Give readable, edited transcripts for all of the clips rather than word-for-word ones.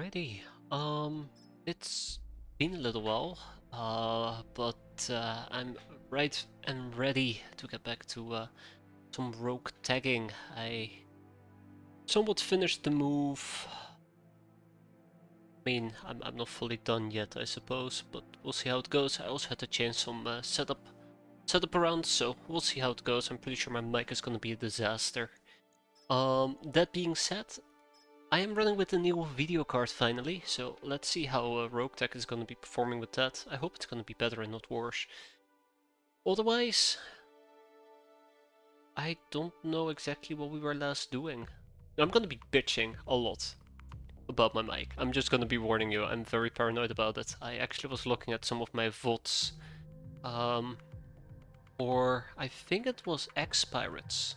Alrighty. It's been a little while, but I'm right and ready to get back to some rogue tagging. I somewhat finished the move. I mean, I'm not fully done yet, I suppose, but we'll see how it goes. I also had to change some setup around, so we'll see how it goes. I'm pretty sure my mic is gonna be a disaster. That being said, I am running with the new video card finally, so let's see how RogueTech is going to be performing with that. I hope it's going to be better and not worse. Otherwise, I don't know exactly what we were last doing. I'm going to be bitching a lot about my mic. I'm just going to be warning you, I'm very paranoid about it. I actually was looking at some of my VODs, or I think it was X-Pirates.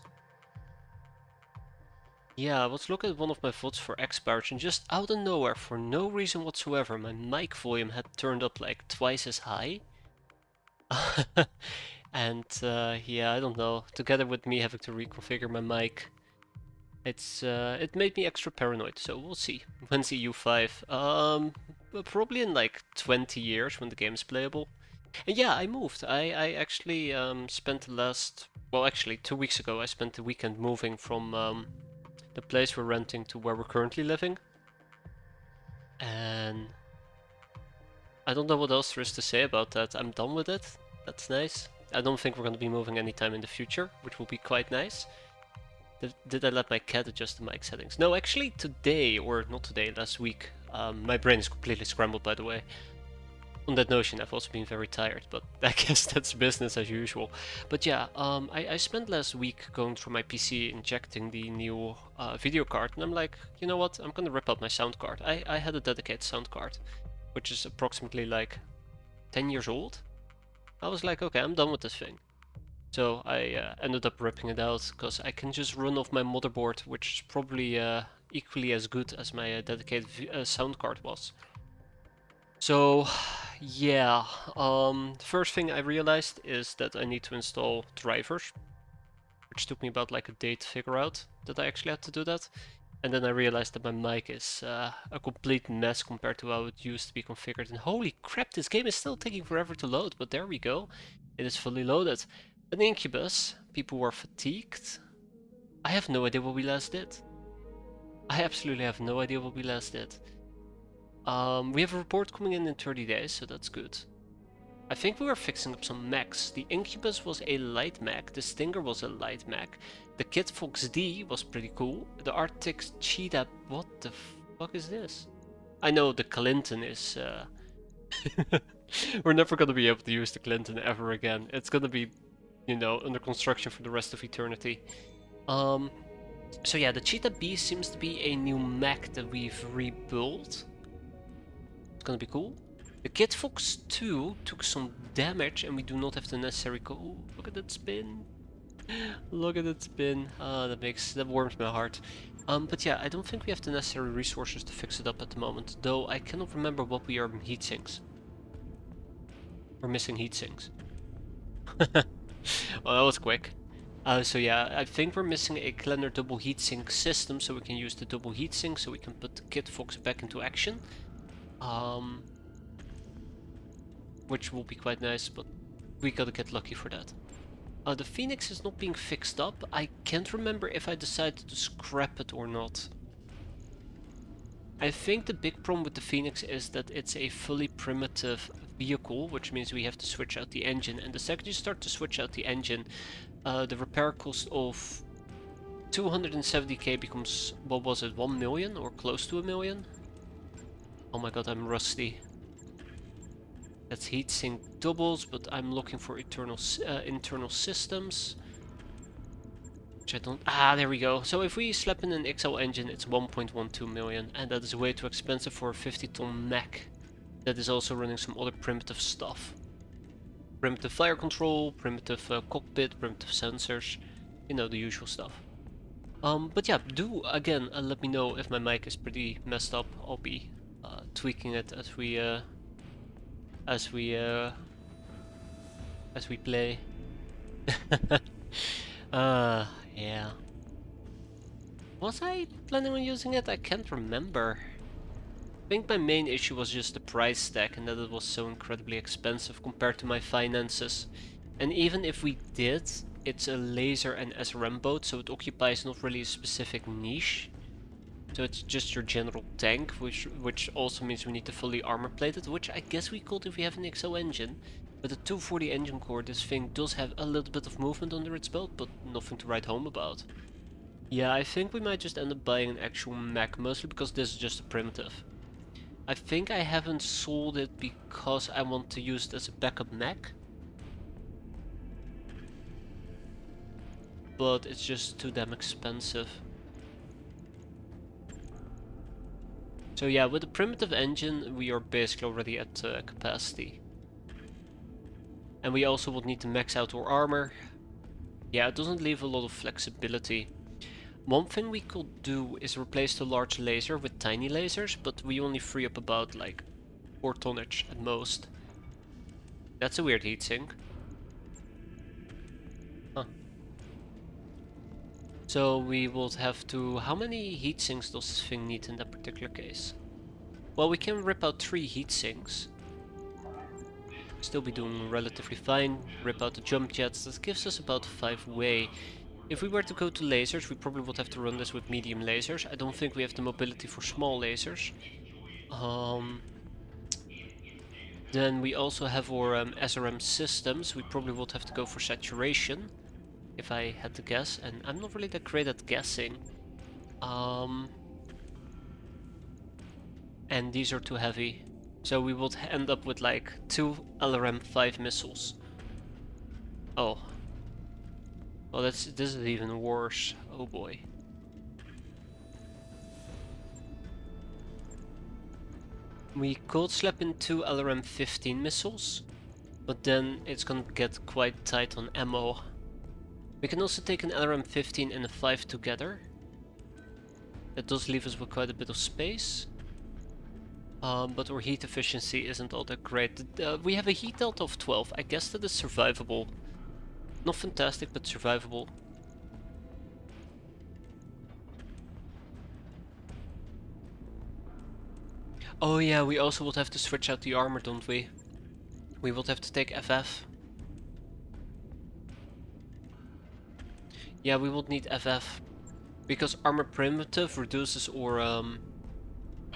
Yeah, I was looking at one of my VODs for X-Pirates and just out of nowhere, for no reason whatsoever, my mic volume had turned up like twice as high. And yeah, I don't know, together with me having to reconfigure my mic, it made me extra paranoid, so we'll see. When's EU5? Probably in like 20 years when the game's playable. And yeah, I moved. I actually spent the last, well actually 2 weeks ago, I spent the weekend moving from the place we're renting to where we're currently living. And I don't know what else there is to say about that. I'm done with it. That's nice. I don't think we're going to be moving anytime in the future, which will be quite nice. Did I let my cat adjust the mic settings? No, actually today, or not today, last week. My brain is completely scrambled, by the way. On that notion, I've also been very tired, but I guess that's business as usual. But yeah, I spent last week going through my PC, injecting the new video card, and I'm like, you know what, I'm gonna rip out my sound card. I had a dedicated sound card, which is approximately like 10 years old. I was like, okay, I'm done with this thing. So I ended up ripping it out, because I can just run off my motherboard, which is probably equally as good as my dedicated sound card was. So, yeah, the first thing I realized is that I need to install drivers, which took me about like a day to figure out that I actually had to do that. And then I realized that my mic is a complete mess compared to how it used to be configured. And holy crap, this game is still taking forever to load, but there we go. It is fully loaded. An Incubus, people were fatigued. I have no idea what we last did. I absolutely have no idea what we last did. We have a report coming in 30 days, so that's good. I think we were fixing up some mechs. The Incubus was a light mech, the Stinger was a light mech, the Kid Fox D was pretty cool, the Arctic Cheetah... what the fuck is this? I know the Clinton is... we're never gonna be able to use the Clinton ever again. It's gonna be, you know, under construction for the rest of eternity. So yeah, the Cheetah B seems to be a new mech that we've rebuilt. It's gonna be cool. The Kid Fox 2 took some damage and we do not have the necessary Ooh, look at that spin. Look at that spin. That warms my heart. But yeah, I don't think we have the necessary resources to fix it up at the moment, though I cannot remember what we are heat sinks. We're missing heat sinks. Well, that was quick. So yeah, I think we're missing a Cleaner double heatsink system, so we can use the double heatsink, so we can put the Kid Fox back into action. Which will be quite nice, but we gotta get lucky for that. The Phoenix is not being fixed up. I can't remember if I decided to scrap it or not. I think the big problem with the Phoenix is that it's a fully primitive vehicle, which means we have to switch out the engine. And the second you start to switch out the engine, the repair cost of 270k becomes, what was it, 1 million or close to 1 million? Oh my god, I'm rusty. That's heatsink doubles, but I'm looking for internal systems. Which I don't... Ah, there we go. So if we slap in an XL engine, it's 1.12 million. And that is way too expensive for a 50-ton mech. That is also running some other primitive stuff. Primitive fire control, primitive cockpit, primitive sensors. You know, the usual stuff. But yeah, do, again, let me know if my mic is pretty messed up. I'll be tweaking it as we play. Yeah. Was I planning on using it? I can't remember. think my main issue was just the price tag and that it was so incredibly expensive compared to my finances. And even if we did, it's a laser and SRM boat, so it occupies not really a specific niche. So it's just your general tank, which also means we need to fully armor plate it, which I guess we could if we have an XO engine. With a 240 engine core, this thing does have a little bit of movement under its belt, but nothing to write home about. Yeah, I think we might just end up buying an actual mech, mostly because this is just a primitive. I think I haven't sold it because I want to use it as a backup mech. But it's just too damn expensive. So yeah, with the primitive engine, we are basically already at capacity. And we also would need to max out our armor. Yeah, it doesn't leave a lot of flexibility. One thing we could do is replace the large laser with tiny lasers, but we only free up about like 4 tonnage at most. That's a weird heatsink. Huh. So we would have to... How many heatsinks does this thing need in that particular case? Well, we can rip out 3 heatsinks. Still be doing relatively fine. Rip out the jump jets. That gives us about 5 way. If we were to go to lasers, we probably would have to run this with medium lasers. I don't think we have the mobility for small lasers. Then we also have our SRM systems. We probably would have to go for saturation, if I had to guess. And I'm not really that great at guessing. And these are too heavy. So we would end up with like 2 LRM-5 missiles. Oh. Well, this is even worse. Oh boy. We could slap in 2 LRM-15 missiles, but then it's gonna get quite tight on ammo. We can also take an LRM-15 and a 5 together. That does leave us with quite a bit of space. But our heat efficiency isn't all that great. We have a heat delta of 12. I guess that is survivable. Not fantastic, but survivable. Oh yeah, we also would have to switch out the armor, don't we? We would have to take FF. Yeah, we would need FF. Because armor primitive reduces our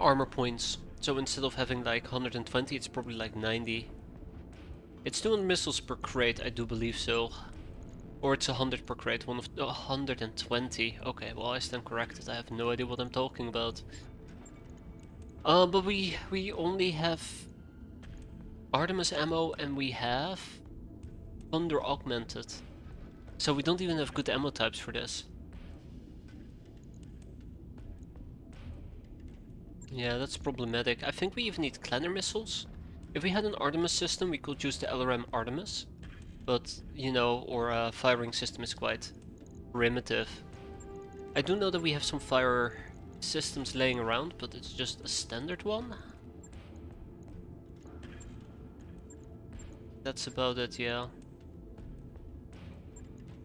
armor points. So instead of having like 120, it's probably like 90. It's 200 missiles per crate, I do believe so. Or it's 100 per crate, 120. Okay, well I stand corrected, I have no idea what I'm talking about. But we only have Artemis ammo and we have Thunder Augmented. So we don't even have good ammo types for this. Yeah, that's problematic. I think we even need Clanner missiles. If we had an Artemis system, we could use the LRM Artemis. But, you know, our firing system is quite primitive. I do know that we have some fire systems laying around, but it's just a standard one. That's about it, yeah.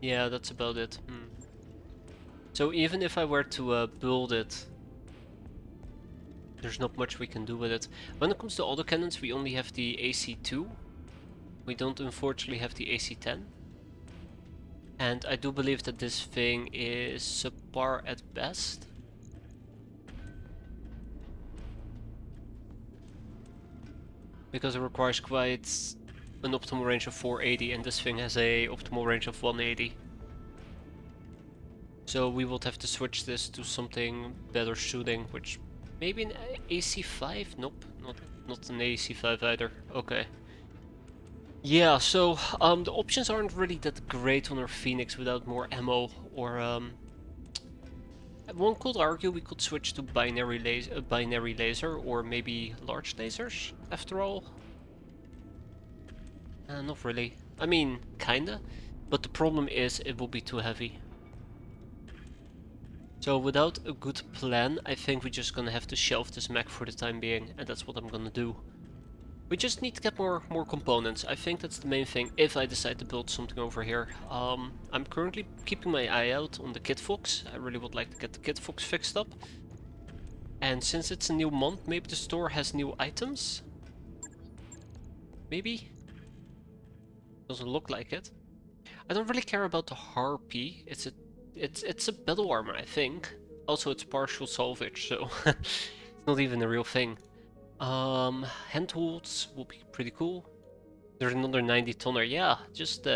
Yeah, that's about it. So even if I were to build it, there's not much we can do with it. When it comes to autocannons, we only have the AC-2. We don't unfortunately have the AC-10. And I do believe that this thing is subpar at best. Because it requires quite an optimal range of 480 and this thing has a optimal range of 180. So we would have to switch this to something better shooting, which maybe an AC-5? Nope, not an AC-5 either. Okay. Yeah, so the options aren't really that great on our Phoenix without more ammo, or one could argue we could switch to binary laser, or maybe large lasers after all. Not really. I mean, kinda, but the problem is it will be too heavy. So without a good plan, I think we're just gonna have to shelve this mech for the time being, and that's what I'm gonna do. We just need to get more components. I think that's the main thing if I decide to build something over here. I'm currently keeping my eye out on the Kit Fox. I really would like to get the Kit Fox fixed up. And since it's a new month, maybe the store has new items? Maybe? Doesn't look like it. I don't really care about the harpy. It's a battle armor, I think. Also, it's partial salvage, so it's not even a real thing. Hand tools will be pretty cool. There's another 90 tonner. Yeah, just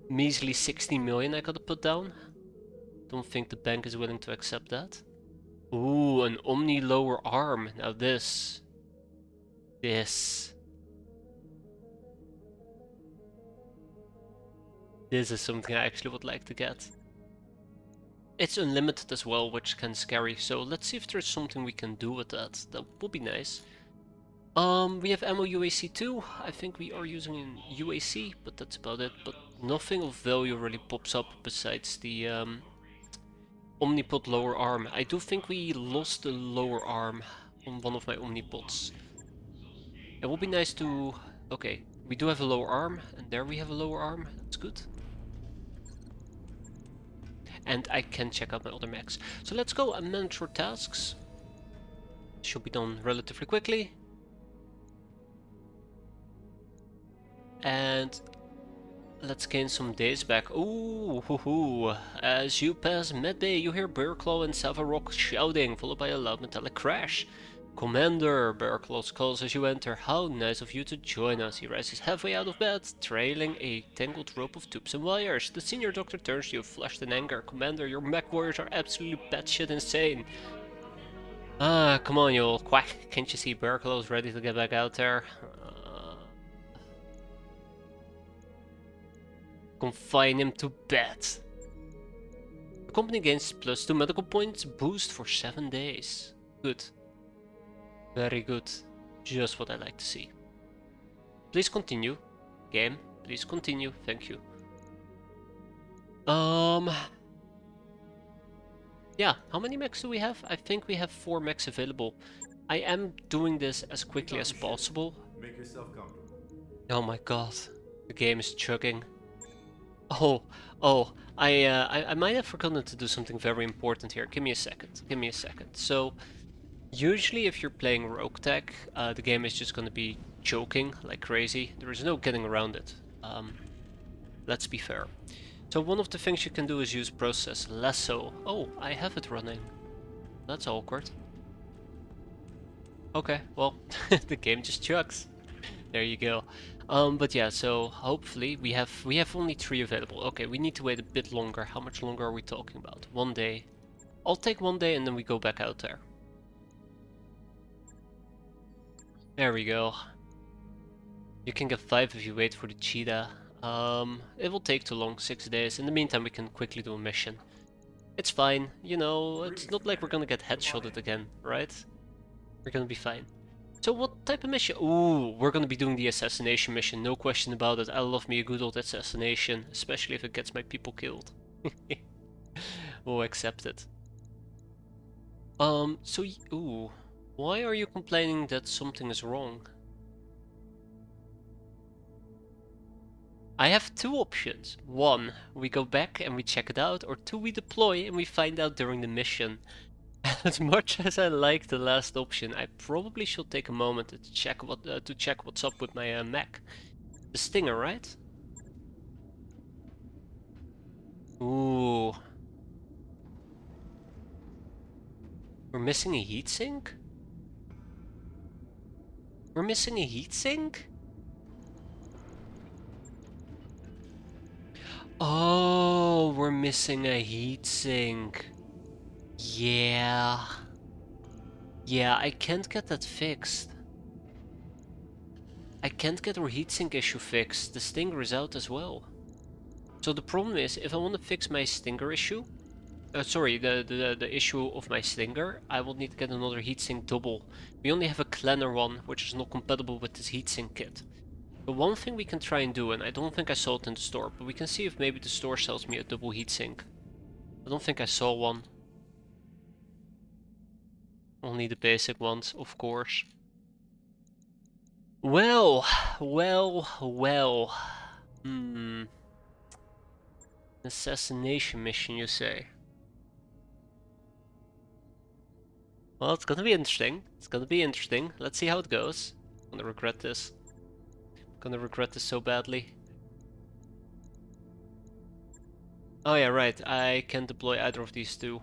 measly 16 million I gotta put down. Don't think the bank is willing to accept that. Ooh, an Omni lower arm. Now this. This is something I actually would like to get. It's unlimited as well, which can scary, so let's see if there's something we can do with that. That would be nice. We have ammo UAC too. I think we are using an UAC, but that's about it. But nothing of value really pops up besides the Omnipod lower arm. I do think we lost the lower arm on one of my Omnipods. It would be nice to... Okay, we do have a lower arm, and there we have a lower arm. That's good. And I can check out my other mechs. So let's go and manage our tasks. Should be done relatively quickly. And let's gain some days back. Ooh, hoo hoo. As you pass Medbay, you hear Bearclaw and Savarok shouting, followed by a loud metallic crash. Commander, Bearclaw calls as you enter. How nice of you to join us. He rises halfway out of bed, trailing a tangled rope of tubes and wires. The senior doctor turns to you, flushed in anger. Commander, your mech warriors are absolutely batshit insane. Ah, come on, you old quack. Can't you see Bearclaw's ready to get back out there? Confine him to bed. The company gains +2 medical points boost for 7 days. Good. Very good. Just what I like to see. Please continue. Game, please continue. Thank you. Yeah, how many mechs do we have? I think we have 4 mechs available. I am doing this as quickly as possible. Make yourself comfortable. Oh my god. The game is chugging. Oh, I might have forgotten to do something very important here. Give me a second. Give me a second. So, usually if you're playing RogueTech, the game is just gonna be choking like crazy. There is no getting around it. Let's be fair. So one of the things you can do is use process lasso. Oh, I have it running. That's awkward. Okay, well, the game just chugs. There you go. But yeah, so hopefully we have only 3 available. Okay, we need to wait a bit longer. How much longer are we talking about? 1 day. I'll take 1 day and then we go back out there. There we go. You can get 5 if you wait for the cheetah. It will take too long, 6 days. In the meantime, we can quickly do a mission. It's fine, you know, it's not like we're gonna get headshotted again, right? We're gonna be fine. So what type of mission? Ooh, we're gonna be doing the assassination mission, no question about it. I love me a good old assassination, especially if it gets my people killed. We'll accept it. Ooh, why are you complaining that something is wrong? I have 2 options. 1, we go back and we check it out, or 2, we deploy and we find out during the mission. As much as I like the last option, I probably should take a moment to check what's up with my mech. The Stinger, right? Ooh. We're missing a heatsink? We're missing a heatsink? Oh, we're missing a heatsink. Yeah. Yeah, I can't get that fixed. I can't get our heatsink issue fixed. The Stinger is out as well. So the problem is, if I want to fix my Stinger issue, sorry, the issue of my Stinger, I will need to get another heatsink double. We only have a Clanner one, which is not compatible with this heatsink kit. But one thing we can try and do, and I don't think I saw it in the store, but we can see if maybe the store sells me a double heatsink. I don't think I saw one. Only the basic ones, of course. Well. Assassination mission, you say? Well, it's gonna be interesting. It's gonna be interesting. Let's see how it goes. I'm gonna regret this. I'm gonna regret this so badly. Oh yeah, right. I can't deploy either of these two.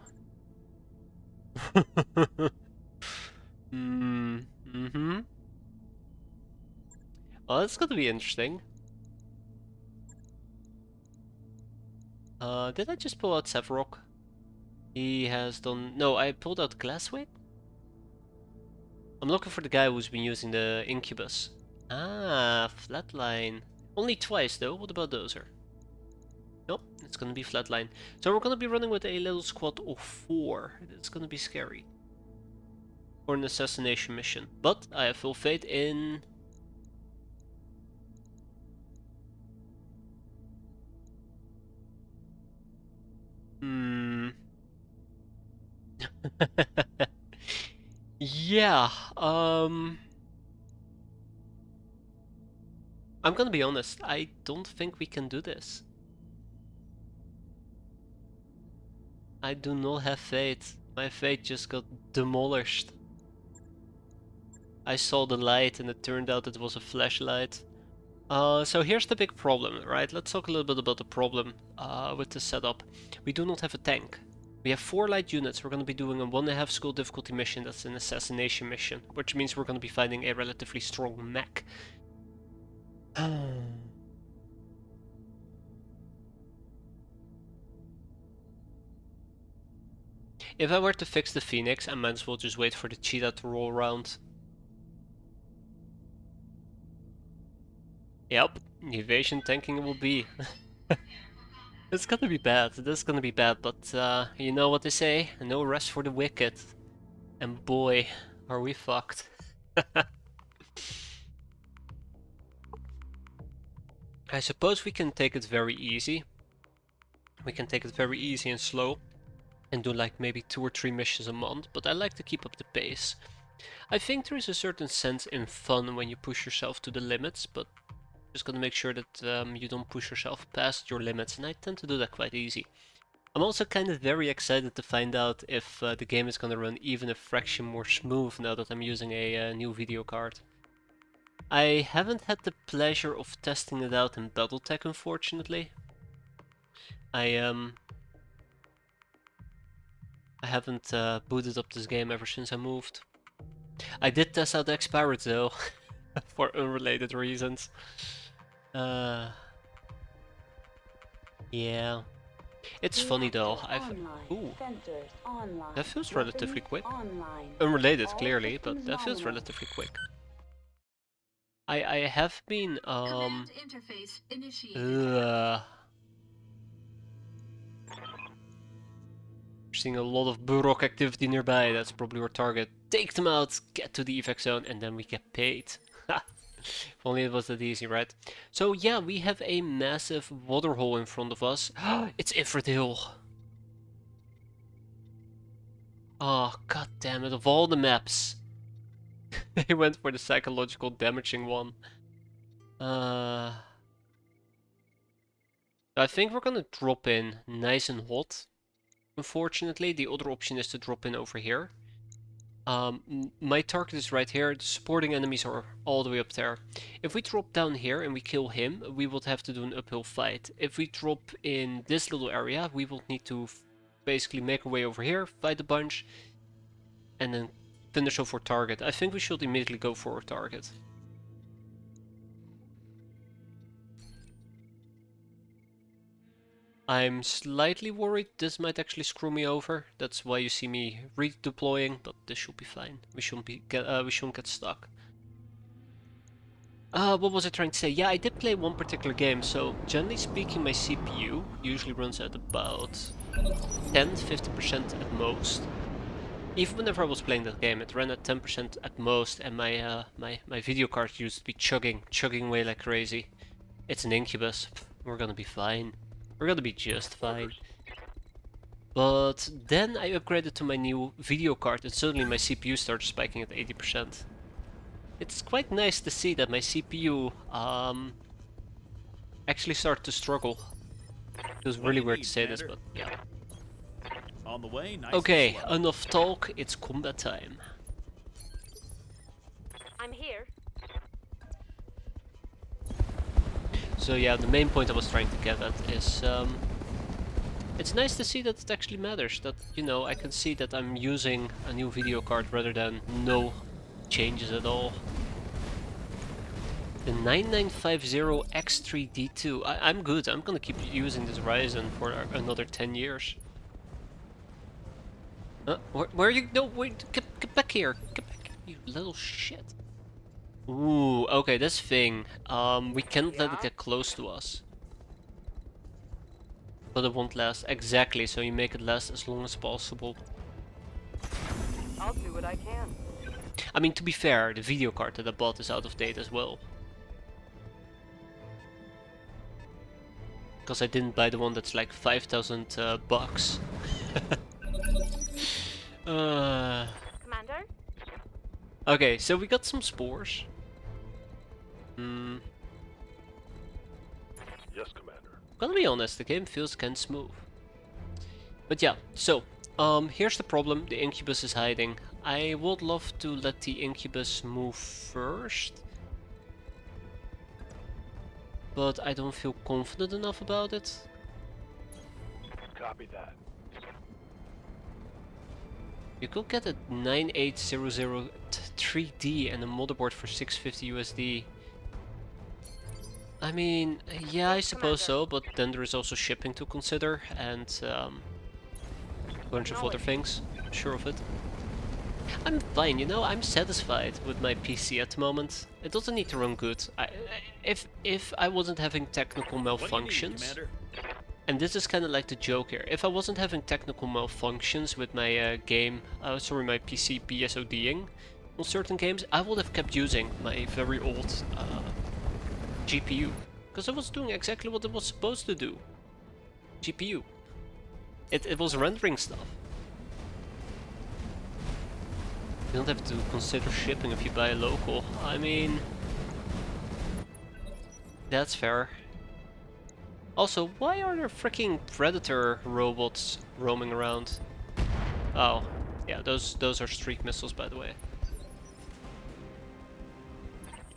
Mm-hmm. Well, it's gonna be interesting. Did I just pull out Sevarok? He has done... No, I pulled out Glasswing? I'm looking for the guy who's been using the Incubus. Ah, Flatline. Only twice though, what about Dozer? Nope, it's gonna be Flatline. So we're gonna be running with a little squad of 4. It's gonna be scary. For an assassination mission. But I have full faith in... Yeah, I'm gonna be honest, I don't think we can do this. I do not have faith. My faith just got demolished. I saw the light and it turned out it was a flashlight. So here's the big problem, right? Let's talk a little bit about the problem with the setup. We do not have a tank. We have 4 light units. We're going to be doing a 1.5 skull difficulty mission. That's an assassination mission, which means we're going to be fighting a relatively strong mech. If I were to fix the Phoenix, I might as well just wait for the cheetah to roll around. Yep, evasion tanking it will be. It's gonna be bad, this is gonna be bad, but you know what they say, no rest for the wicked. And boy, are we fucked. I suppose we can take it very easy. We can take it very easy and slow. And do like maybe 2 or 3 missions a month, but I like to keep up the pace. I think there is a certain sense in fun when you push yourself to the limits, but just gotta make sure that you don't push yourself past your limits, and I tend to do that quite easy. I'm also kind of very excited to find out if the game is gonna run even a fraction more smooth now that I'm using a new video card. I haven't had the pleasure of testing it out in BattleTech, unfortunately. I haven't booted up this game ever since I moved. I did test out X-Pirates though, for unrelated reasons. Yeah. It's funny though. Ooh. That feels relatively quick. Unrelated, clearly, but that feels relatively quick. I have been seeing a lot of Burok activity nearby. That's probably our target. Take them out, get to the evac zone, and then we get paid. If only it was that easy, right? So yeah, we have a massive water hole in front of us. It's Ifrit Hill. Oh, god damn it, of all the maps. They went for the psychological damaging one. I think we're gonna drop in nice and hot. Unfortunately, the other option is to drop in over here. My target is right here, the supporting enemies are all the way up there. If we drop down here and we kill him, we would have to do an uphill fight. If we drop in this little area, we will need to basically make our way over here, fight a bunch, and then finish off our target. I think we should immediately go for our target. I'm slightly worried this might actually screw me over. That's why you see me redeploying, but this should be fine. We shouldn't get stuck. What was I trying to say? Yeah, I did play one particular game. So generally speaking, my CPU usually runs at about 10-50% at most. Even whenever I was playing that game, it ran at 10% at most, and my my video card used to be chugging away like crazy. It's an Incubus. We're gonna be fine. We're gonna be just fine. But then I upgraded to my new video card and suddenly my CPU started spiking at 80%. It's quite nice to see that my CPU actually started to struggle. It was really weird to say this, but yeah. On the way, nice Okay, and slow. enough talk, it's combat time. I'm here. So yeah, the main point I was trying to get at is, it's nice to see that it actually matters, that, you know, I can see that I'm using a new video card rather than no changes at all. The 9950X3D2, I'm good, I'm gonna keep using this Ryzen for another 10 years. Where are you? No, wait, get back here, get back, you little shit. Ooh, okay, this thing, we can't let it get close to us. But it won't last, exactly, so you make it last as long as possible. I'll do what I can. I mean, to be fair, the video card that I bought is out of date as well. Because I didn't buy the one that's like 5,000 bucks. Commander? Okay, so we got some spores. Yes, Commander. Gonna be honest, the game feels kinda smooth. But yeah, so, here's the problem, the Incubus is hiding. I would love to let the Incubus move first. But I don't feel confident enough about it. Copy that. You could get a 9800 3D and a motherboard for 650 USD. I mean, yeah, I suppose so, but then there is also shipping to consider and a bunch of other things. I'm sure of it. I'm fine, you know, I'm satisfied with my PC at the moment. It doesn't need to run good. If I wasn't having technical malfunctions, and this is kind of like the joke here, if I wasn't having technical malfunctions with my my PC BSODing on certain games, I would have kept using my very old GPU, because it was doing exactly what it was supposed to do. GPU. It was rendering stuff. You don't have to consider shipping if you buy a local. I mean, that's fair. Also, why are there freaking predator robots roaming around? Oh, yeah, those are streak missiles, by the way.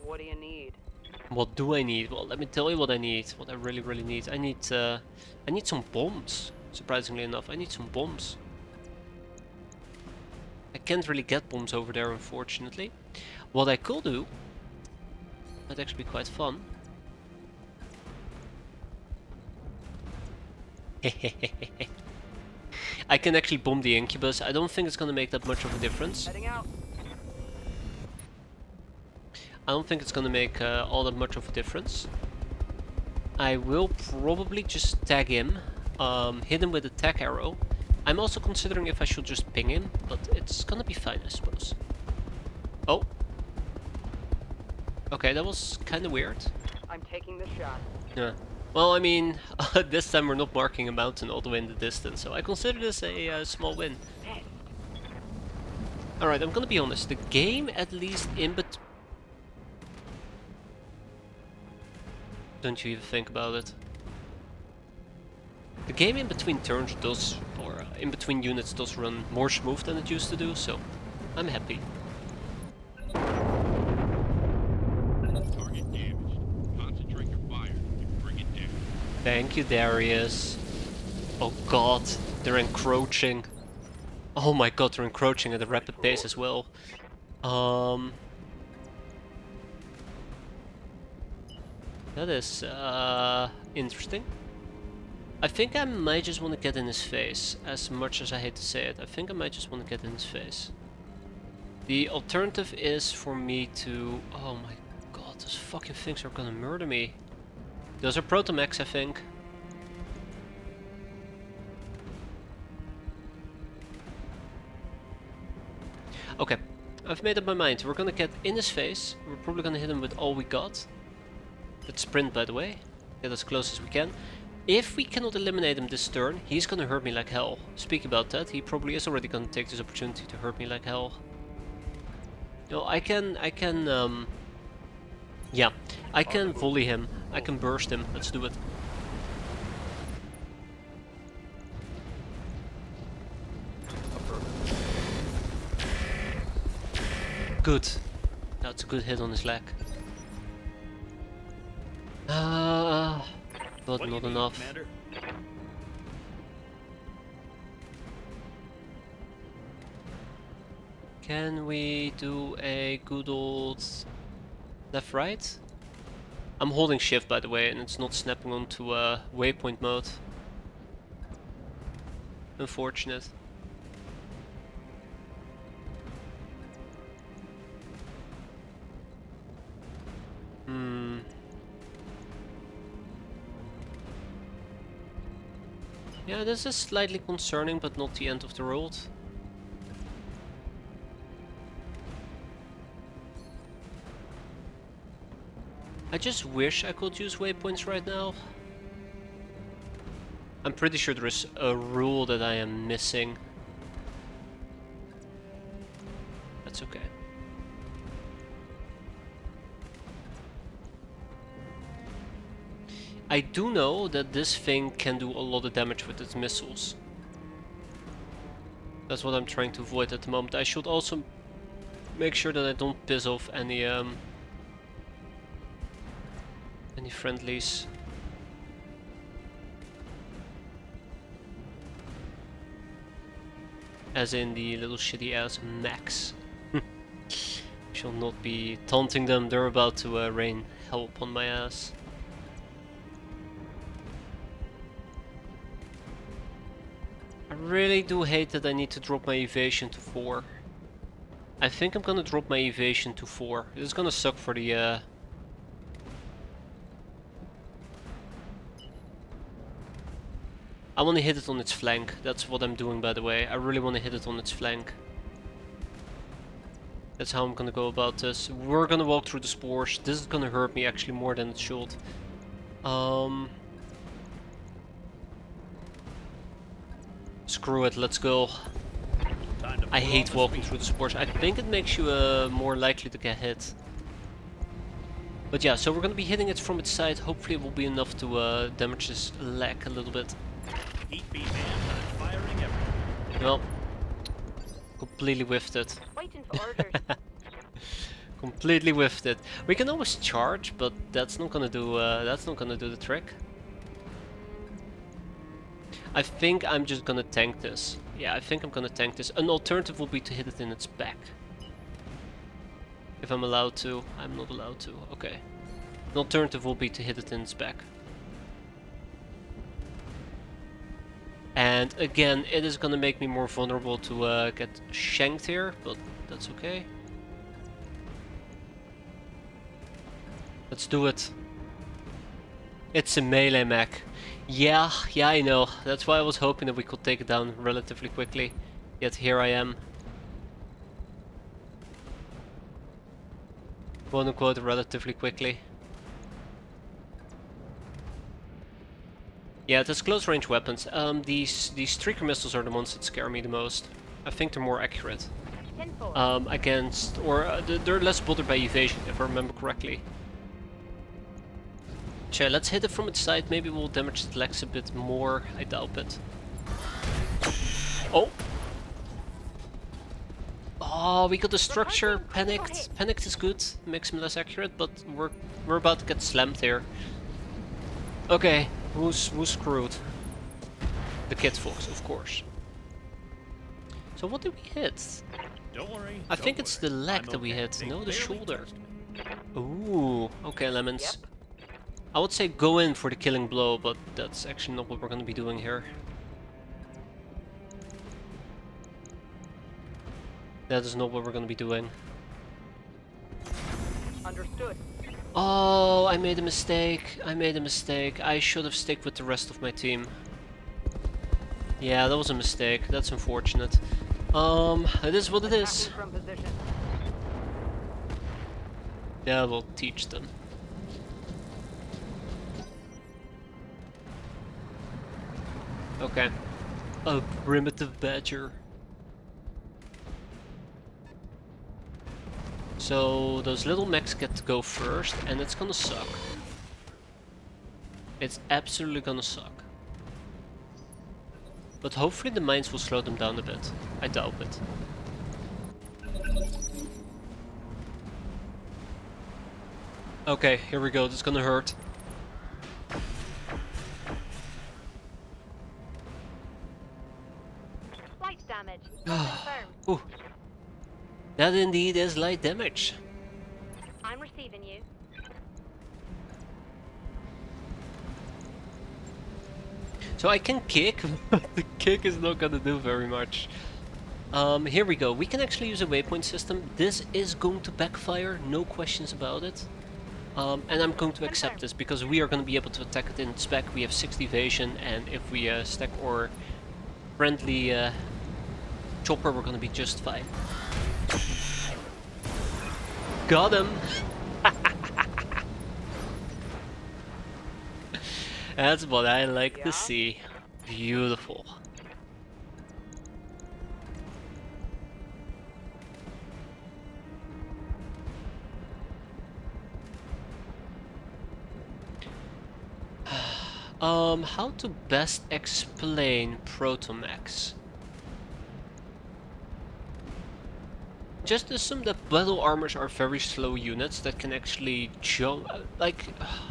What do you need? What do I need? Well, let me tell you what I need. What I really need. I need some bombs. Surprisingly enough, I need some bombs. I can't really get bombs over there, unfortunately. What I could do might actually be quite fun. I can actually bomb the Incubus. I don't think it's gonna make that much of a difference. Heading out. I don't think it's gonna make all that much of a difference. I will probably just tag him, hit him with a tag arrow. I'm also considering if I should just ping him, but it's gonna be fine, I suppose. Oh. Okay, that was kinda weird. I'm taking the shot. Yeah. Well, I mean, this time we're not marking a mountain all the way in the distance, so I consider this a small win. Alright, I'm gonna be honest, the game at least in between... Don't you even think about it. The game in between turns does, or in between units does run more smooth than it used to do, so I'm happy. Target damaged. Concentrate your fire and bring it down. Thank you, Darius. Oh god, they're encroaching. Oh my god, they're encroaching at a rapid pace as well. That is interesting. I think I might just want to get in his face, as much as I hate to say it. I think I might just want to get in his face. The alternative is for me to... Oh my god, those fucking things are gonna murder me. Those are Protomechs, I think. Okay, I've made up my mind. We're gonna get in his face. We're probably gonna hit him with all we got. Let's sprint, by the way. Get as close as we can. If we cannot eliminate him this turn, he's gonna hurt me like hell. Speaking about that, he probably is already gonna take this opportunity to hurt me like hell. No, I can volley him. I can burst him. Let's do it. good. That's a good hit on his leg. But not enough. Commander? Can we do a good old left right? I'm holding shift by the way, and it's not snapping onto waypoint mode. Unfortunate. Yeah, this is slightly concerning, but not the end of the world. I just wish I could use waypoints right now. I'm pretty sure there is a rule that I am missing. That's okay. I do know that this thing can do a lot of damage with its missiles. That's what I'm trying to avoid at the moment. I should also make sure that I don't piss off any friendlies. As in the little shitty ass mechs. Shall not be taunting them, they're about to rain hell upon my ass. I really do hate that I need to drop my evasion to 4. I think I'm gonna drop my evasion to 4. This is gonna suck for the I want to hit it on its flank. That's what I'm doing, by the way. I really want to hit it on its flank. That's how I'm gonna go about this. We're gonna walk through the spores. This is gonna hurt me actually more than it should. Screw it, let's go. I hate walking through the spores. I think it makes you more likely to get hit. But yeah, so we're gonna be hitting it from its side. Hopefully it will be enough to damage his leg a little bit. Heat beam man, firing everything. Well, completely whiffed it. Waiting for orders. Completely whiffed it. We can always charge, but that's not gonna do the trick. I think I'm just gonna tank this. Yeah, I think I'm gonna tank this. An alternative will be to hit it in its back. If I'm allowed to. I'm not allowed to. Okay. An alternative will be to hit it in its back. And again, it is gonna make me more vulnerable to get shanked here, but that's okay. Let's do it. It's a melee mech. Yeah, I know. That's why I was hoping that we could take it down relatively quickly. Yet here I am. Quote unquote relatively quickly. Yeah, there's close range weapons. These streaker missiles are the ones that scare me the most. I think they're more accurate. Against, or they're less bothered by evasion, if I remember correctly. Okay, let's hit it from its side. Maybe we'll damage its legs a bit more. I doubt it. Oh! Oh, we got the structure. Panicked. Panicked is good. Makes him less accurate, but we're about to get slammed here. Okay, who's screwed? The Kid Fox, of course. So what did we hit? Don't worry. I think it's the leg that we hit. No, the shoulder. Ooh, okay, lemons. Yep. I would say go in for the killing blow, but that's actually not what we're going to be doing here. That is not what we're going to be doing. Understood. Oh, I made a mistake. I should have stuck with the rest of my team. Yeah, that was a mistake. That's unfortunate. It is what it is. Attacking from position. Yeah, we'll teach them. Okay. A primitive badger. So those little mechs get to go first, and it's gonna suck. It's absolutely gonna suck. But hopefully the mines will slow them down a bit. I doubt it. Okay, here we go. This is gonna hurt. Light damage. Confirmed. Ooh. That indeed is light damage. I'm receiving you. So I can kick, but the kick is not gonna do very much. Here we go. We can actually use a waypoint system. This is going to backfire, no questions about it. And I'm going to accept this because we are going to be able to attack it in spec. We have 60 evasion, and if we stack our friendly chopper, we're going to be just fine. Got him! That's what I like to see. Beautiful. How to best explain Protomax? Just assume that battle armors are very slow units that can actually jump,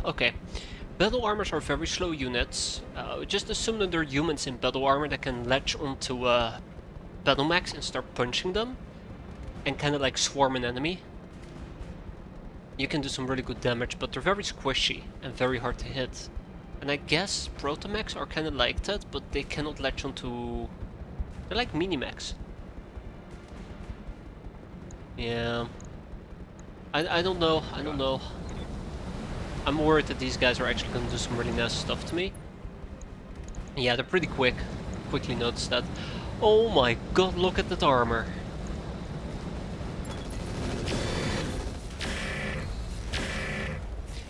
okay. Battle armors are very slow units. Just assume that they're humans in battle armor that can latch onto battle max and start punching them. And kinda like swarm an enemy. You can do some really good damage, but they're very squishy and very hard to hit. And I guess Protomax are kinda like that, but they cannot latch onto... They're like Minimax. Yeah. I don't know, I don't know. I'm worried that these guys are actually gonna do some really nasty stuff to me. Yeah, they're pretty quick. Quickly noticed that. Oh my god, look at that armor.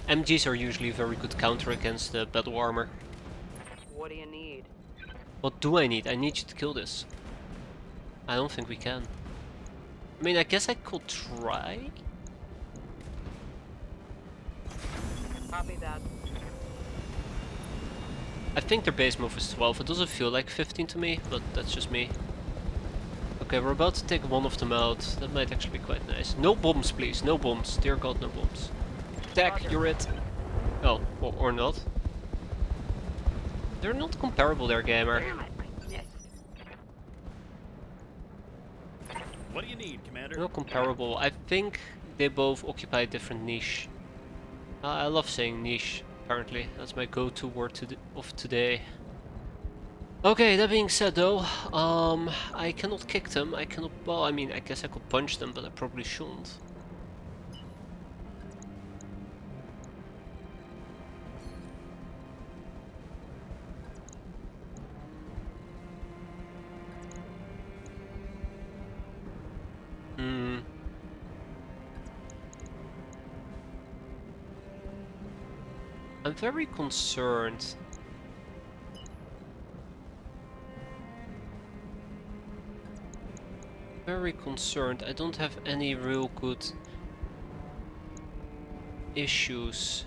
MGs are usually a very good counter against the battle armor. What do you need? What do I need? I need you to kill this. I don't think we can. I mean, I guess I could try? Copy that. I think their base move is 12. It doesn't feel like 15 to me, but that's just me. Okay, we're about to take one of them out. That might actually be quite nice. No bombs, please. No bombs. Dear God, no bombs. Attack, you're it. Oh, or not. They're not comparable there, gamer. Damn it, I missed. What do you need, Commander? They're not comparable. I think they both occupy a different niche. I love saying niche, apparently. That's my go-to word of today. Okay, that being said though, I cannot kick them. I cannot... Well, I mean, I guess I could punch them, but I probably shouldn't. I'm very concerned. Very concerned. I don't have any real good issues.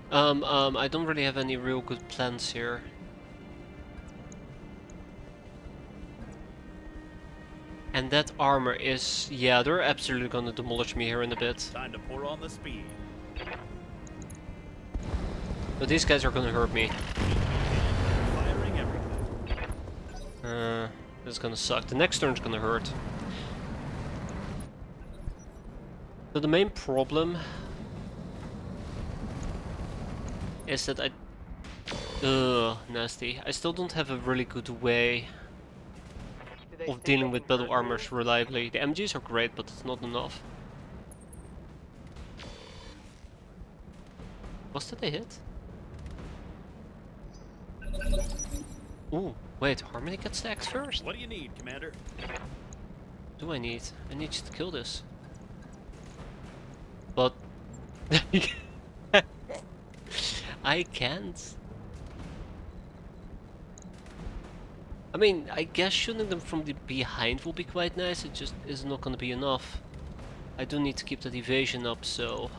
I don't really have any real good plans here. And that armor is... Yeah, they're absolutely gonna demolish me here in a bit. Time to pour on the speed. But these guys are gonna hurt me. Firing everything. This is gonna suck. The next turn's gonna hurt. So the main problem is that nasty. I still don't have a really good way of dealing with battle armors reliably. The MGs are great, but it's not enough. Was that a hit? Ooh, wait, Harmony gets stacks first? What do you need, Commander? Do I need? I need you to kill this. But... I can't. I mean, I guess shooting them from the behind will be quite nice, it just is not gonna be enough. I do need to keep that evasion up, so...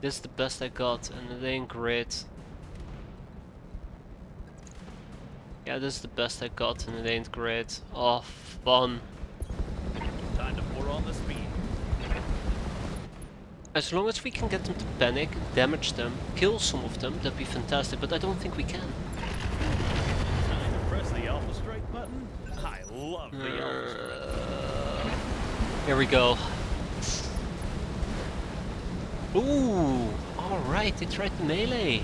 This is the best I got, and it ain't great. Yeah, this is the best I got and it ain't great. Oh, fun. Time to pour on the speed. As long as we can get them to panic, damage them, kill some of them, that'd be fantastic, but I don't think we can. Time to press the Alpha Strike button. I love the Alpha Strike. Here we go. Ooh, alright, they tried the melee.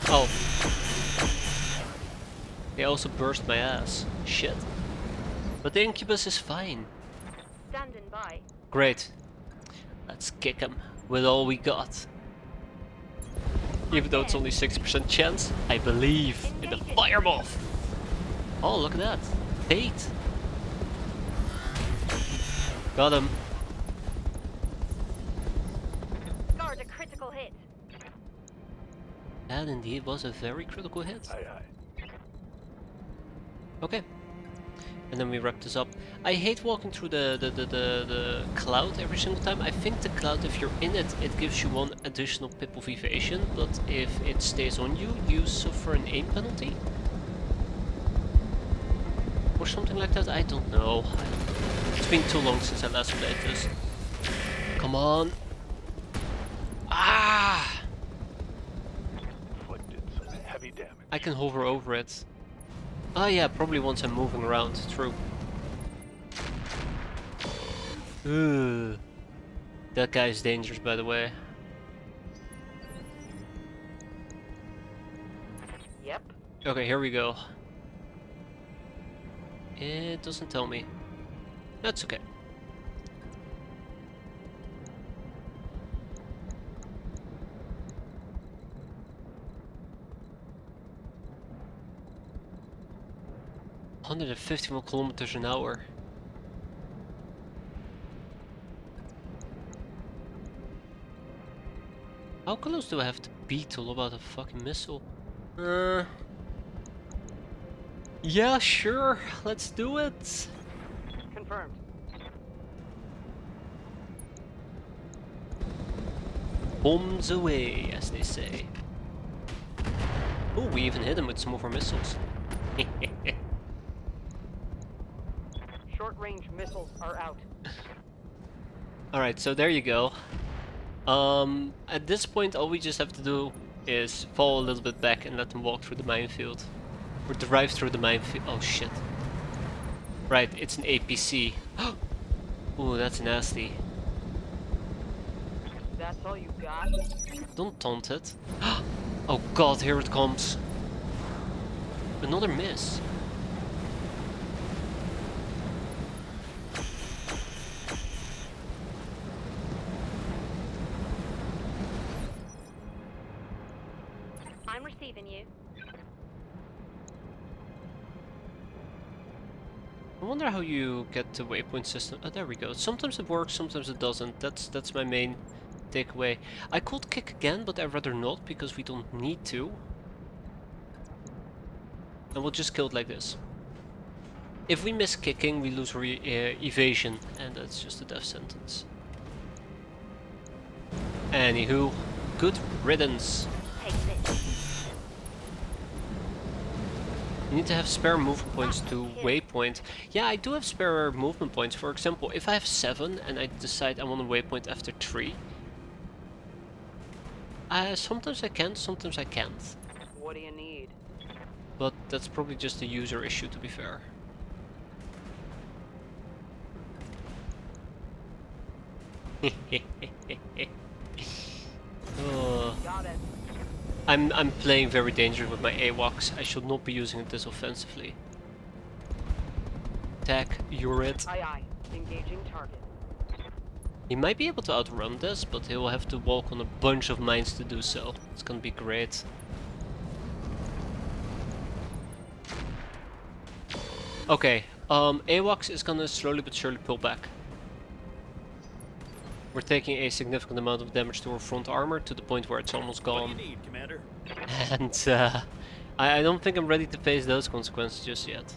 Oh. They also burst my ass. Shit. But the Incubus is fine. Standing by. Great. Let's kick him with all we got. Even though it's only 60% chance, I believe in the fire moth. Oh, look at that. Fate. Got him. Guard a critical hit. That indeed was a very critical hit. Aye, aye. Okay. And then we wrap this up. I hate walking through the cloud every single time. I think the cloud, if you're in it, it gives you one additional pip of evasion, but if it stays on you, you suffer an aim penalty. Or something like that, I don't know. It's been too long since I last played this. Come on. Ah! Inflicted some heavy damage. I can hover over it. Oh yeah, probably once I'm moving around, true. Ooh. That guy is dangerous, by the way. Yep. Okay, here we go. It doesn't tell me. That's okay. "151 kilometers an hour." How close do I have to be to lob out a fucking missile? Yeah, sure. Let's do it. Confirmed. Bombs away, as they say. Oh, we even hit him with some of our missiles. Short-range missiles are out. Alright, so there you go. At this point, all we just have to do is fall a little bit back and let them walk through the minefield. Or drive through the minefield. Oh shit. Right, it's an APC. Ooh, that's nasty. That's all you got? Don't taunt it. Oh god, here it comes. Another miss. I'm receiving you. I wonder how you get the waypoint system. Oh, there we go. Sometimes it works, sometimes it doesn't. That's my main takeaway. I could kick again, but I'd rather not because we don't need to. And we'll just kill it like this. If we miss kicking, we lose evasion, and that's just a death sentence. Anywho, good riddance. Take this. You need to have spare movement points to waypoint. Yeah, I do have spare movement points. For example, if I have 7 and I decide I want a waypoint after 3, sometimes I can, sometimes I can't. What do you need? But that's probably just a user issue, to be fair. Oh. Got it. I'm playing very dangerous with my AWACS. I should not be using it this offensively. Attack, you're it. Aye aye. Engaging target. He might be able to outrun this, but he will have to walk on a bunch of mines to do so. It's gonna be great. Okay, AWACS is gonna slowly but surely pull back. We're taking a significant amount of damage to our front armor to the point where it's almost What do gone. you need, Commander? And I don't think I'm ready to face those consequences just yet.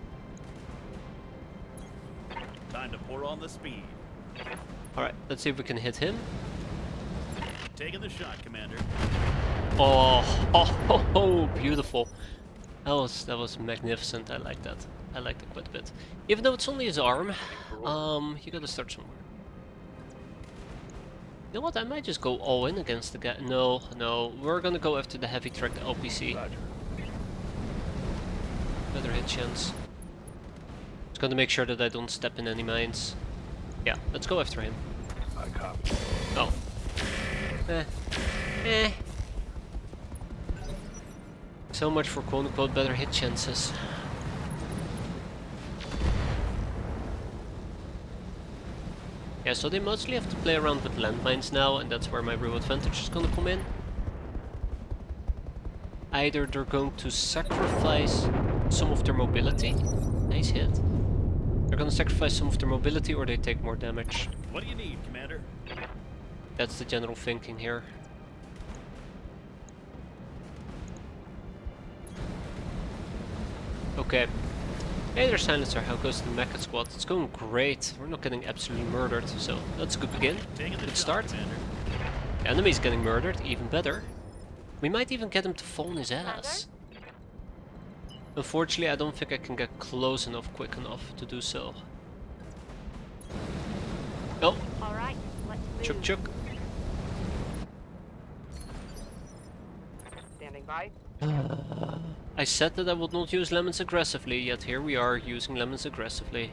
Time to pour on the speed. Alright, let's see if we can hit him. Taking the shot, Commander. Oh, oh, beautiful. That was magnificent. I like that. I like that quite a bit. Even though it's only his arm, you gotta start somewhere. You know what? I might just go all in against the guy. No, no, we're gonna go after the heavy track, the LPC. Roger. Better hit chance. Just gonna make sure that I don't step in any mines. Yeah, let's go after him. I copy. Oh. Eh. So much for quote-unquote better hit chances. Yeah, so they mostly have to play around with landmines now, and that's where my real advantage is gonna come in. Either they're going to sacrifice some of their mobility. Nice hit. They're gonna sacrifice some of their mobility, or they take more damage. What do you need, Commander? That's the general thinking here. Okay. Hey there, Silencer. How goes the Mecha squad? It's going great. We're not getting absolutely murdered, so that's a good begin. Taking the Good shot, start. Commander. The enemy's getting murdered, even better. We might even get him to fall on his ass. Unfortunately, I don't think I can get close enough quick enough to do so. Oh, All right, let's move. chuk chuk. Standing by. I said that I would not use lemons aggressively, yet here we are using lemons aggressively.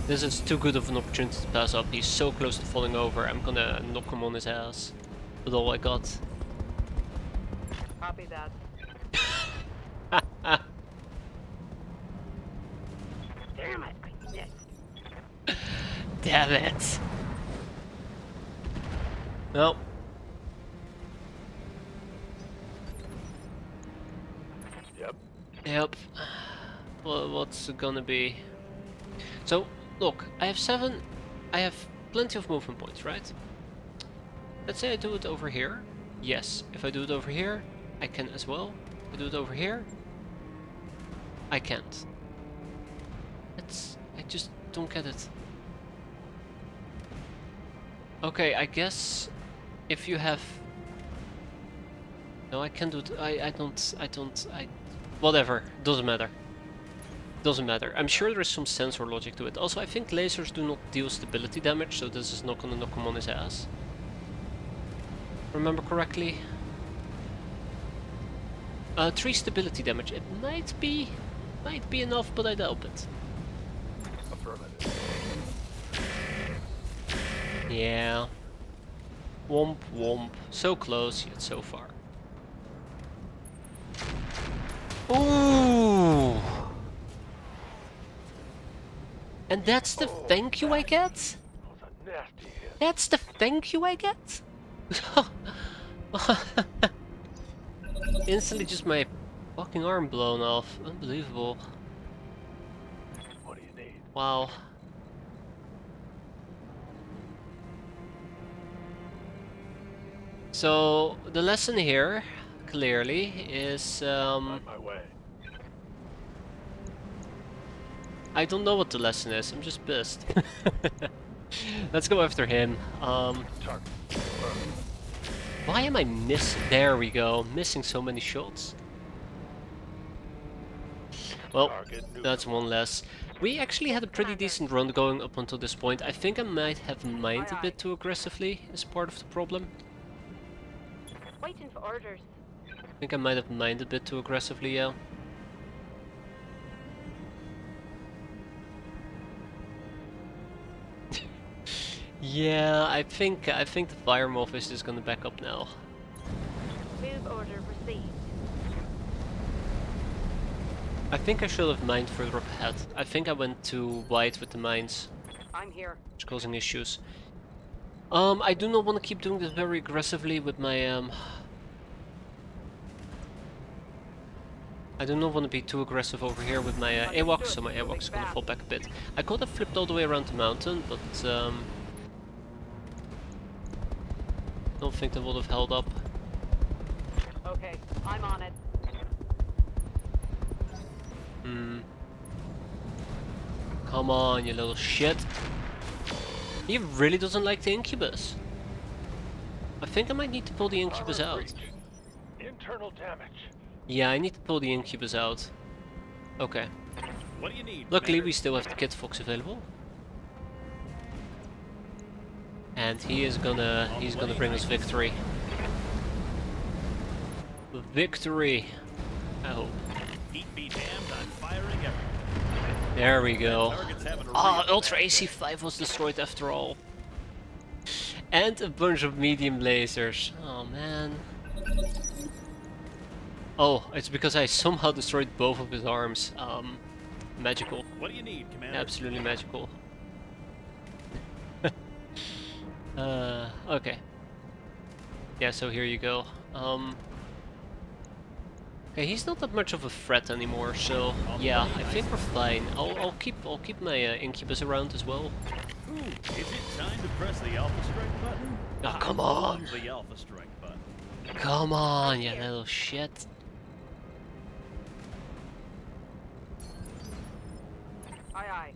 This is too good of an opportunity to pass up. He's so close to falling over. I'm gonna knock him on his ass with all I got. Copy that. Damn it, I missed. Damn it! No. Yep. Yep. Well, what's it gonna be? So, look, I have 7. I have plenty of movement points, right? Let's say I do it over here. Yes. If I do it over here, I can as well. If I do it over here, I can't. I just don't get it. Okay, I guess if you have... No, I can't do it. Whatever. Doesn't matter. Doesn't matter. I'm sure there is some sensor logic to it. Also, I think lasers do not deal stability damage, so this is not gonna knock him on his ass. Remember correctly? 3 stability damage. It might be enough, but I doubt it. Affirmative. Yeah. Womp womp. So close, yet so far. Ooh! And that's the thank you I get? That was a nasty hit. That's the thank you I get? Instantly just my fucking arm blown off. Unbelievable. What do you need? Wow. So the lesson here, clearly, is On my way. I don't know what the lesson is. I'm just pissed. Let's go after him. Target. Affirmative. Why am I missing? There we go. Missing so many shots. Well, Target neutral. that's one less. We actually had a pretty decent run going up until this point. I think I might have mined a bit too aggressively as part of the problem. Waiting for orders. I think I might have mined a bit too aggressively, yeah. Yeah, I think the fire office is gonna back up now. Move order received. I think I should have mined further up ahead. I think I went too wide with the mines, I'm here. which is causing issues. I do not want to keep doing this very aggressively with my I do not want to be too aggressive over here with my AWACS, so my AWACS is gonna fall back a bit. I could have flipped all the way around the mountain, but don't think that would have held up. Okay, I'm on it. Come on, you little shit. He really doesn't like the Incubus. I think I might need to pull the Incubus Armor out. breach. Internal damage. Yeah, I need to pull the incubus out. Okay. What do you need, Luckily, Commander? we still have the Kid Fox available. And he's gonna bring us victory. Victory! I hope. Heat be damned, I'm firing everything. There we go. Target's having a Ah, real Ultra bad day. AC5 was destroyed after all. And a bunch of medium lasers. Oh man. Oh, it's because I somehow destroyed both of his arms. Magical. What do you need, Commander? Absolutely magical. Okay. Yeah, so here you go. Okay, he's not that much of a threat anymore, so yeah, I think we're fine. I'll keep my Incubus around as well. Ooh, is it time to press the Alpha Strike button? Oh, come I on. love the Alpha Strike button. Come on, you little shit. Aye, aye.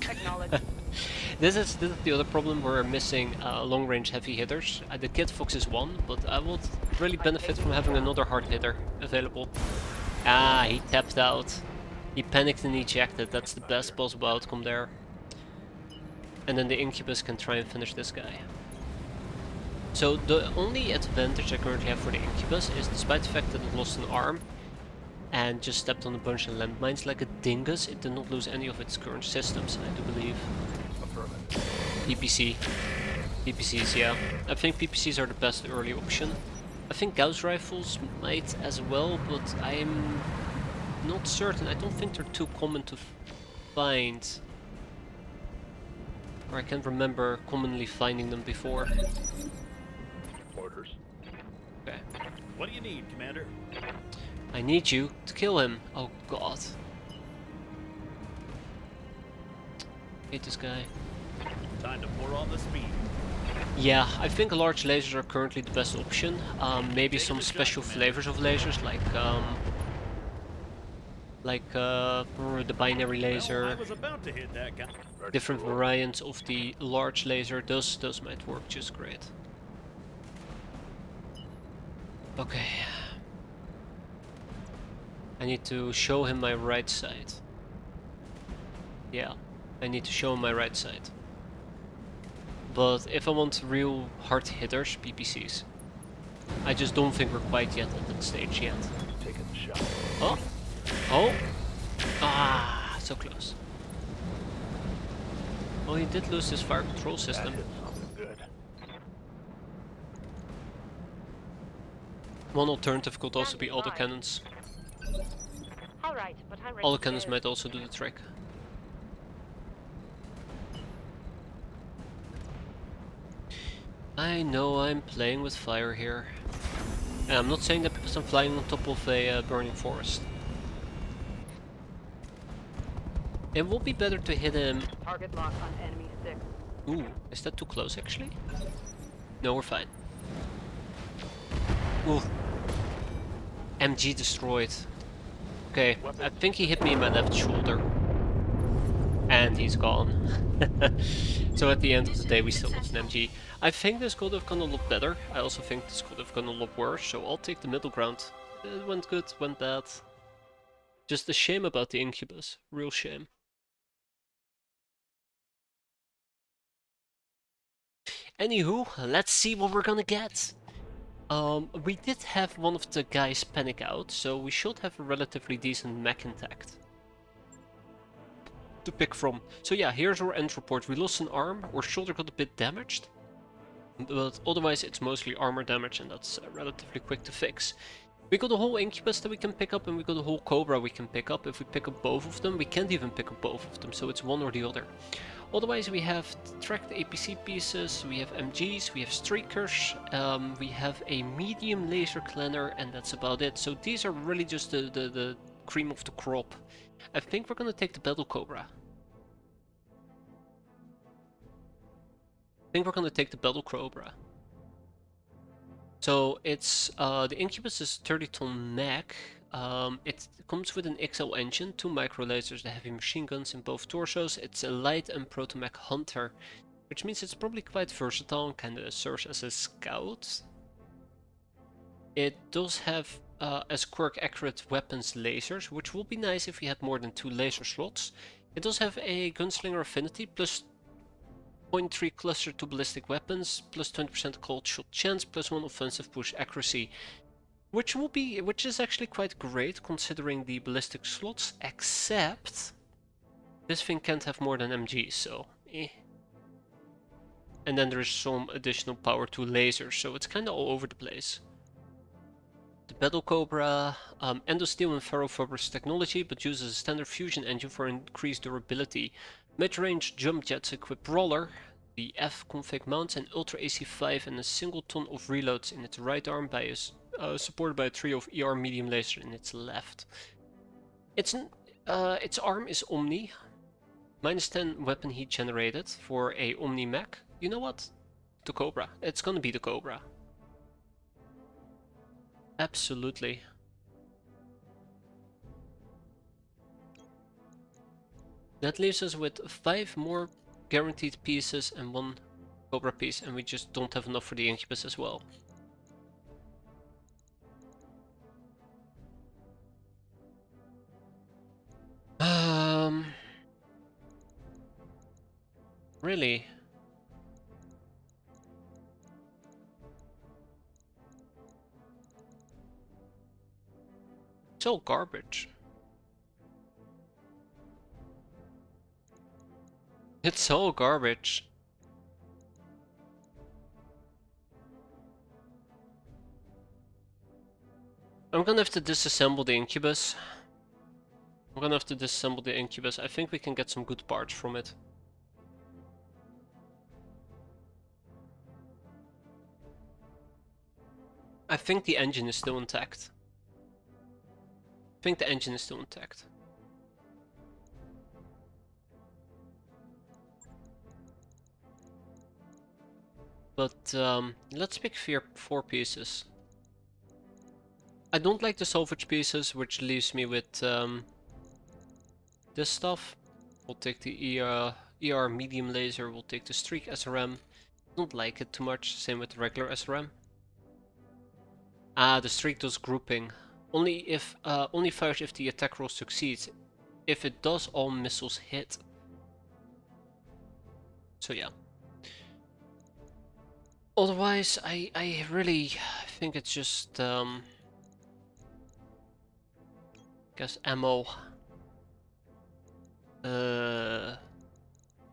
Acknowledge. This is the other problem. We're missing long-range heavy hitters. The Kid Fox is one, but I would really benefit from having another hard hitter available. Ah, he tapped out. He panicked and ejected. That's the best possible outcome there. And then the Incubus can try and finish this guy. So the only advantage I currently have for the Incubus is, despite the fact that it lost an arm and just stepped on a bunch of landmines like a dingus, it did not lose any of its current systems, I do believe. PPC. PPCs, yeah. I think PPCs are the best early option. I think Gauss rifles might as well, but I'm not certain. I don't think they're too common to find. Or I can't remember commonly finding them before. Orders. Okay. What do you need, Commander? I need you to kill him. Oh god. Hate this guy. Time to pour on the speed. Yeah, I think large lasers are currently the best option. Maybe some special flavors of lasers, like the binary Well, I laser, was about to hit that guy. different variants of the large laser. Those might work just great. Okay. I need to show him my right side. Yeah, I need to show him my right side. But if I want real hard hitters, PPCs. I just don't think we're quite yet at that stage yet. Taking the shot. Oh! Oh! Ah, so close. Oh, he did lose his fire control system. Good. One alternative could also be Standing by. autocannons. All right, but I'm ready. Autocannons to go. might also do the trick. I know I'm playing with fire here. And I'm not saying that because I'm flying on top of a burning forest. It would be better to hit him. Target lock on enemy 6. Ooh, is that too close actually? No, we're fine. Ooh. MG destroyed. Okay, I think he hit me in my left shoulder. And he's gone. So at the end of the day we still lost an MG. I think this could have gone a lot better. I also think this could have gone a lot worse, so I'll take the middle ground. It went good, went bad. Just a shame about the Incubus. Real shame. Anywho, let's see what we're gonna get. We did have one of the guys panic out, so we should have a relatively decent mech intact to pick from. So yeah, here's our end report. We lost an arm, our shoulder got a bit damaged, but otherwise it's mostly armor damage, and that's relatively quick to fix. We got a whole Incubus that we can pick up, and we got a whole Cobra we can pick up. If we pick up both of them, we can't even pick up both of them, so it's one or the other. Otherwise we have tracked APC pieces, we have MGs, we have streakers, we have a medium laser cleaner, and that's about it. So these are really just the cream of the crop. I think we're gonna take the Battle Cobra. So it's the Incubus is 30-ton mech. It comes with an XL engine, 2 micro lasers, the heavy machine guns in both torsos. It's a light and protomech hunter, which means it's probably quite versatile and kind of serves as a scout. It does have, as quirk, accurate weapons lasers, which will be nice if we had more than 2 laser slots. It does have a gunslinger affinity, plus 0.3 cluster to ballistic weapons, plus 20% cold shot chance, plus 1 offensive push accuracy. Which is actually quite great considering the ballistic slots, except this thing can't have more than MGs, so eh. And then there's some additional power to lasers, so it's kinda all over the place. The Battle Cobra, Endosteel and Ferrofibrous technology, but uses a standard fusion engine for increased durability. Mid-range jump jets equip Brawler. The F config mounts an Ultra AC5 and a single ton of reloads in its right arm, supported by a trio of ER medium laser in its left. Its arm is Omni, minus 10 weapon heat generated for a Omni mech. You know what? The Cobra. It's gonna be the Cobra. Absolutely. That leaves us with 5 more guaranteed pieces and 1 Cobra piece, and we just don't have enough for the Incubus as well. Really? It's all garbage. It's all garbage. I'm gonna have to disassemble the Incubus. I think we can get some good parts from it. I think the engine is still intact. But let's pick 4 pieces. I don't like the salvage pieces, which leaves me with this stuff. We'll take the ER medium laser, we'll take the streak SRM. Don't like it too much, same with the regular SRM. Ah, the streak does grouping. Only fires if the attack roll succeeds. If it does, all missiles hit. So yeah. Otherwise, I really think it's just guess ammo.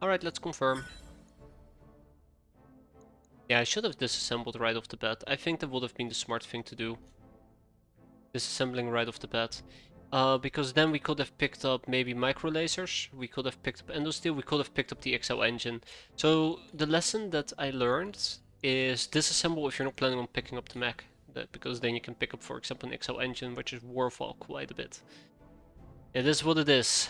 Alright, let's confirm. Yeah, I should have disassembled right off the bat. I think that would have been the smart thing to do. Disassembling right off the bat. Because then we could have picked up maybe micro lasers, we could have picked up endosteel, we could have picked up the XL engine. So the lesson that I learned is disassemble if you're not planning on picking up the mech. Because then you can pick up, for example, an XL engine, which is worthwhile quite a bit. It is what it is.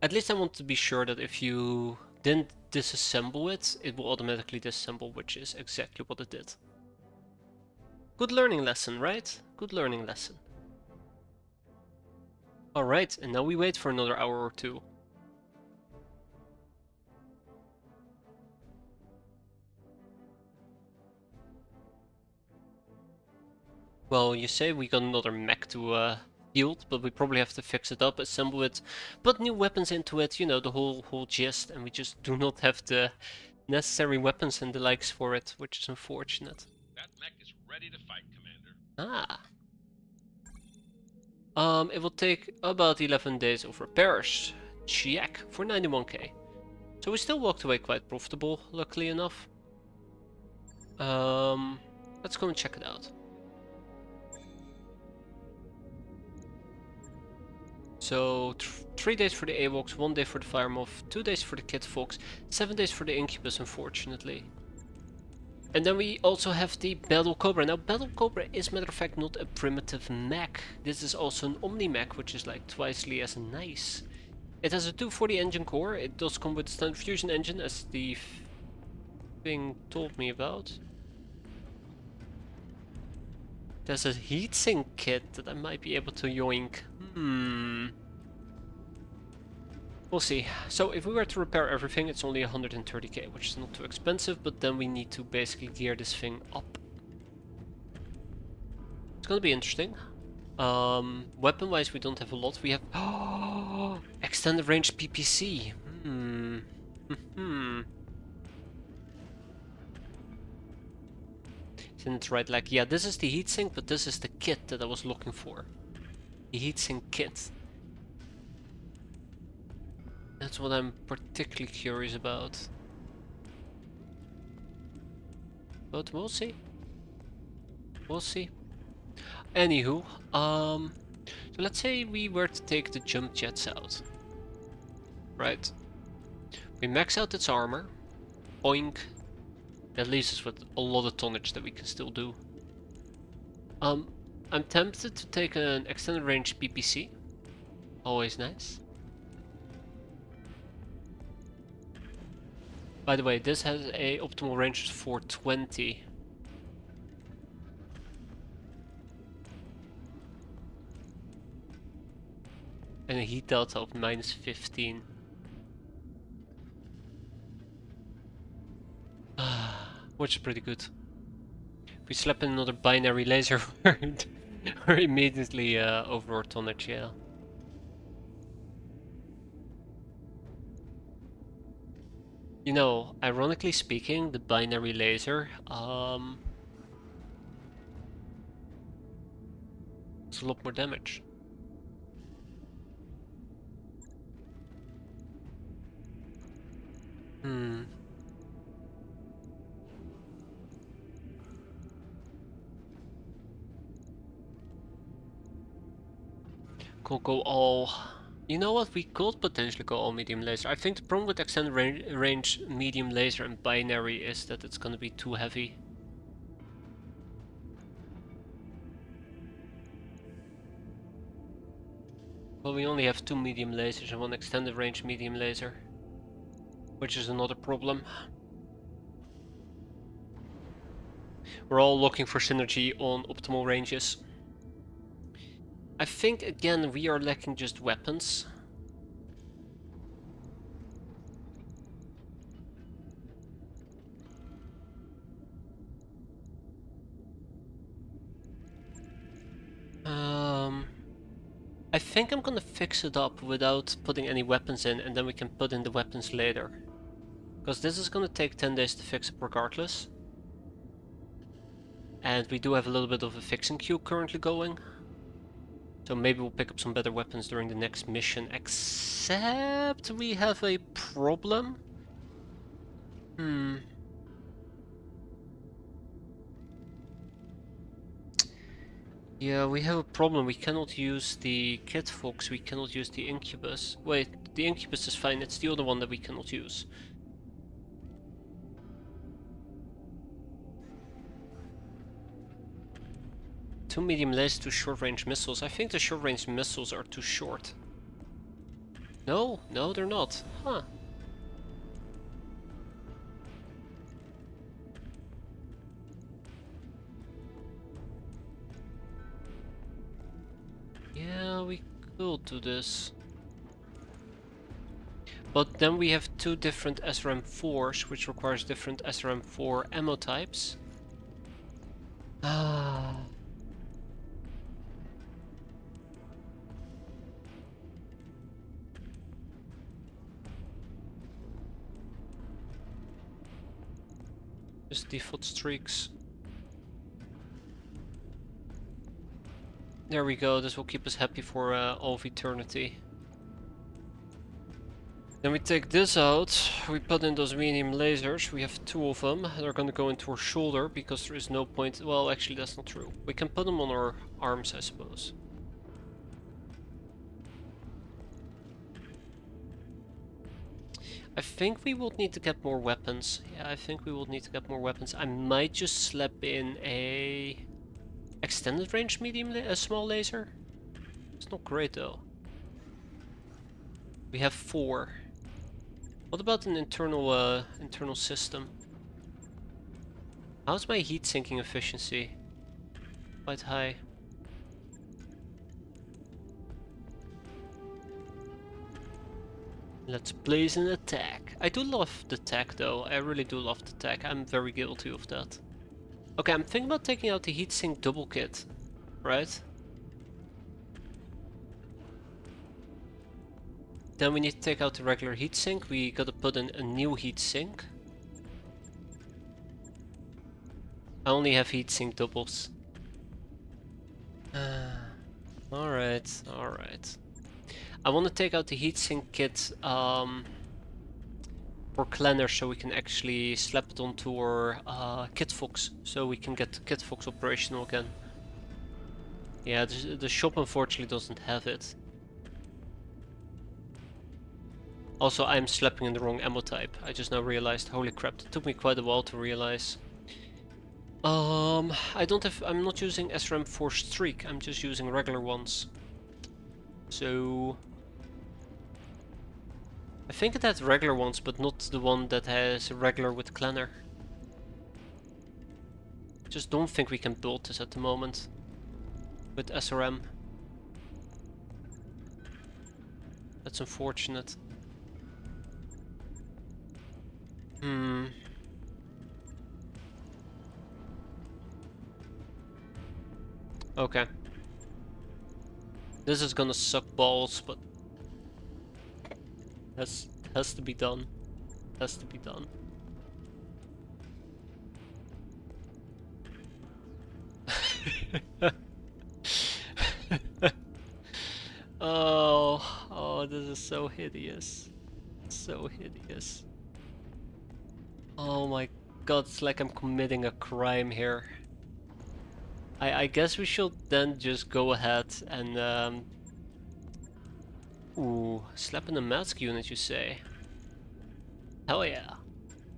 At least I want to be sure that if you didn't disassemble it, it will automatically disassemble, which is exactly what it did. Good learning lesson, right? Good learning lesson. Alright, and now we wait for another hour or 2. Well, you say we got another mech to field, but we probably have to fix it up, assemble it, put new weapons into it, you know, the whole gist, and we just do not have the necessary weapons and the likes for it, which is unfortunate. That mech is ready to fight, Commander. It will take about 11 days of repairs. Check, for 91k. So we still walked away quite profitable, luckily enough. Let's go and check it out. So 3 days for the AWOX, 1 day for the Fire Moth, 2 days for the Kid Fox, 7 days for the Incubus, unfortunately. And then we also have the Battle Cobra. Now Battle Cobra is, matter of fact, not a primitive mech. This is also an Omni mech, which is like twicely as nice. It has a 240 engine core. It does come with a standard fusion engine, as the thing told me about. There's a heatsink kit that I might be able to yoink. We'll see. So if we were to repair everything, it's only 130k, which is not too expensive, but then we need to basically gear this thing up. gonna be interesting. Weapon-wise, we don't have a lot. We have extended range PPC. Isn't it right? Like, yeah, this is the heatsink, but this is the kit that I was looking for. The heatsink kit. That's what I'm particularly curious about. But we'll see. We'll see. Anywho, so let's say we were to take the jump jets out. Right. We max out its armor. Oink. That leaves us with a lot of tonnage that we can still do. I'm tempted to take an extended range PPC. Always nice. By the way, this has a optimal range of 420. And a heat delta of -15. Which is pretty good. If we slap in another binary laser, we're immediately over our tonnage, yeah. You know, ironically speaking, the binary laser, it's a lot more damage. Could go all... You know what, we could potentially go all medium laser. I think the problem with extended range medium laser and binary is that it's gonna be too heavy. Well, we only have 2 medium lasers and 1 extended range medium laser, which is another problem. We're all looking for synergy on optimal ranges. I think again we are lacking just weapons. I think I'm gonna fix it up without putting any weapons in, and then we can put in the weapons later. Because this is gonna take 10 days to fix up regardless. And we do have a little bit of a fixing queue currently going. So maybe we'll pick up some better weapons during the next mission, except we have a problem. Yeah, we have a problem. We cannot use the Kit Fox, we cannot use the Incubus. Wait, the Incubus is fine, it's the other one that we cannot use. Two medium lasers, 2 short range missiles. I think the short range missiles are too short. No, no, they're not. Huh. Yeah, we could do this. But then we have 2 different SRM4s, which requires different SRM4 ammo types. Just default streaks. There we go, this will keep us happy for all of eternity. Then we take this out, we put in those medium lasers, we have 2 of them. They're gonna go into our shoulder because there is no point... Well, actually that's not true. We can put them on our arms, I suppose. I think we will need to get more weapons. Yeah, I think we will need to get more weapons. I might just slap in a extended range a small laser. It's not great though. We have 4. What about an internal system? How's my heat sinking efficiency? Quite high. Let's blaze an attack. I do love the tech though, I really do love the tech. I'm very guilty of that. Okay, I'm thinking about taking out the heatsink double kit. right? Then we need to take out the regular heatsink. We gotta put in a new heatsink. I only have heatsink doubles. Alright, alright. I want to take out the heatsink kit for Clanner so we can actually slap it onto our Kitfox, so we can get Kitfox operational again. Yeah, the shop unfortunately doesn't have it. Also, I'm slapping in the wrong ammo type. I just now realized. Holy crap, it took me quite a while to realize. I'm not using SRM Force Streak, I'm just using regular ones. So I think it has regular ones, but not the one that has regular with Clanner. Just don't think we can build this at the moment with SRM. That's unfortunate. Okay. This is gonna suck balls, but has to be done. Has to be done. Oh, this is so hideous. So hideous. Oh my god, it's like I'm committing a crime here. I guess we should then just go ahead and ooh, slap in a mask unit, you say? Hell yeah.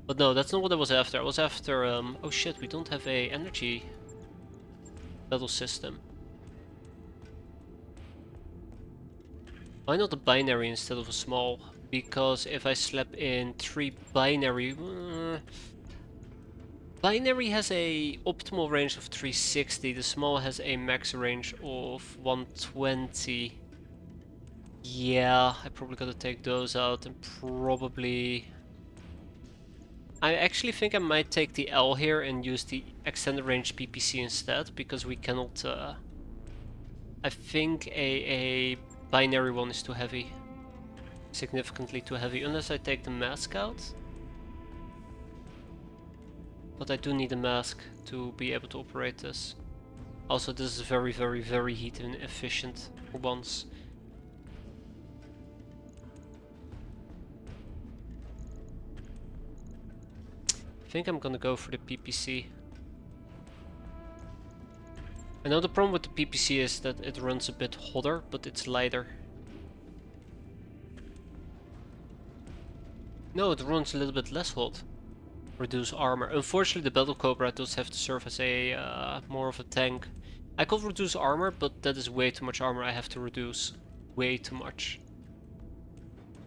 But no, that's not what I was after. I was after oh shit, we don't have a energy battle system. Why not a binary instead of a small? Because if I slap in 3 binary... binary has a optimal range of 360, the small has a max range of 120. Yeah, I probably gotta take those out and probably... I actually think I might take the L here and use the extended range PPC instead, because we cannot... I think a binary one is too heavy. Significantly too heavy, unless I take the mask out. But I do need a mask to be able to operate this. Also, this is very, very, very heat inefficient for once. I think I'm gonna go for the PPC. I know the problem with the PPC is that it runs a bit hotter, but it's lighter. No, it runs a little bit less hot. Reduce armor. Unfortunately, the Battle Cobra does have to serve as a more of a tank. I could reduce armor, but that is way too much armor I have to reduce. Way too much.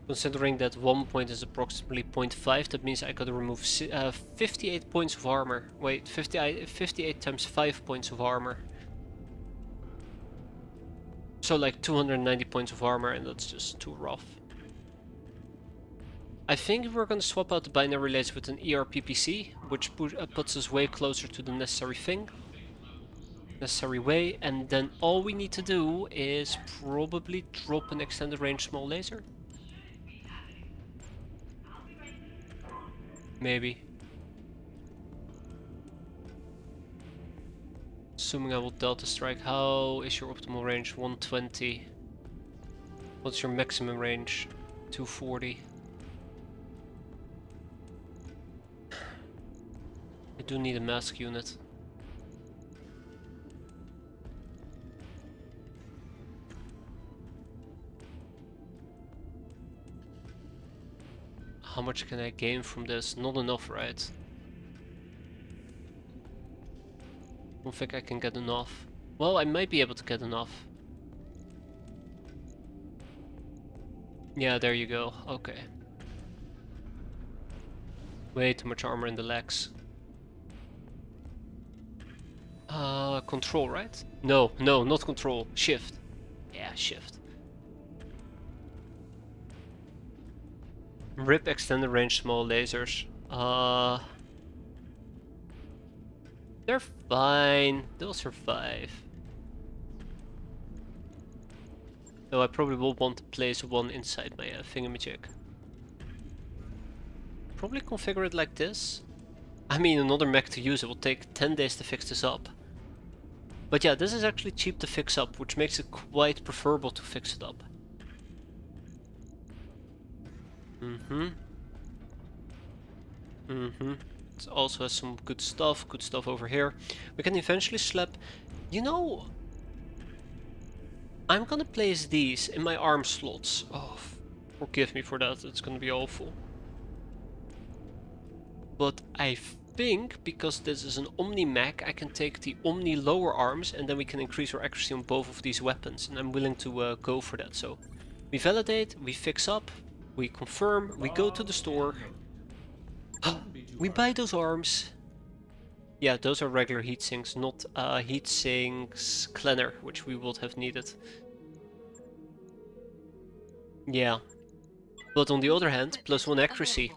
Considering that 1 point is approximately 0.5, that means I gotta remove 58 points of armor. Wait, 58 times 5 points of armor. So like 290 points of armor, and that's just too rough. I think we're gonna swap out the binary relays with an ERPPC, which puts us way closer to the necessary way, and then all we need to do is probably drop an extended range small laser. Maybe. Assuming I will Delta Strike. How is your optimal range? 120. What's your maximum range? 240. I do need a mask unit. How much can I gain from this? Not enough, right? Don't think I can get enough. Well, I might be able to get enough. Yeah, there you go. Okay. Way too much armor in the legs. Control, right? No, not control. Shift. Yeah, shift. Rip extended range small lasers. They're fine. They'll survive. Though I probably will want to place one inside my thingamajig. Probably configure it like this. I mean, another mech to use, it will take 10 days to fix this up. But yeah, this is actually cheap to fix up, which makes it quite preferable to fix it up. It also has some good stuff over here. We can eventually slap... You know... I'm gonna place these in my arm slots. Oh, forgive me for that, it's gonna be awful. But I think, because this is an Omni mech, I can take the Omni lower arms and then we can increase our accuracy on both of these weapons. And I'm willing to go for that. So we validate, we fix up, we confirm, we go to the store. We buy those arms. Yeah, those are regular heatsinks, not heatsinks cleaner, which we would have needed. Yeah. But on the other hand, +1 accuracy.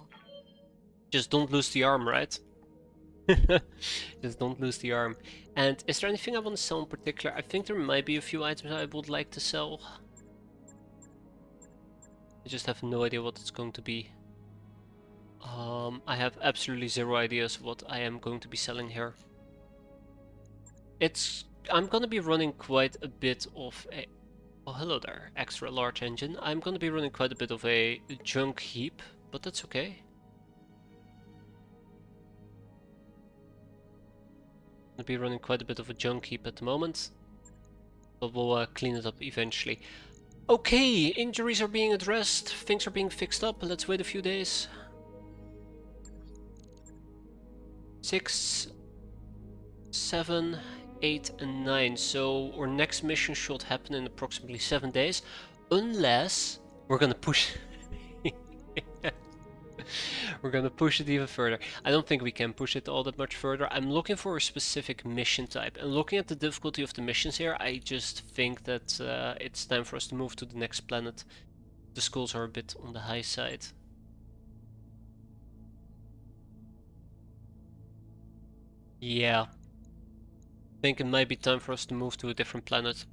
Just don't lose the arm, right? Just don't lose the arm. And is there anything I want to sell in particular? I think there might be a few items I would like to sell. I just have no idea what it's going to be. I have absolutely zero ideas what I am going to be selling here. I'm gonna be running quite a bit of a... Oh, hello there, extra large engine. I'm gonna be running quite a bit of a junk heap, but that's okay. Gonna be running quite a bit of a junk heap at the moment, but we'll clean it up eventually. Okay, injuries are being addressed, things are being fixed up. Let's wait a few days. 6, 7, 8 and 9. So our next mission should happen in approximately 7 days, unless we're gonna push we're gonna push it even further. I don't think we can push it all that much further. I'm looking for a specific mission type, and looking at the difficulty of the missions here, I just think that it's time for us to move to the next planet. The skulls are a bit on the high side. Yeah. I think it might be time for us to move to a different planet.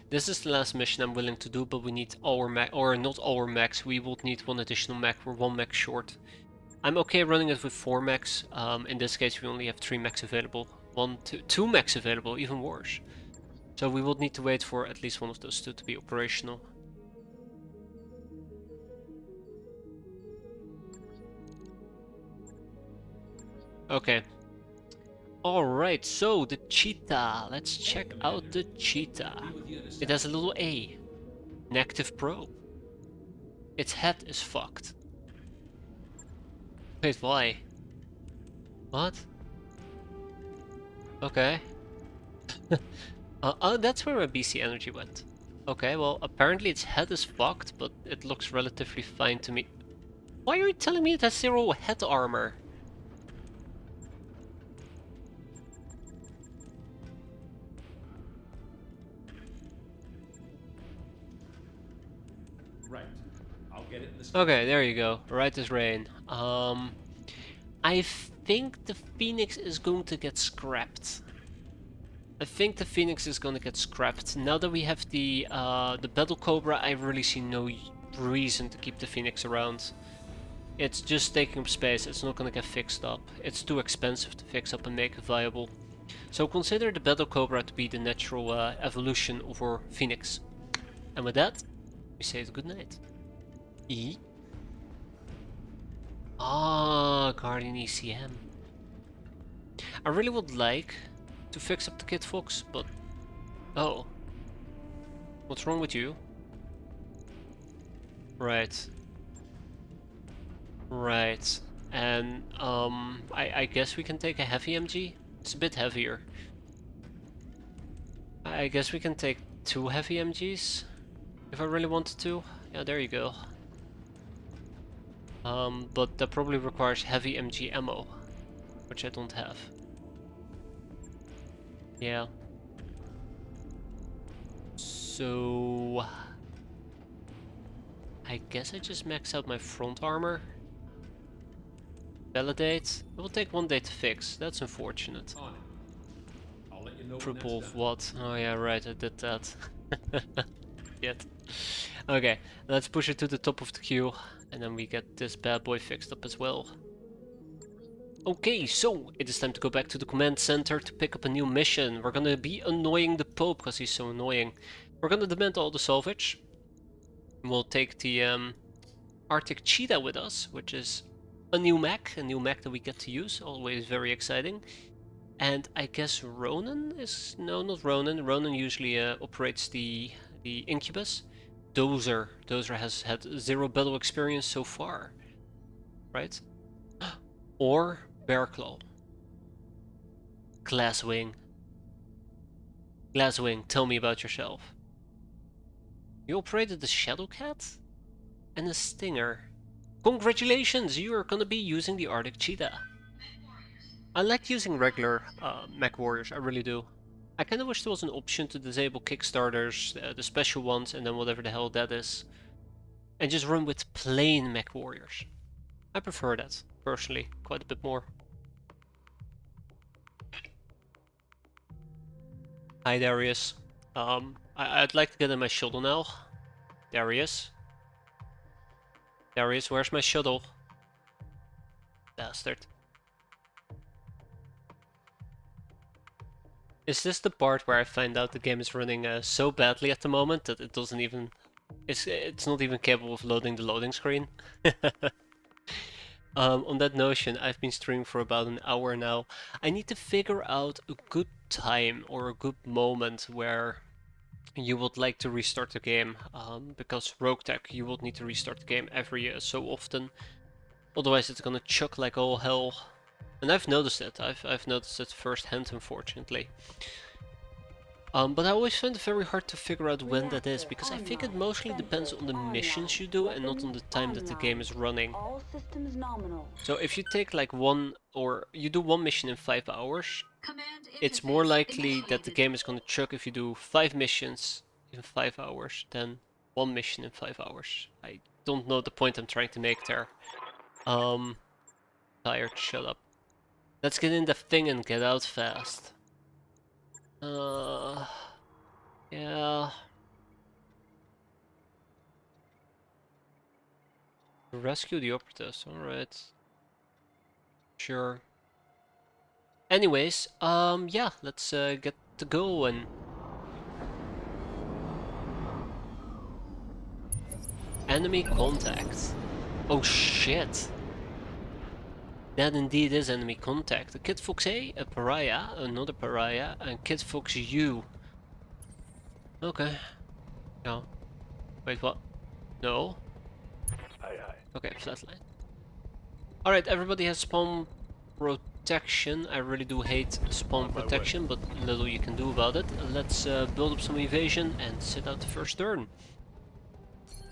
This is the last mission I'm willing to do, but we need all our mech, or not all our mechs, we would need one additional mech, we're 1 mech short. I'm okay running it with 4 mechs, in this case we only have 3 mechs available. 2 mechs available, even worse. So we would need to wait for at least one of those 2 to be operational. Okay. Alright, so the cheetah. Let's check out the cheetah. It has a little A. Negative probe. Its head is fucked. Wait, why? What? Okay. Oh, that's where my BC energy went. Okay, well, apparently its head is fucked, but it looks relatively fine to me. Why are you telling me it has 0 head armor? Okay, there you go. Right as rain. I think the Phoenix is going to get scrapped. Now that we have the Battle Cobra, I really see no reason to keep the Phoenix around. It's just taking up space, it's not gonna get fixed up. It's too expensive to fix up and make it viable. So consider the Battle Cobra to be the natural evolution of our Phoenix. And with that, we say it good night. E? Ah, Guardian ECM. I really would like to fix up the Kid Fox, but... Oh. What's wrong with you? Right. Right. And, I guess we can take a heavy MG? It's a bit heavier. I guess we can take 2 heavy MGs? If I really wanted to. Yeah, there you go. But that probably requires heavy MG ammo, which I don't have. Yeah. So... I guess I just max out my front armor. Validate. It will take 1 day to fix. That's unfortunate. On it. I'll let you know when Triple that's of done. what? Oh yeah, right, I did that. Yet. Okay, let's push it to the top of the queue, and then we get this bad boy fixed up as well. Okay, so it is time to go back to the command center to pick up a new mission. We're gonna be annoying the Pope because he's so annoying. We're gonna demand all the salvage. We'll take the Arctic Cheetah with us, which is a new mech that we get to use. Always very exciting. And I guess Ronan is... no, not Ronan. Ronan usually operates the Incubus. Dozer has had 0 battle experience so far. Right? Or Bearclaw. Glasswing. Glasswing, tell me about yourself. You operated the Shadowcat? And a Stinger. Congratulations, you are gonna be using the Arctic Cheetah. I like using regular mech warriors, I really do. I kinda wish there was an option to disable Kickstarters, the special ones, and then whatever the hell that is. And just run with plain mech warriors. I prefer that, personally, quite a bit more. Hi Darius. I'd like to get in my shuttle now. Darius. Darius, where's my shuttle? Bastard. Is this the part where I find out the game is running so badly at the moment that it doesn't even... It's not even capable of loading the loading screen? On that notion, I've been streaming for about an hour now. I need to figure out a good time or a good moment where you would like to restart the game, because RogueTech, you would need to restart the game every so often. Otherwise it's gonna chuck like all hell. And I've noticed it. I've noticed it firsthand, unfortunately. But I always find it very hard to figure out when that is, because I think it mostly depends on the missions you do and not on the time that the game is running. All systems nominal. So if you take like you do one mission in 5 hours, it's more likely that the game is gonna chuck if you do 5 missions in 5 hours than 1 mission in 5 hours. I don't know the point I'm trying to make there. Tired, shut up. Let's get in the thing and get out fast. Yeah. Rescue the operatives, alright. Sure. Anyways, yeah, let's get to going. Enemy contact. Oh shit. That indeed is enemy contact. A Kid Fox A, a pariah, another pariah, and Kid Fox U. Okay. No. Wait, what? No. Aye, aye. Okay, flatline. Alright, everybody has spawn protection. I really do hate spawn protection, but little you can do about it. Let's build up some evasion and sit out the first turn.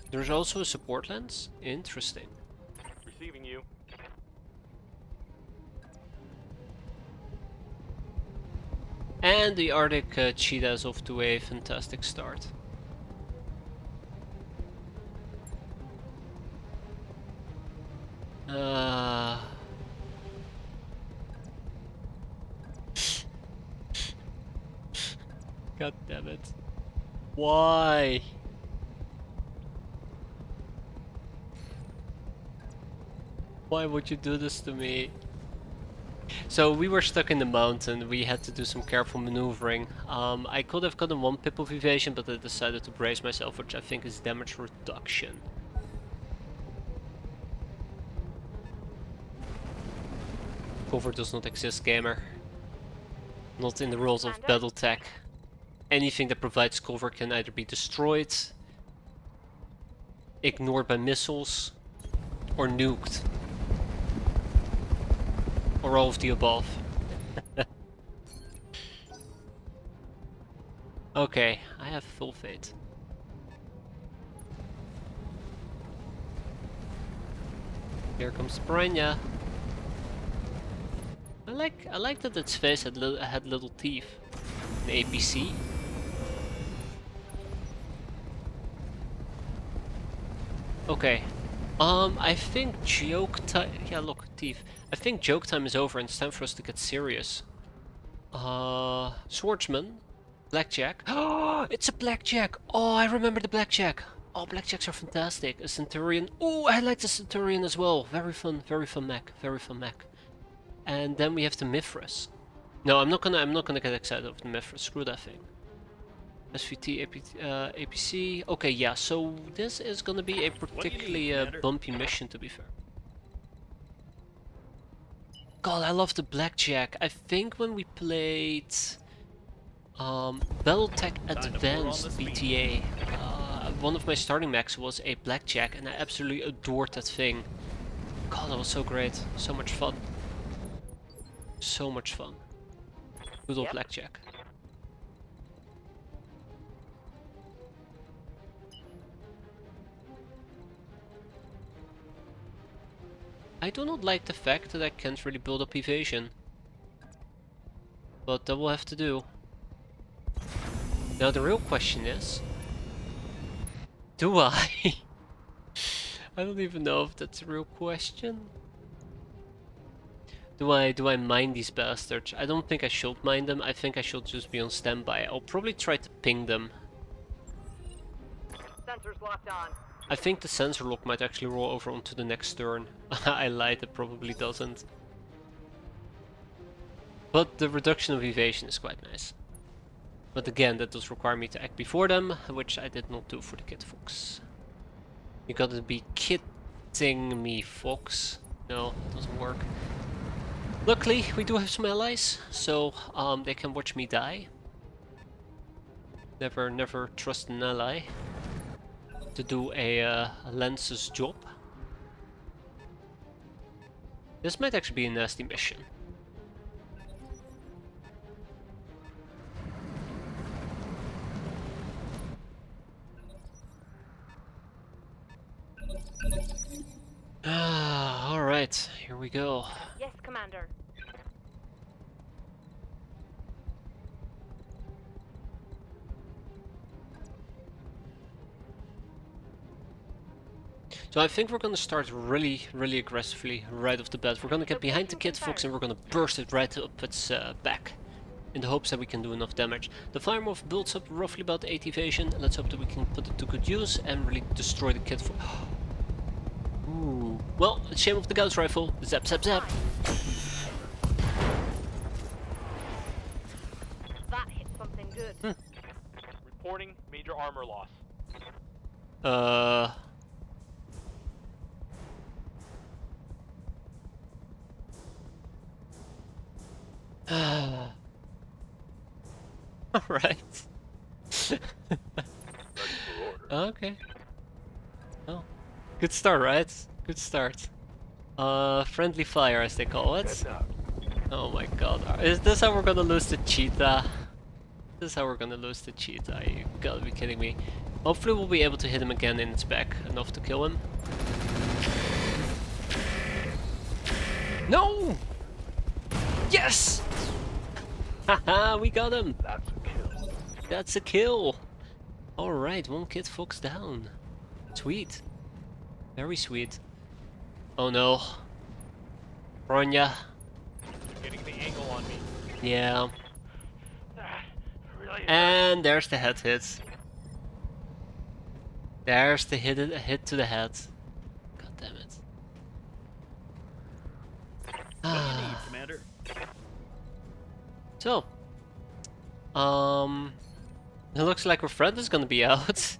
There's also a support lens. Interesting. Receiving you. And the Arctic Cheetah is off to a fantastic start. God damn it. Why? Why would you do this to me? So we were stuck in the mountain, we had to do some careful maneuvering. I could have gotten 1 pip of evasion, but I decided to brace myself, which I think is damage reduction. Cover does not exist, gamer. Not in the rules of BattleTech. Anything that provides cover can either be destroyed, ignored by missiles, or nuked. Or all of the above. Okay, I have full faith. Here comes Piranha. I like that its face had little teeth. An APC. Okay. I think joke time. Yeah, look, thief. I think joke time is over and it's time for us to get serious. Swordsman, blackjack. Oh, it's a blackjack. Oh, I remember the blackjack. Oh, blackjacks are fantastic. A centurion. Oh, I like the centurion as well. Very fun mech. Very fun mech. And then we have the Mithras. No, I'm not gonna get excited over the Mithras. Screw that thing. SVT, APC. Okay, yeah. So this is gonna be a particularly bumpy mission, to be fair. God, I love the blackjack. I think when we played BattleTech Advanced BTA, one of my starting mechs was a blackjack, and I absolutely adored that thing. God, that was so great. So much fun. So much fun. Good old blackjack. I do not like the fact that I can't really build up evasion. But that will have to do. Now the real question is... Do I? I don't even know if that's a real question. Do I mine these bastards? I don't think I should mine them. I think I should just be on standby. I'll probably try to ping them. Sensors locked on. I think the sensor lock might actually roll over onto the next turn. I lied, it probably doesn't. But the reduction of evasion is quite nice. But again, that does require me to act before them, which I did not do for the Kid Fox. You gotta be kidding me, Fox. No, it doesn't work. Luckily, we do have some allies, so they can watch me die. Never trust an ally to do a Lance's job. This might actually be a nasty mission. Alright, here we go. Yes, Commander. So I think we're gonna start really aggressively right off the bat. We're gonna get behind the Kid Fox and we're gonna burst it right up its back. In the hopes that we can do enough damage. The Fire Morph builds up roughly about 8 evasion. Let's hope that we can put it to good use and really destroy the Kid Fox. Ooh. Well, shame of the Gauss Rifle. Zap, zap, zap. That hit something good. Reporting major armor loss. Alright. Okay. Oh. Good start, right? Good start. Friendly fire as they call it. Oh my god. Is this how we're gonna lose the cheetah? This is how we're gonna lose the cheetah. You gotta be kidding me. Hopefully we'll be able to hit him again in its back enough to kill him. No! Yes! Haha, we got him! That's a kill. That's a kill! Alright, one Kid Fox down. Sweet. Very sweet. Oh no. Bronya. Getting the angle on me. Yeah. Really? And there's the head hit. There's the hit to the head. God damn it. What do you need, Commander? So, it looks like our friend is gonna be out.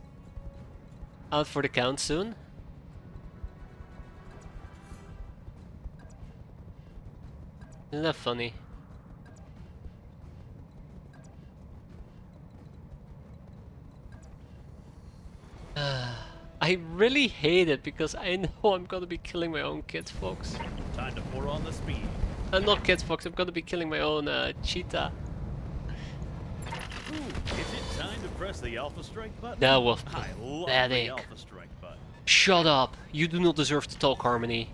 Out for the count soon. Isn't that funny? I really hate it because I know I'm gonna be killing my own Kid Fox. Time to pour on the speed. Not Kid Fox, I'm gonna be killing my own cheetah. Ooh, is it time to press the Alpha Strike button? That was I love pathetic. the Alpha Strike button. Shut up! You do not deserve to talk, Harmony.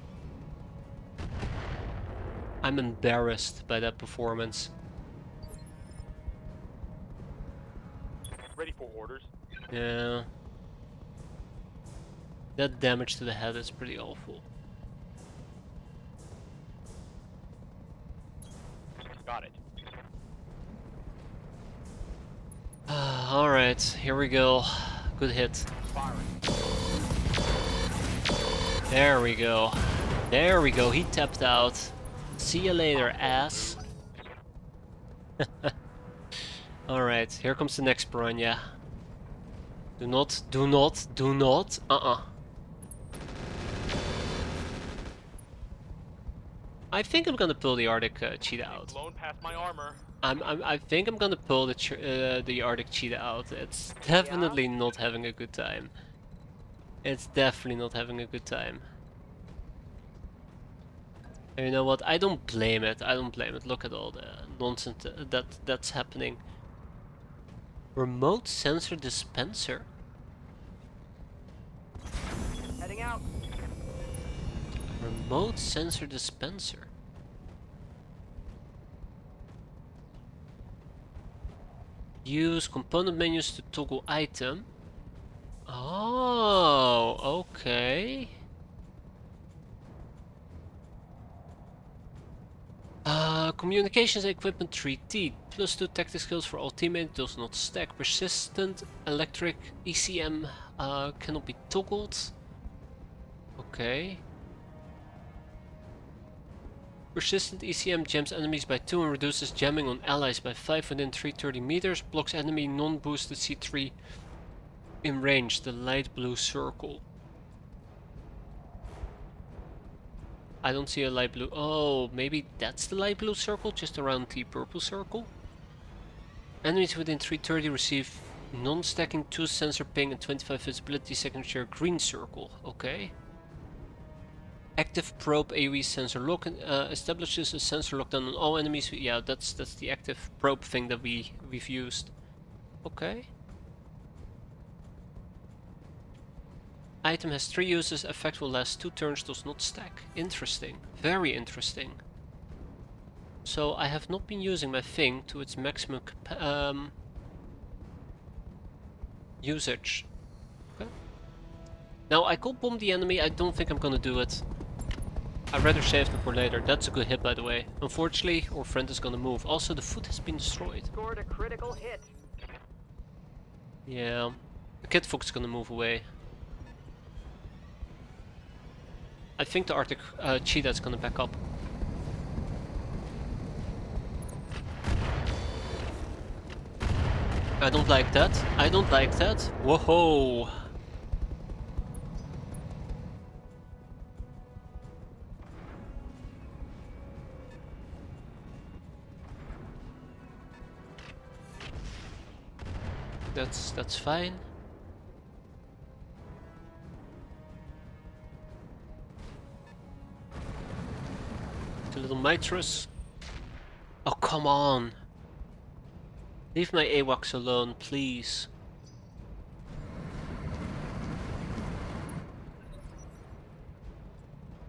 I'm embarrassed by that performance. Ready for orders. Yeah. That damage to the head is pretty awful. Got it. Alright, here we go. Good hit. Firing. There we go. There we go, he tapped out. See you later, ass. Alright, here comes the next piranha. Do not. I think I'm gonna pull the Arctic cheetah out. Blown past my armor. I think I'm gonna pull the Arctic cheetah out. It's definitely not having a good time. It's definitely not having a good time. And you know what? I don't blame it. I don't blame it. Look at all the nonsense that's happening. Remote sensor dispenser. Heading out. Remote sensor dispenser. Use component menus to toggle item. Oh, okay. Communications equipment 3T. +2 tactic skills for all teammates. Does not stack. Persistent electric ECM cannot be toggled. Okay. Persistent ECM jams enemies by 2 and reduces jamming on allies by 5 within 330 meters. Blocks enemy non-boosted C3 in range, the light blue circle. I don't see a light blue. Oh, maybe that's the light blue circle, just around the purple circle. Enemies within 330 receive non-stacking 2 sensor ping and 25 visibility signature green circle. Okay. Active probe AoE sensor lock establishes a sensor lockdown on all enemies. Yeah, that's the active probe thing that we've used. Okay. Item has 3 uses. Effect will last 2 turns. Does not stack. Interesting. Very interesting. So I have not been using my thing to its maximum usage. Okay. Now I could bomb the enemy. I don't think I'm gonna do it. I'd rather save them for later. That's a good hit, by the way. Unfortunately, our friend is gonna move. Also, the foot has been destroyed. Scored a critical hit. Yeah. The Kid Fox is gonna move away. I think the Arctic cheetah is gonna back up. I don't like that. I don't like that. Whoa! That's fine. The little Mitras. Oh, come on. Leave my AWACS alone, please.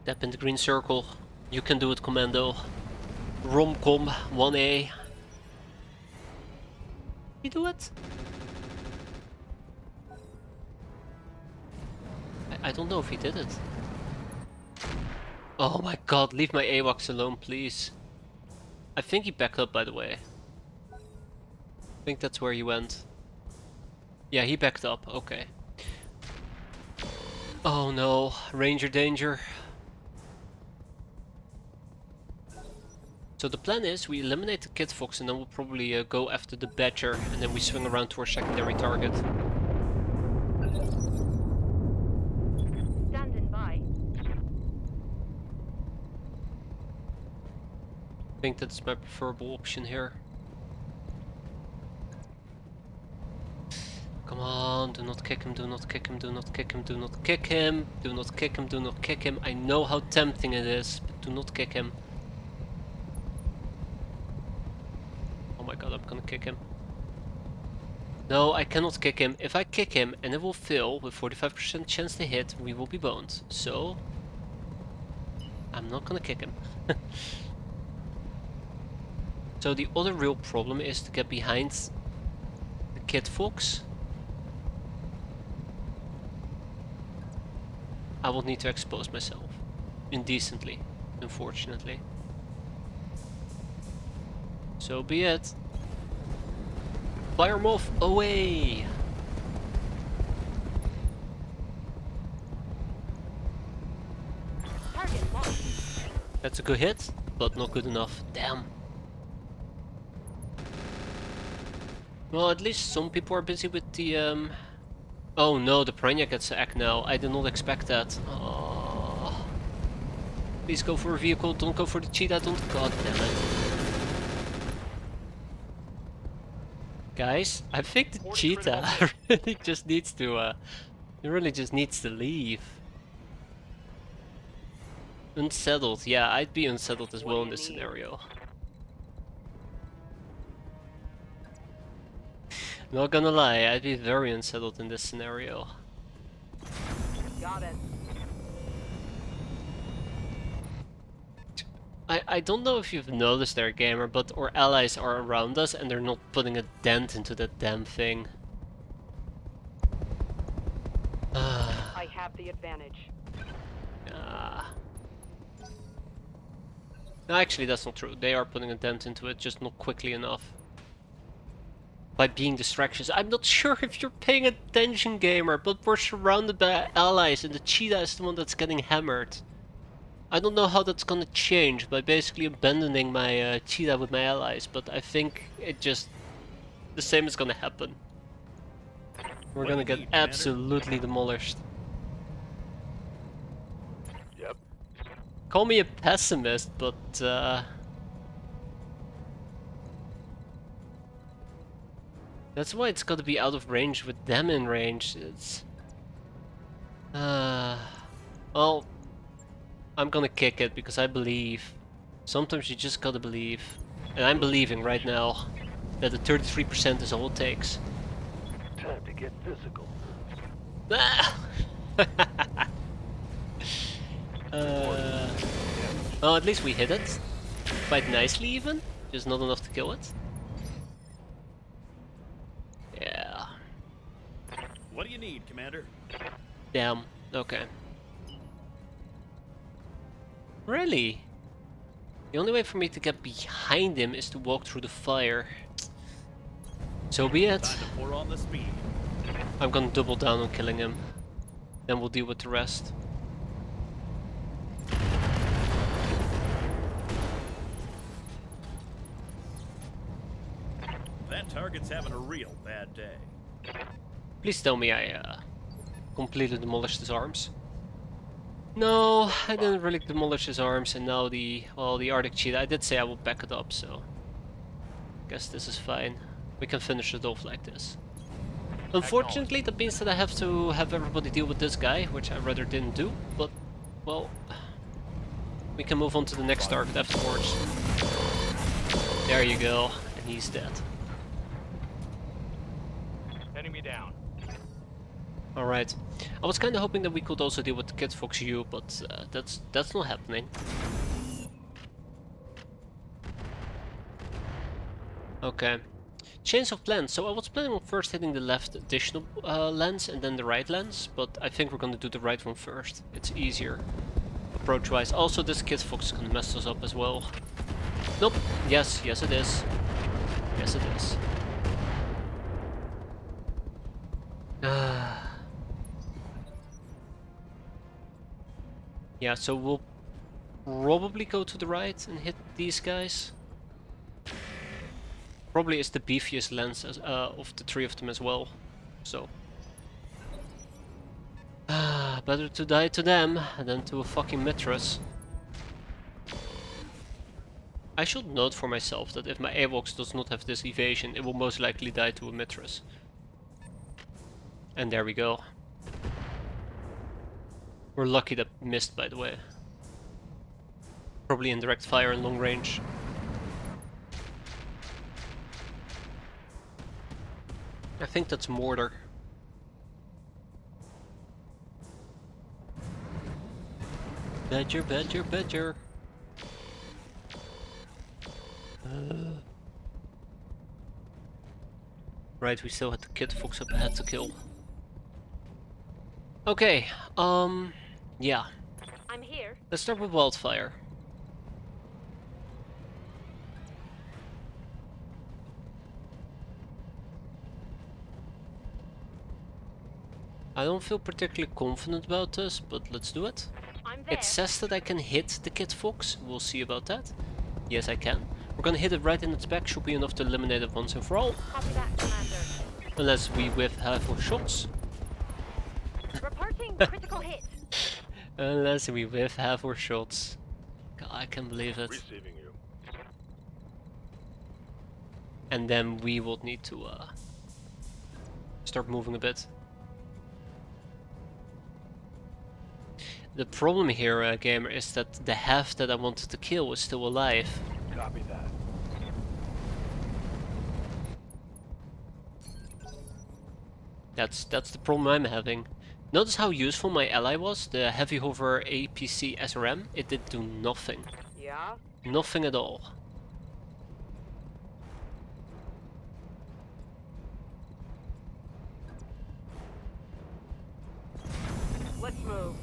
Tap in the green circle. You can do it, Commando. Romcom 1A. You do it? I don't know if he did it. Oh my god, leave my AWACS alone, please. I think he backed up, by the way. I think that's where he went. Yeah, he backed up, okay. Oh no, Ranger danger. So the plan is we eliminate the Kid Fox and then we'll probably go after the Badger and then we swing around to our secondary target. Standing by. I think that's my preferable option here. Come on, do not kick him, do not kick him, do not kick him, do not kick him, do not kick him, do not kick him. I know how tempting it is, but do not kick him. Oh my god, I'm gonna kick him. No, I cannot kick him. If I kick him and it will fail with 45% chance to hit, we will be boned. So, I'm not gonna kick him. So the other real problem is to get behind the Kid Fox. I will need to expose myself. Indecently, unfortunately. So be it. Fire them off, away! Target locked. That's a good hit, but not good enough. Damn. Well, at least some people are busy with the Oh no, the Piranha gets sacked now. I did not expect that. Oh. Please go for a vehicle, don't go for the cheetah, don't... God damn it. Guys, I think the 40 cheetah critical really just needs to, it really just needs to leave. Unsettled, yeah, I'd be unsettled as What well do in you this need? scenario. Not gonna lie, I'd be very unsettled in this scenario. Got it. I don't know if you've noticed there, gamer, but our allies are around us and they're not putting a dent into that damn thing. I have the advantage. No, actually that's not true. They are putting a dent into it, just not quickly enough. By being distractions. I'm not sure if you're paying attention, gamer, but we're surrounded by allies and the cheetah is the one that's getting hammered. I don't know how that's gonna change by basically abandoning my cheetah with my allies, but I think it just... the same is gonna happen. We're What do gonna you get need, Commander? absolutely demolished. Yep. Call me a pessimist, but that's why it's gotta be out of range with them in range. It's... well, I'm gonna kick it because I believe. Sometimes you just gotta believe. And I'm believing right now that the 33% is all it takes. Time to get physical. Well, at least we hit it. Quite nicely even. Just not enough to kill it. Yeah. What do you need, Commander? Damn. Okay. Really? The only way for me to get behind him is to walk through the fire. So be it. Time to pour on the speed. I'm gonna double down on killing him. Then we'll deal with the rest. That target's having a real bad day. Please tell me I completely demolished his arms. No, I didn't really demolish his arms, and now the Arctic cheetah. I did say I will back it up, so guess this is fine. We can finish it off like this. Unfortunately, that means that I have to have everybody deal with this guy, which I rather didn't do. But well, we can move on to the next target afterwards. There you go, and he's dead. Enemy down. Alright. I was kinda hoping that we could also deal with the Kid Fox U, but that's not happening. Okay. Change of plans. So I was planning on first hitting the left additional lens and then the right lens, but I think we're gonna do the right one first. It's easier approach-wise. Also, this Kid Fox is gonna mess us up as well. Nope. Yes it is. Yes it is. Yeah, so we'll probably go to the right and hit these guys. Probably is the beefiest lens as, of the three of them as well. So better to die to them than to a fucking Mitras. I should note for myself that if my AWOX does not have this evasion, it will most likely die to a Mitras. And there we go. We're lucky that missed, by the way. Probably indirect fire and long range. I think that's mortar. Badger, badger, badger. Right, we still had the Kid Fox up ahead to kill. Okay, Yeah, I'm here. let's start with wildfire. I don't feel particularly confident about this, but let's do it. I'm there. It says that I can hit the Kid Fox. We'll see about that. Yes, I can. We're gonna hit it right in its back. Should be enough to eliminate it once and for all. Copy that, Commander. Unless we whiff half our shots. Reporting critical hit. Unless we whiff half our shots. God, I can't believe it. Receiving you. And then we will need to start moving a bit. The problem here, gamer, is that the half that I wanted to kill is still alive. Copy that. That's the problem I'm having. Notice how useful my ally was, the heavy hover APC SRM. It did do nothing. Yeah? Nothing at all. Let's move.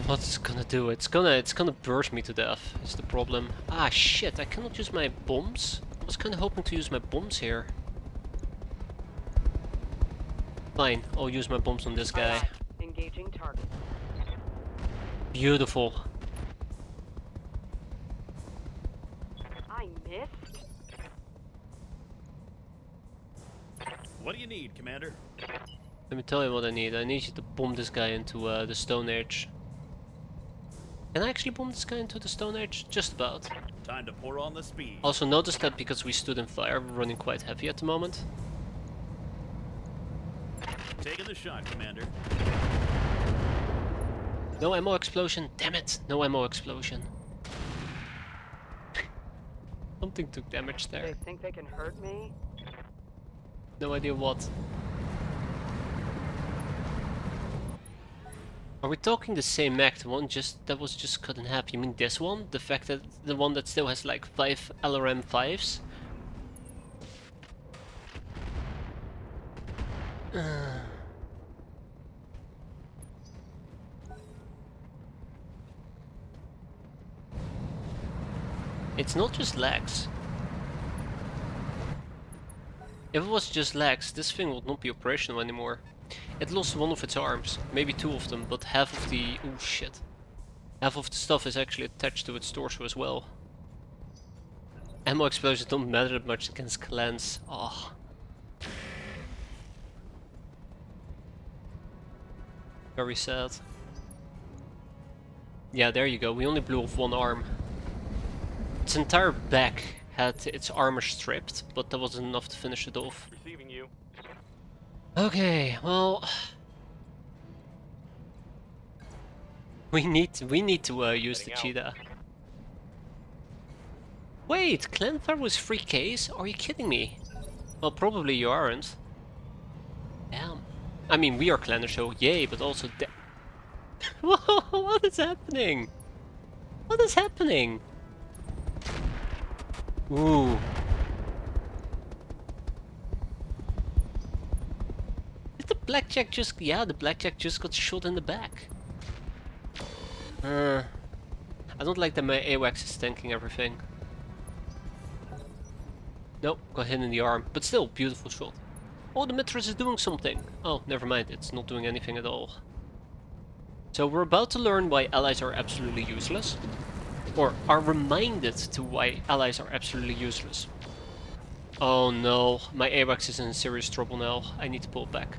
What's it gonna do? It's gonna burst me to death, is the problem. Ah shit, I cannot use my bombs. I was kinda hoping to use my bombs here. Fine, I'll use my bombs on this guy. Engaging target. Beautiful. I missed. What do you need, Commander? Let me tell you what I need. I need you to bomb this guy into the Stone Age. Can I actually bomb this guy into the Stone Age? Just about. Time to pour on the speed. Also notice that because we stood in fire, we're running quite heavy at the moment. Taking the shot, Commander. No ammo explosion. Damn it. No ammo explosion. Something took damage They there. think they can hurt me? No idea what. Are we talking the same mech? The one that was just cut in half? You mean this one? The fact that the one that still has like 5 LRM 5s? It's not just legs. If it was just legs, this thing would not be operational anymore. It lost one of its arms, maybe 2 of them, but half of the... oh shit. Half of the stuff is actually attached to its torso as well. Ammo explosions don't matter that much against clans. Ah. Very sad. Yeah, there you go, we only blew off one arm. Its entire back had its armor stripped, but that wasn't enough to finish it off. Receiving you. Okay, well... We need to use the Heading out. cheetah. Wait, Clanfire was 3Ks? Are you kidding me? Well, probably you aren't. Damn. I mean, we are Clanner, so yay, but also Whoa, what is happening? What is happening? Ooh. Did the blackjack just... yeah, the blackjack just got shot in the back. I don't like that my AWACS is tanking everything. Nope, got hit in the arm. But still, beautiful shot. Oh, the Mitras is doing something. Oh, never mind, it's not doing anything at all. So we're about to learn why allies are absolutely useless. Or are reminded to why allies are absolutely useless. Oh no, my AWACS is in serious trouble now. I need to pull back.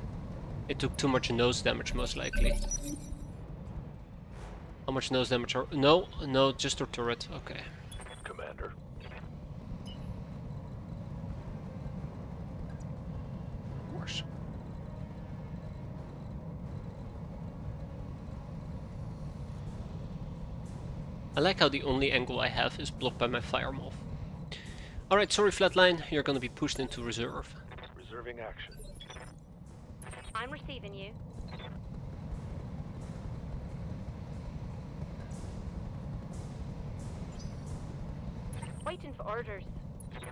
It took too much nose damage, most likely. How much nose damage are... no, no, just our turret. Okay. Commander. Worse. I like how the only angle I have is blocked by my fire moth. Alright, sorry Flatline, you're gonna be pushed into reserve. Reserving action. I'm receiving you. Waiting for orders.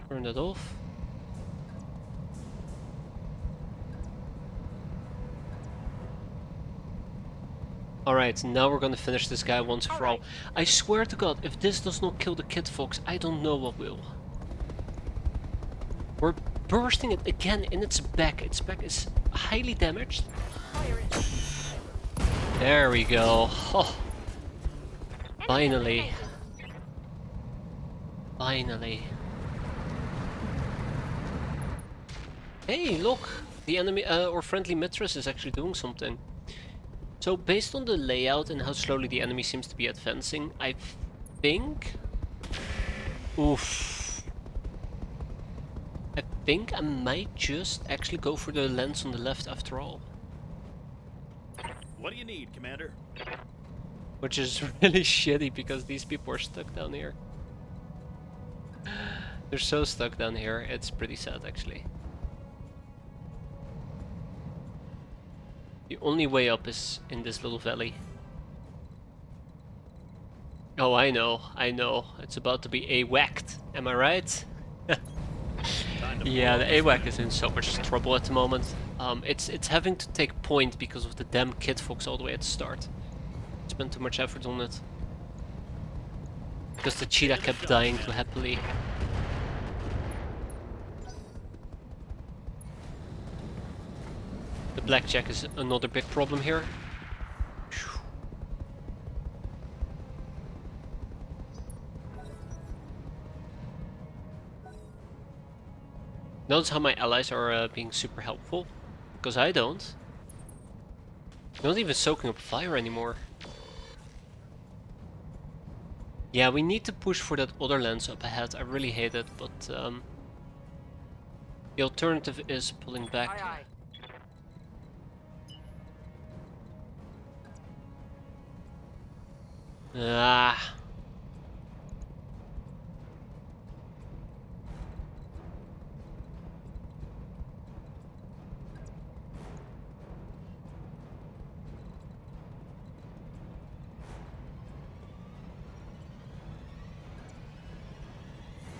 Turn that off. Alright, now we're gonna finish this guy once and for all. Alright. I swear to God, if this does not kill the Kid Fox, I don't know what will. We're bursting it again in its back. Its back is highly damaged. Fire it. There we go. Oh, Enemy finally. eliminated. Finally. Hey, look! The enemy or friendly Mistress is actually doing something. So based on the layout and how slowly the enemy seems to be advancing, I think... Oof. I think I might just actually go for the lens on the left after all. What do you need, Commander? Which is really shitty because these people are stuck down here. They're so stuck down here, it's pretty sad actually. The only way up is in this little valley. Oh, I know. It's about to be AWAC'd, am I right? Time to Yeah, blow the up this AWAC is in so much trouble at the moment. It's having to take point because of the damn Kid Fox all the way at the start. Spent too much effort on it. Because the cheetah kept dying too happily. The blackjack is another big problem here. Phew. Notice how my allies are being super helpful, because I don't. They're not even soaking up fire anymore. Yeah, we need to push for that other lens up ahead. I really hate it, but the alternative is pulling back. Aye, aye. Ah.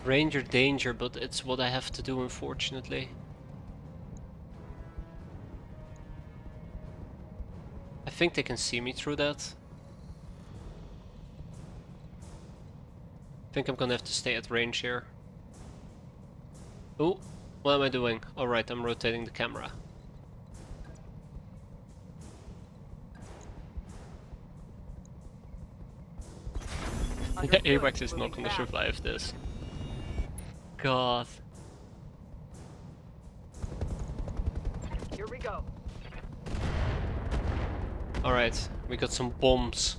Ranger danger, but it's what I have to do, unfortunately. I think they can see me through that. I think I'm gonna have to stay at range here. Oh, what am I doing? Alright, I'm rotating the camera. The Understood. AWACS is not Moving gonna fast. survive this. God. Here we go. Alright, we got some bombs.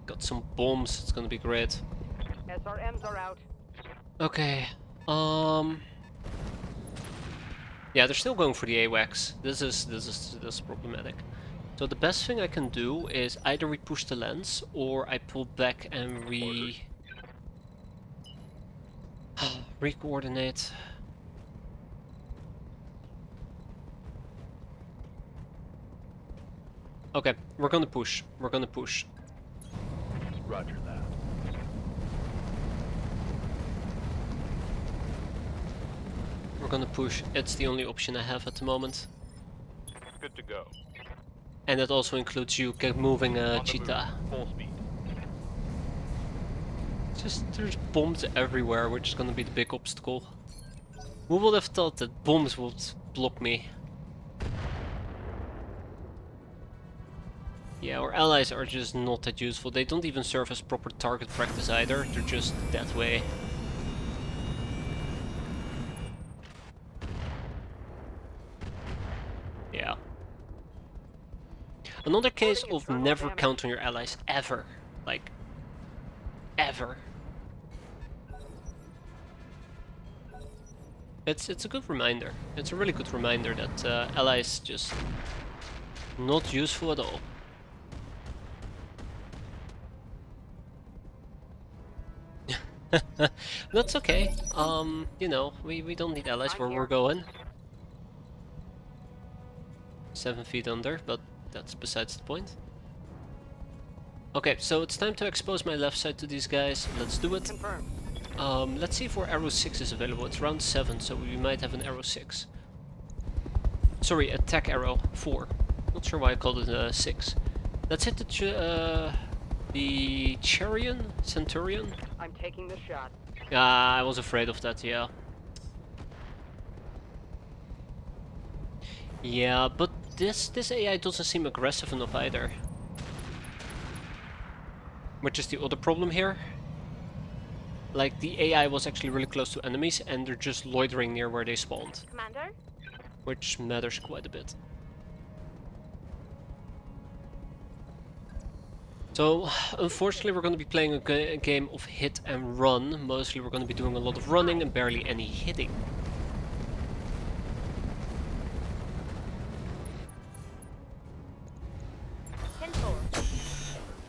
Got some bombs, it's gonna be great. SRMs are out. Okay, yeah, they're still going for the AWACS. This is problematic. So the best thing I can do is either we push the lens or I pull back and re-coordinate. Okay, we're gonna push. We're gonna push. Roger that. We're gonna push. It's the only option I have at the moment. Good to go. And that also includes you moving a On the cheetah. move. Full speed. Just there's bombs everywhere, which is gonna be the big obstacle. Who would have thought that bombs would block me? Yeah, our allies are just not that useful. They don't even serve as proper target practice either. They're just that way. Yeah. Another case Reporting of internal never damage. count on your allies, ever. Like, ever. It's a good reminder. It's a really good reminder that allies just not useful at all. That's okay. You know, we don't need allies where we're going. 7 feet under, but that's besides the point. Okay, so it's time to expose my left side to these guys. Let's do it. Confirmed. Let's see if our arrow 6 is available. It's round 7, so we might have an arrow 6. Sorry, attack arrow 4. Not sure why I called it 6. Let's hit the Centurion. I'm taking the shot. I was afraid of that, yeah. Yeah, but this AI doesn't seem aggressive enough either. Which is the other problem here. Like, the AI was actually really close to enemies and they're just loitering near where they spawned. Commander? Which matters quite a bit. So, unfortunately we're going to be playing a game of hit and run. Mostly we're going to be doing a lot of running and barely any hitting.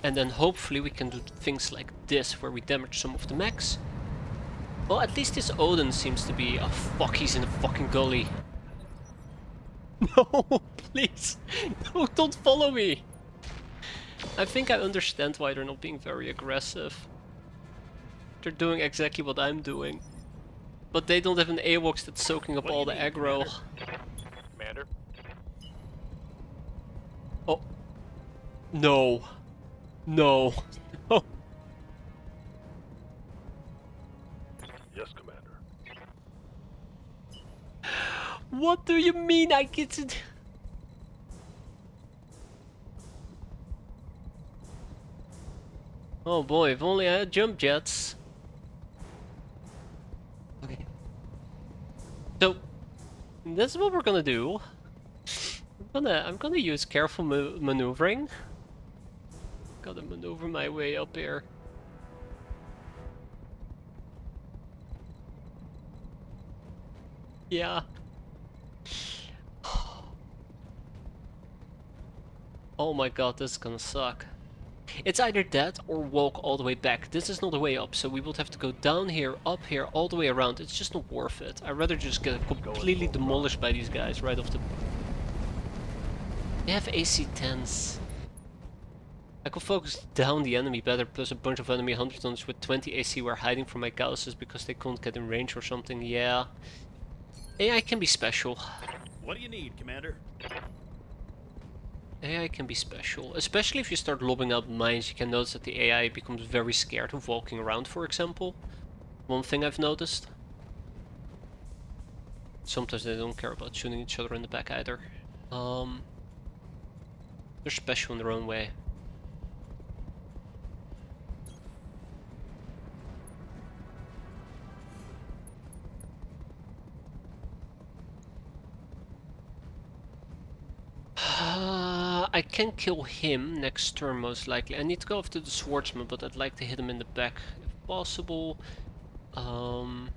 And then hopefully we can do things like this, where we damage some of the mechs. Well, at least this Odin seems to be... Oh fuck, he's in the fucking gully. No, please. No, don't follow me. I think I understand why they're not being very aggressive. They're doing exactly what I'm doing. But they don't have an AWOX that's soaking up all the aggro. Commander? Oh. No. No. No. Yes, Commander. What do you mean I get it? Oh boy, if only I had jump jets. Okay. So, this is what we're gonna do. I'm gonna use careful maneuvering. Gotta maneuver my way up here. Yeah. Oh my god, this is gonna suck. It's either that or walk all the way back. This is not the way up, so we would have to go down here, up here, all the way around. It's just not worth it. I'd rather just get completely demolished by these guys right off the... They have AC-10s. I could focus down the enemy better, plus a bunch of enemy 100-tons with 20 AC were hiding from my Gausses because they couldn't get in range or something. Yeah. AI can be special. What do you need, Commander? AI can be special. Especially if you start lobbing out mines, you can notice that the AI becomes very scared of walking around, for example. One thing I've noticed. Sometimes they don't care about shooting each other in the back either. They're special in their own way. I can kill him next turn most likely. I need to go after the swordsman, but I'd like to hit him in the back if possible. I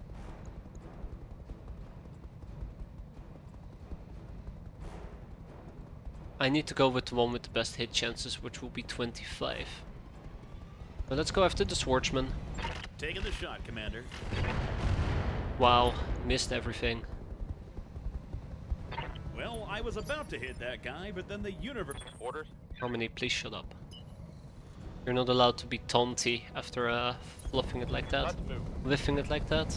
need to go with the one with the best hit chances, which will be 25. But let's go after the swordsman. Taking the shot, Commander. Wow, missed everything. Well, I was about to hit that guy, but then the universe... Orders? Harmony, please shut up. You're not allowed to be taunty after fluffing it like that. Let's move. Whiffing it like that.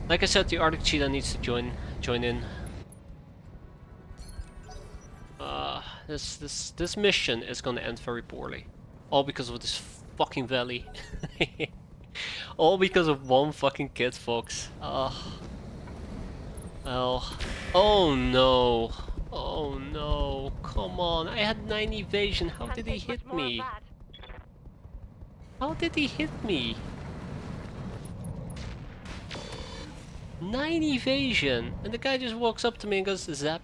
Like I said, the Arctic Cheetah needs to join in. This mission is gonna end very poorly. All because of this fucking valley. All because of one fucking kid, folks. Well. Oh no. Oh no. Come on. I had 9 evasion. How Can't did he take much hit more of me? that. How did he hit me? 9 evasion. And the guy just walks up to me and goes zap.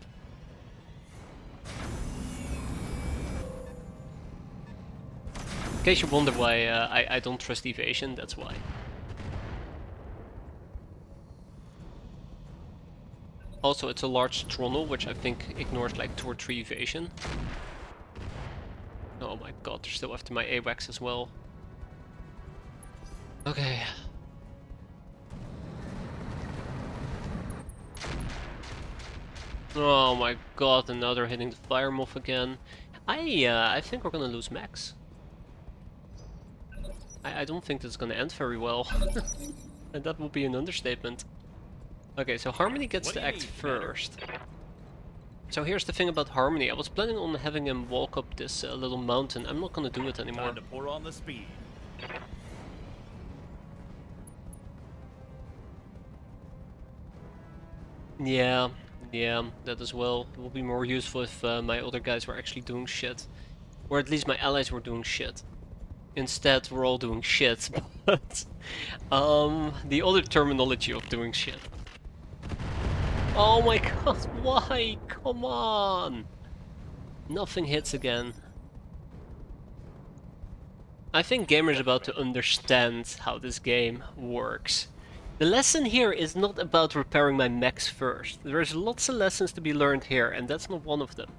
In case you wonder why I don't trust evasion, that's why. Also, it's a large Tronel, which I think ignores like 2 or 3 evasion. Oh my god, they're still after my AWACS as well. Okay. Oh my god, and now they're hitting the fire moth again. I think we're gonna lose Max. I don't think that's gonna end very well. And that will be an understatement. Okay, so Harmony gets What to do you act need, Commander? first. So here's the thing about Harmony. I was planning on having him walk up this little mountain. I'm not gonna do it anymore. Time to pour on the speed. Yeah, that as well. It will be more useful if my other guys were actually doing shit. Or at least my allies were doing shit. Instead, we're all doing shit, but... the other terminology of doing shit. Oh my god, why? Come on! Nothing hits again. I think gamers are about to understand how this game works. The lesson here is not about repairing my mechs first. There's lots of lessons to be learned here, and that's not one of them.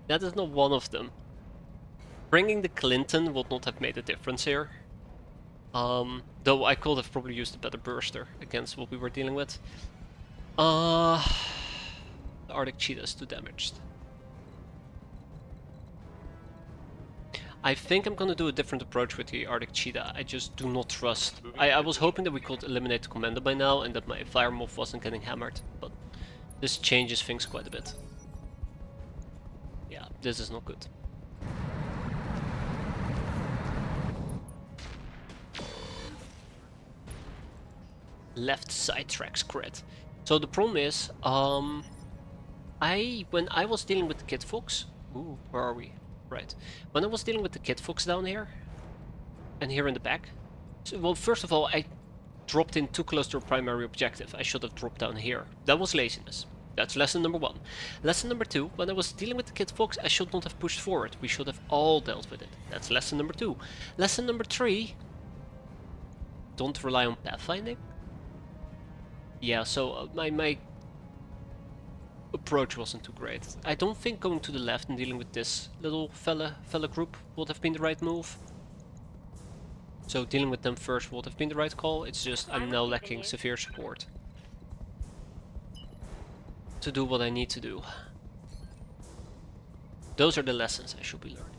That is not one of them. Bringing the Clinton would not have made a difference here. Though I could have probably used a better burster against what we were dealing with. The Arctic Cheetah is too damaged. I think I'm gonna do a different approach with the Arctic Cheetah. I just do not trust. I was hoping that we could eliminate the commander by now and that my Fire Moth wasn't getting hammered, but this changes things quite a bit. Yeah, this is not good. Left side tracks crit. So the problem is, when I was dealing with the Kid Fox, ooh, where are we? Right. When I was dealing with the Kid Fox down here, and here in the back, so, well, first of all, I dropped in too close to a primary objective. I should have dropped down here. That was laziness. That's lesson number 1. Lesson number 2, when I was dealing with the Kid Fox, I should not have pushed forward. We should have all dealt with it. That's lesson number 2. Lesson number 3, don't rely on pathfinding. Yeah, so my approach wasn't too great. I don't think going to the left and dealing with this little fella group would have been the right move. So dealing with them first would have been the right call. It's just I'm now lacking severe support to do what I need to do. Those are the lessons I should be learning.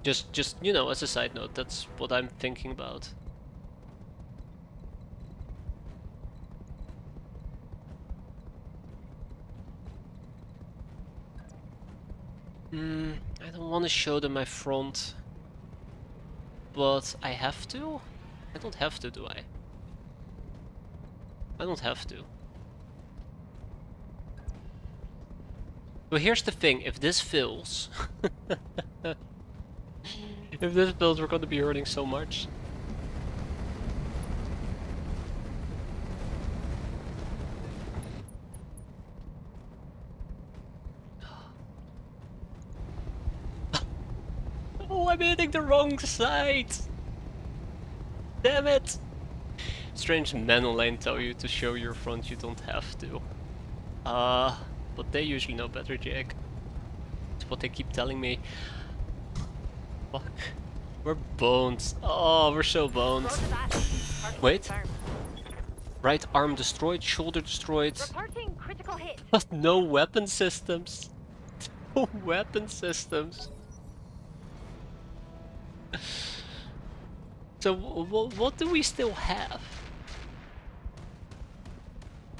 Just you know, as a side note, that's what I'm thinking about. I don't want to show them my front, but I have to? I don't have to, do I? I don't have to. But here's the thing, if this fails... if this fails, we're gonna be hurting so much. Oh, I'm hitting the wrong side! Damn it! Strange men online tell you to show your front, you don't have to. But they usually know better, Jake. It's what they keep telling me. Fuck. We're boned. Oh, we're so boned. Wait. Right arm destroyed, shoulder destroyed. Reporting critical hit. But no weapon systems. No weapon systems. So what do we still have?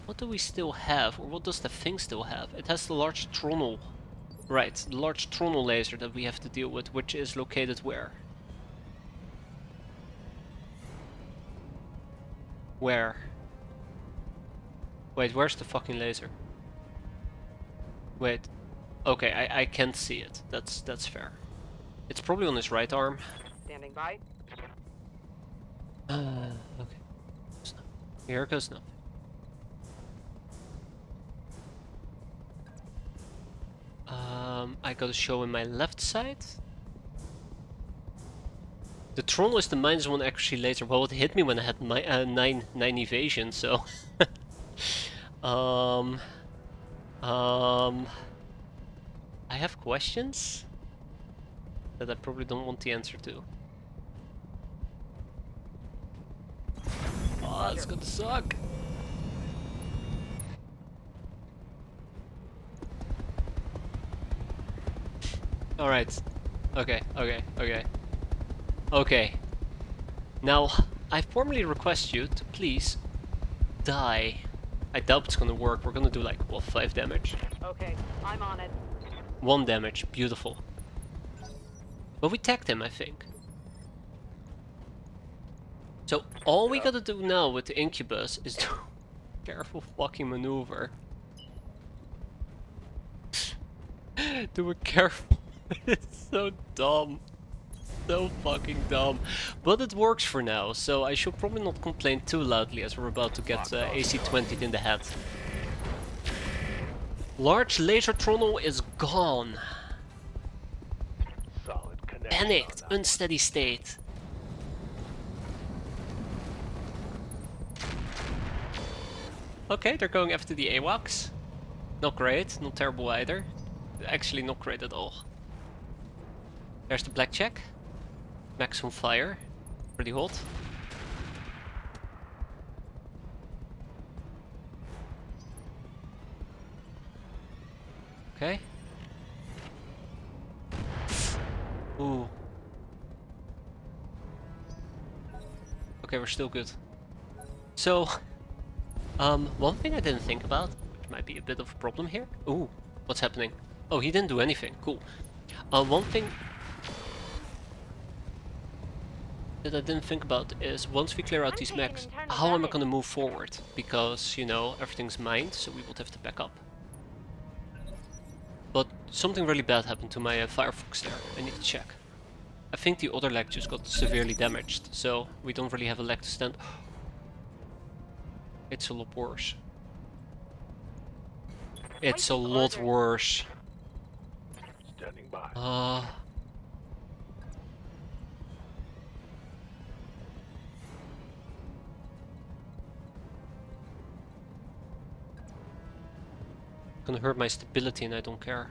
What do we still have? Or what does the thing still have? It has the large Tronal. Right, the large Tronal laser that we have to deal with, which is located where? Where? Wait, where's the fucking laser? Wait. Okay, I can't see it. That's fair. It's probably on his right arm. Standing by. Okay. Here goes nothing. I gotta show him my left side. The Tronal is the -1 accuracy laser. Well, it hit me when I had my 9 evasion, so... I have questions that I probably don't want the answer to. Oh, it's gonna suck. Alright. Okay. Now, I formally request you to please die. I doubt it's gonna work. We're gonna do like, what, 5 damage? Okay, I'm on it. 1 damage, beautiful. But we tagged him, I think. So all we gotta do now with the incubus is do careful fucking maneuver. Do a careful. It's so dumb. So fucking dumb. But it works for now, so I should probably not complain too loudly as we're about to get AC 20'd in the head. Large laser tunnel is gone. Solid connection. Panicked, unsteady state. Okay, they're going after the AWACS. Not great, not terrible either. Actually not great at all. There's the blackjack. Max on fire. Pretty hot. Okay. Ooh. Okay, we're still good. So, one thing I didn't think about, which might be a bit of a problem here. Ooh, what's happening? Oh, he didn't do anything. Cool. One thing that I didn't think about is once we clear out these mechs, how am I gonna move forward? Because, you know, everything's mined, so we would have to back up. But something really bad happened to my Firefox there. I need to check. I think the other leg just got severely damaged, so we don't really have a leg to stand. It's a lot worse. It's a lot worse. Standing by. Gonna hurt my stability and I don't care.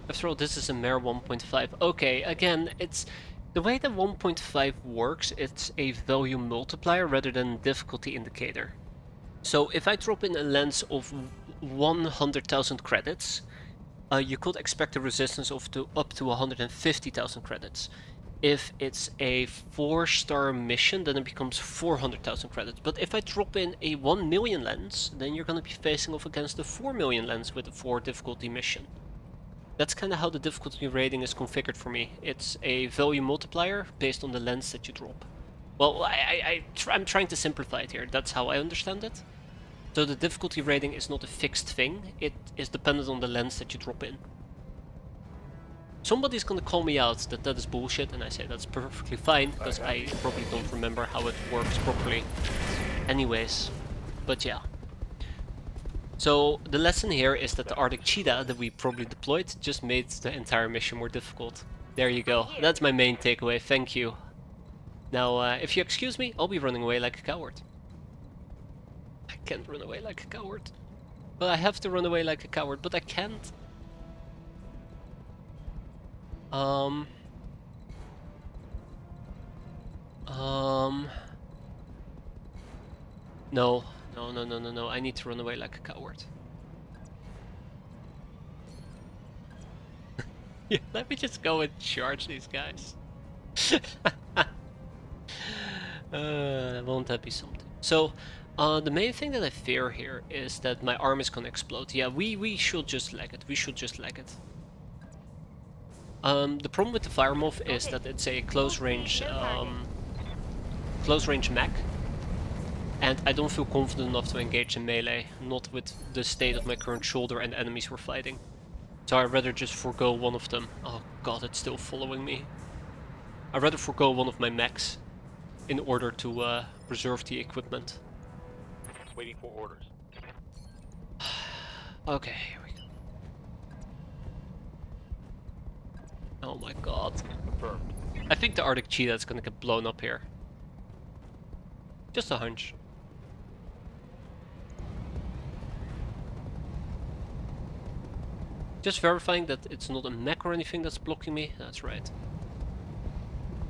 After all, this is a mere 1.5. Okay, again, it's the way that 1.5 works, it's a value multiplier rather than a difficulty indicator. So if I drop in a lens of 100,000 credits, you could expect a resistance of up to 150,000 credits. If it's a 4-star mission, then it becomes 400,000 credits. But if I drop in a 1 million lens, then you're gonna be facing off against a 4 million lens with a 4 difficulty mission. That's kind of how the difficulty rating is configured for me. It's a value multiplier based on the lens that you drop. Well, I'm trying to simplify it here. That's how I understand it. So the difficulty rating is not a fixed thing. It is dependent on the lens that you drop in. Somebody's gonna call me out that that is bullshit, and I say that's perfectly fine, because I probably don't remember how it works properly. Anyways, but yeah. So the lesson here is that the Arctic Cheetah that we probably deployed just made the entire mission more difficult. There you go. That's my main takeaway. Thank you. Now, if you excuse me, I'll be running away like a coward. I can't run away like a coward. Well, I have to run away like a coward, but I can't. No, I need to run away like a coward. Yeah, let me just go and charge these guys. Won't that be something? So, the main thing that I fear here is that my arm is gonna explode. Yeah, we should just lag it. We should just lag it. The problem with the Fire Moth is that it's a close range mech, and I don't feel confident enough to engage in melee, not with the state of my current shoulder and enemies we're fighting. So I'd rather just forgo one of them. Oh god, it's still following me. I'd rather forgo one of my mechs in order to preserve the equipment. Waiting for orders. Okay, here we go. Oh my god. Confirmed. I think the Arctic Cheetah is gonna get blown up here. Just a hunch. Just verifying that it's not a mech or anything that's blocking me. That's right.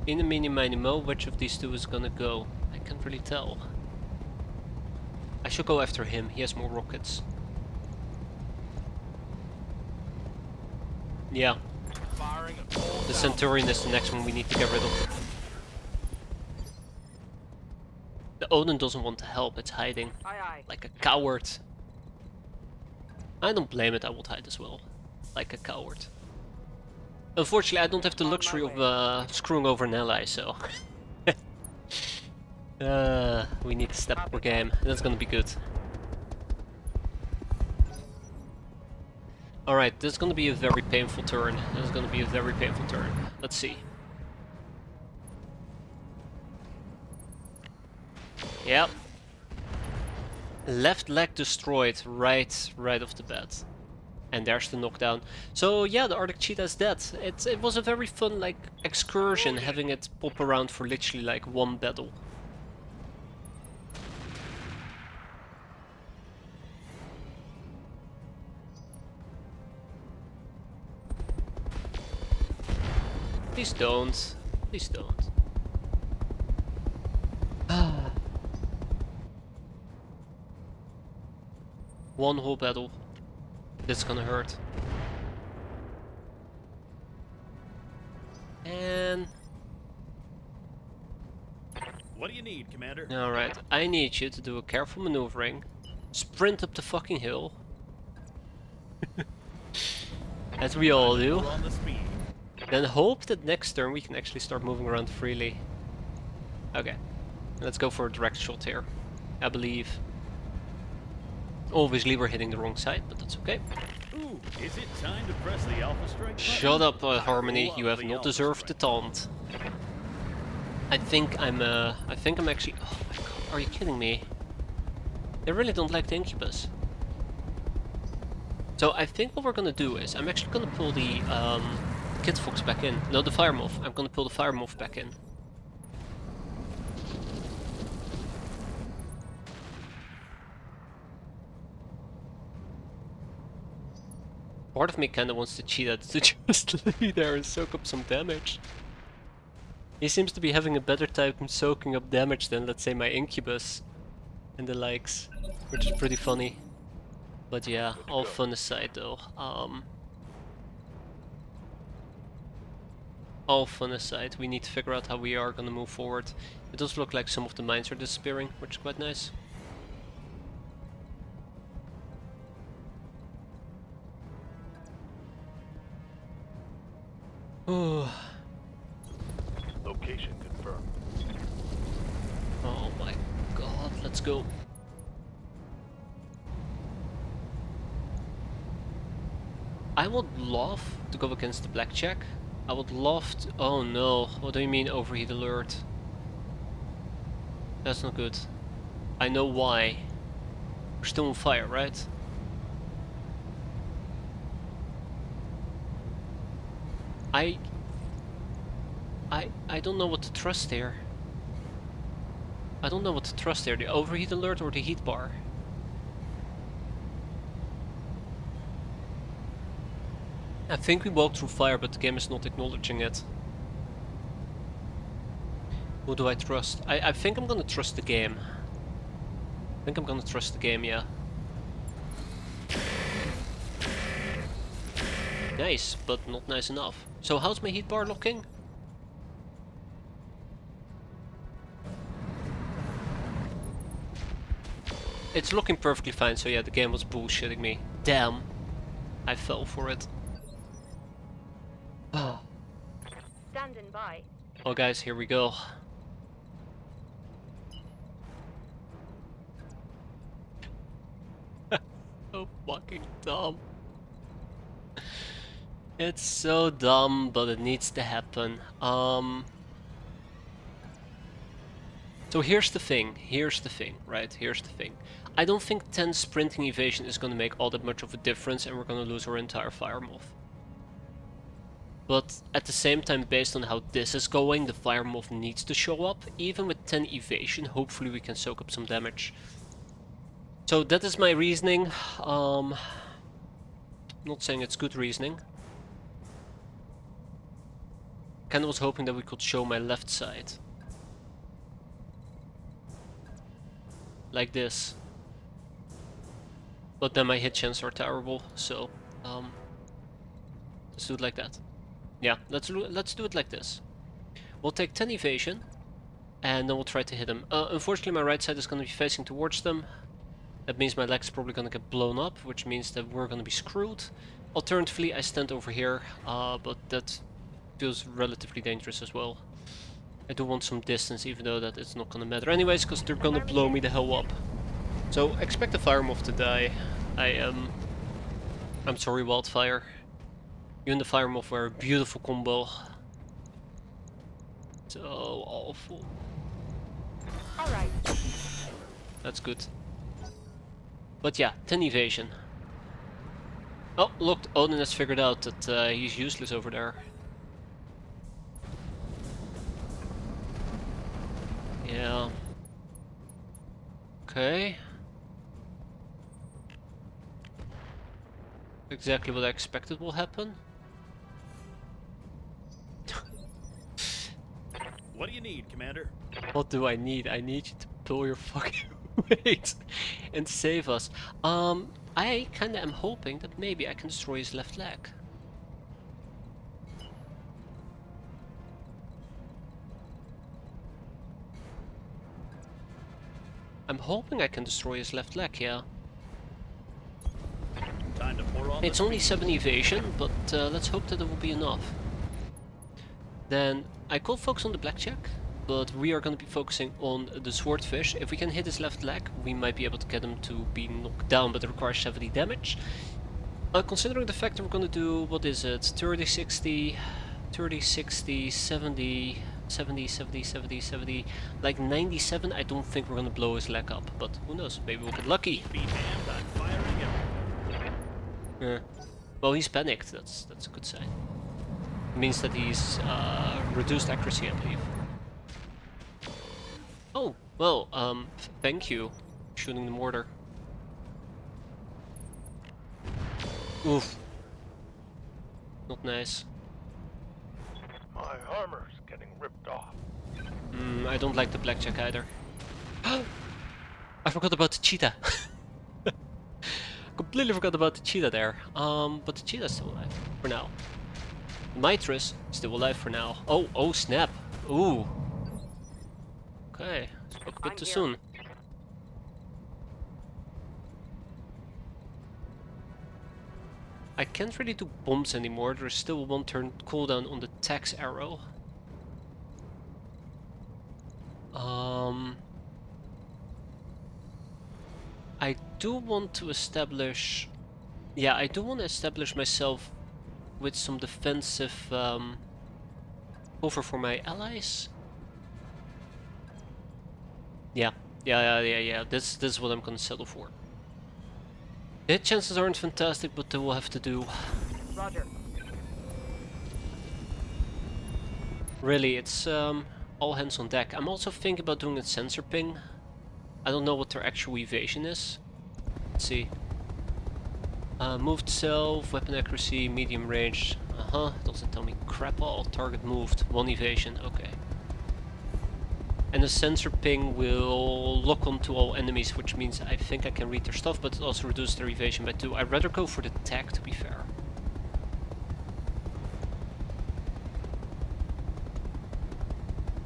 In a mini mini mo, which of these two is gonna go? I can't really tell. I should go after him, he has more rockets. Yeah. The Centurion is the next one we need to get rid of. The Odin doesn't want to help, it's hiding. Aye, aye. Like a coward. I don't blame it, I would hide as well. Like a coward. Unfortunately, I don't have the On my luxury way. of screwing over an ally, so... we need to step up our game. That's gonna be good. Alright, this is gonna be a very painful turn. This is gonna be a very painful turn. Let's see. Yep. Left leg destroyed right off the bat. And there's the knockdown. So yeah, the Arctic Cheetah is dead. It was a very fun like excursion having it pop around for literally like one battle. Please don't. Please don't. One whole battle. This is gonna hurt. And... What do you need, Commander? Alright, I need you to do a careful maneuvering. Sprint up the fucking hill. As we all do. We're on the speed. Then hope that next turn we can actually start moving around freely. Okay. Let's go for a direct shot here. I believe. Obviously we're hitting the wrong side, but that's okay. Ooh, is it time to press the Alpha Strike button? Shut up, Harmony. Love You have the not Alpha deserved the Strike. taunt. I think I'm actually... Oh my god, are you kidding me? They really don't like the Incubus. So I think what we're gonna do is, I'm actually gonna pull the Kid Fox back in. No, the Fire Moth. I'm gonna pull the Fire Moth back in. Part of me kinda wants the Cheetah to just lay there and soak up some damage. He seems to be having a better time soaking up damage than, let's say, my Incubus and the likes, which is pretty funny. But yeah, all fun aside though. All fun aside, we need to figure out how we are gonna move forward. It does look like some of the mines are disappearing, which is quite nice. Oh. Location confirmed. Oh my god, let's go. I would love to go against the blackjack. I would love to... Oh no, what do you mean overheat alert? That's not good. I know why. We're still on fire, right? I don't know what to trust here. I don't know what to trust here, the overheat alert or the heat bar. I think we walked through fire, but the game is not acknowledging it. Who do I trust? I think I'm gonna trust the game. I think I'm gonna trust the game, yeah. Nice, but not nice enough. So how's my heat bar looking? It's looking perfectly fine, so yeah, the game was bullshitting me. Damn. I fell for it. Oh. Standing by. Oh guys, here we go. So fucking dumb. It's so dumb, but it needs to happen. So here's the thing, right? Here's the thing. I don't think 10 sprinting evasion is gonna make all that much of a difference and we're gonna lose our entire Fire Moth. But at the same time, based on how this is going, the Fire Moth needs to show up. Even with 10 evasion, hopefully we can soak up some damage. So that is my reasoning. Not saying it's good reasoning. Kinda was hoping that we could show my left side. Like this. But then my hit chances are terrible, so let's do it like that. Yeah, let's do it like this. We'll take 10 evasion, and then we'll try to hit him. Unfortunately, my right side is going to be facing towards them. That means my leg's probably going to get blown up, which means that we're going to be screwed. Alternatively, I stand over here, but that feels relatively dangerous as well. I do want some distance, even though that it's not going to matter anyways, because they're going to blow me the hell up. So expect the fire moth to die. I'm sorry, Wildfire. You and the fire moth were a beautiful combo. So awful. Alright. That's good. But yeah, 10 evasion. Oh, look, Odin has figured out that he's useless over there. Yeah. Okay. Exactly what I expected will happen. What do you need, Commander? What do I need? I need you to pull your fucking weight and save us. I kinda am hoping that maybe I can destroy his left leg. I'm hoping I can destroy his left leg, yeah. Time to pour on It's the only 7 evasion, but let's hope that it will be enough. Then I could focus on the blackjack, but we are going to be focusing on the swordfish. If we can hit his left leg, we might be able to get him to be knocked down, but it requires 70 damage. Considering the fact that we're going to do, what is it, 30, 60, 30, 60, 70, 70, 70, 70, 70, like 97, I don't think we're going to blow his leg up, but who knows, maybe we'll get lucky. Be damned, I'm firing everything. Yeah. Well, he's panicked, that's a good sign. It means that he's reduced accuracy, I believe. Oh, well, thank you, shooting the mortar. Oof. Not nice. My armor's getting ripped off. I don't like the blackjack either. I forgot about the cheetah. Completely forgot about the cheetah there. But the cheetah's still alive for now. Mitris still alive for now. Oh snap. Ooh. Okay, spoke a bit I'm too here. soon. I can't really do bombs anymore. There's still 1 turn cooldown on the tax arrow. I do want to establish... Yeah, I do want to establish myself with some defensive cover for my allies. Yeah. This is what I'm gonna settle for. The hit chances aren't fantastic, but they will have to do. Roger. Really, it's all hands on deck. I'm also thinking about doing a sensor ping. I don't know what their actual evasion is. Let's see. Moved self, weapon accuracy, medium range. Doesn't tell me crap all. Target moved, 1 evasion, okay. And the sensor ping will lock onto all enemies, which means I think I can read their stuff, but it also reduces their evasion by 2. I'd rather go for the tag, to be fair.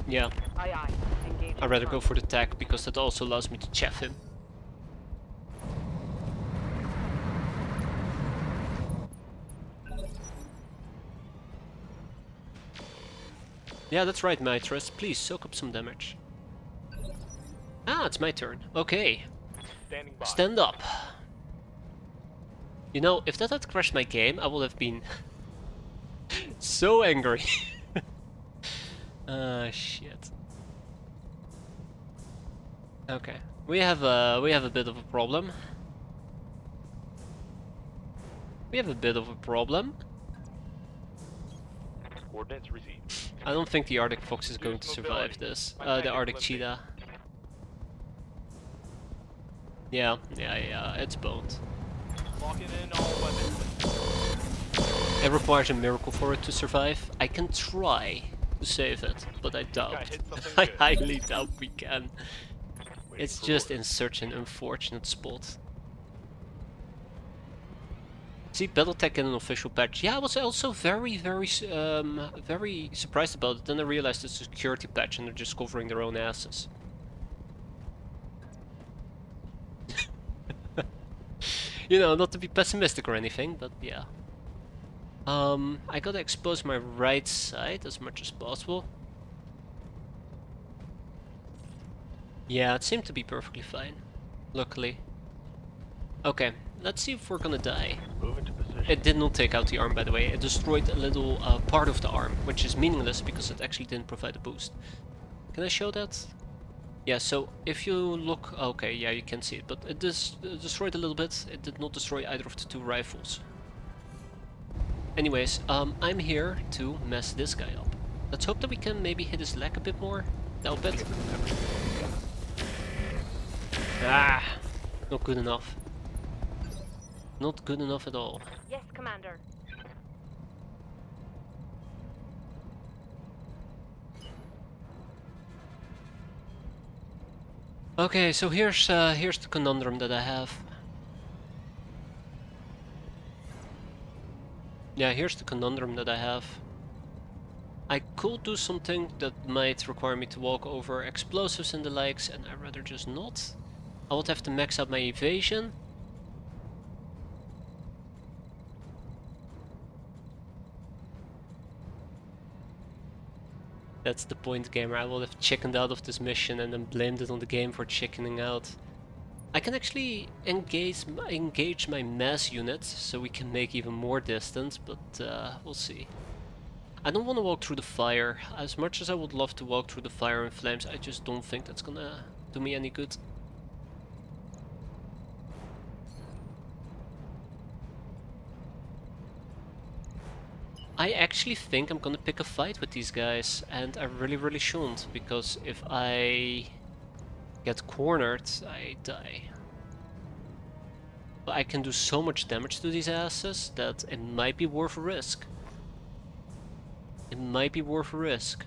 Yeah, Aye aye. Engage. I'd rather go for the tag, because that also allows me to chaff him. Yeah, that's right, Mitris. Please, soak up some damage. Ah, it's my turn. Okay. Standing by. Stand up. You know, if that had crashed my game, I would have been so angry. Ah, shit. Okay, we have a bit of a problem. Coordinates received. I don't think the Arctic Fox is going to survive this. The Arctic Cheetah. Yeah, it's boned. Locking in all weapons. It requires a miracle for it to survive. I can try to save it, but I Guy doubt. hit something I good. highly doubt we can. Waiting It's for just orders. in such an unfortunate spot. See, BattleTech in an official patch. Yeah, I was also very surprised about it. Then I realized it's a security patch and they're just covering their own asses. You know, not to be pessimistic or anything, but yeah. I gotta expose my right side as much as possible. Yeah, it seemed to be perfectly fine, luckily. Okay, let's see if we're gonna die. Move into position. It did not take out the arm, by the way. It destroyed a little part of the arm, which is meaningless because it actually didn't provide a boost. Can I show that? Yeah, so if you look... Okay, yeah, you can see it, but it destroyed a little bit. It did not destroy either of the two rifles. Anyways, I'm here to mess this guy up. Let's hope that we can maybe hit his leg a bit more. That'll bet. Ah! Not good enough. Not good enough at all. Yes, Commander. Okay, so here's the conundrum that I have. Yeah, here's the conundrum that I have. I could do something that might require me to walk over explosives and the likes, and I'd rather just not. I would have to max out my evasion. That's the point, gamer. I will have chickened out of this mission and then blamed it on the game for chickening out. I can actually engage my mass units so we can make even more distance, but we'll see. I don't want to walk through the fire. As much as I would love to walk through the fire and flames, I just don't think that's gonna do me any good. I actually think I'm gonna pick a fight with these guys, and I really shouldn't, because if I get cornered, I die. But I can do so much damage to these asses that it might be worth a risk. It might be worth a risk.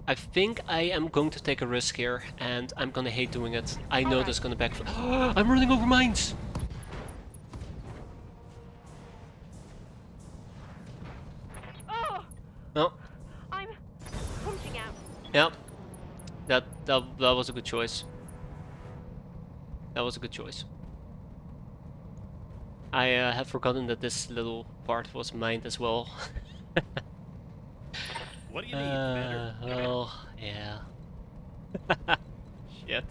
I think I am going to take a risk here, and I'm gonna hate doing it. I know that's gonna backfire. I'm running over mines! Oh! Oh, I'm punching out. yeah. That was a good choice. That was a good choice. I had forgotten that this little part was mined as well. What do you need, Commander? Well, yeah. Shit.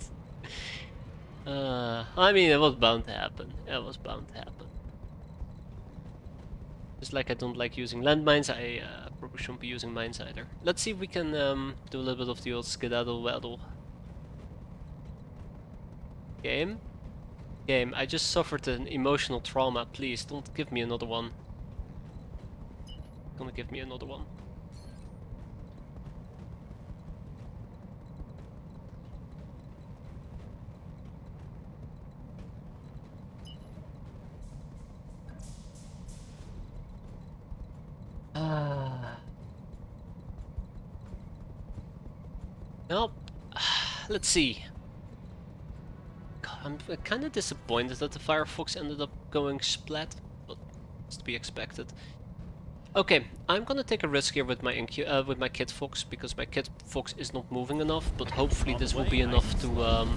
I mean, it was bound to happen. It was bound to happen. Just like I don't like using landmines, I probably shouldn't be using mines either. Let's see if we can do a little bit of the old skedaddle waddle. Game? Game, I just suffered an emotional trauma. Please, don't give me another one. Gonna give me another one. Nope. Let's see. God, I'm kind of disappointed that the Firefox ended up going splat, but it's to be expected. Okay, I'm gonna take a risk here with my Kit Fox, because my Kit Fox is not moving enough, but hopefully this will be enough to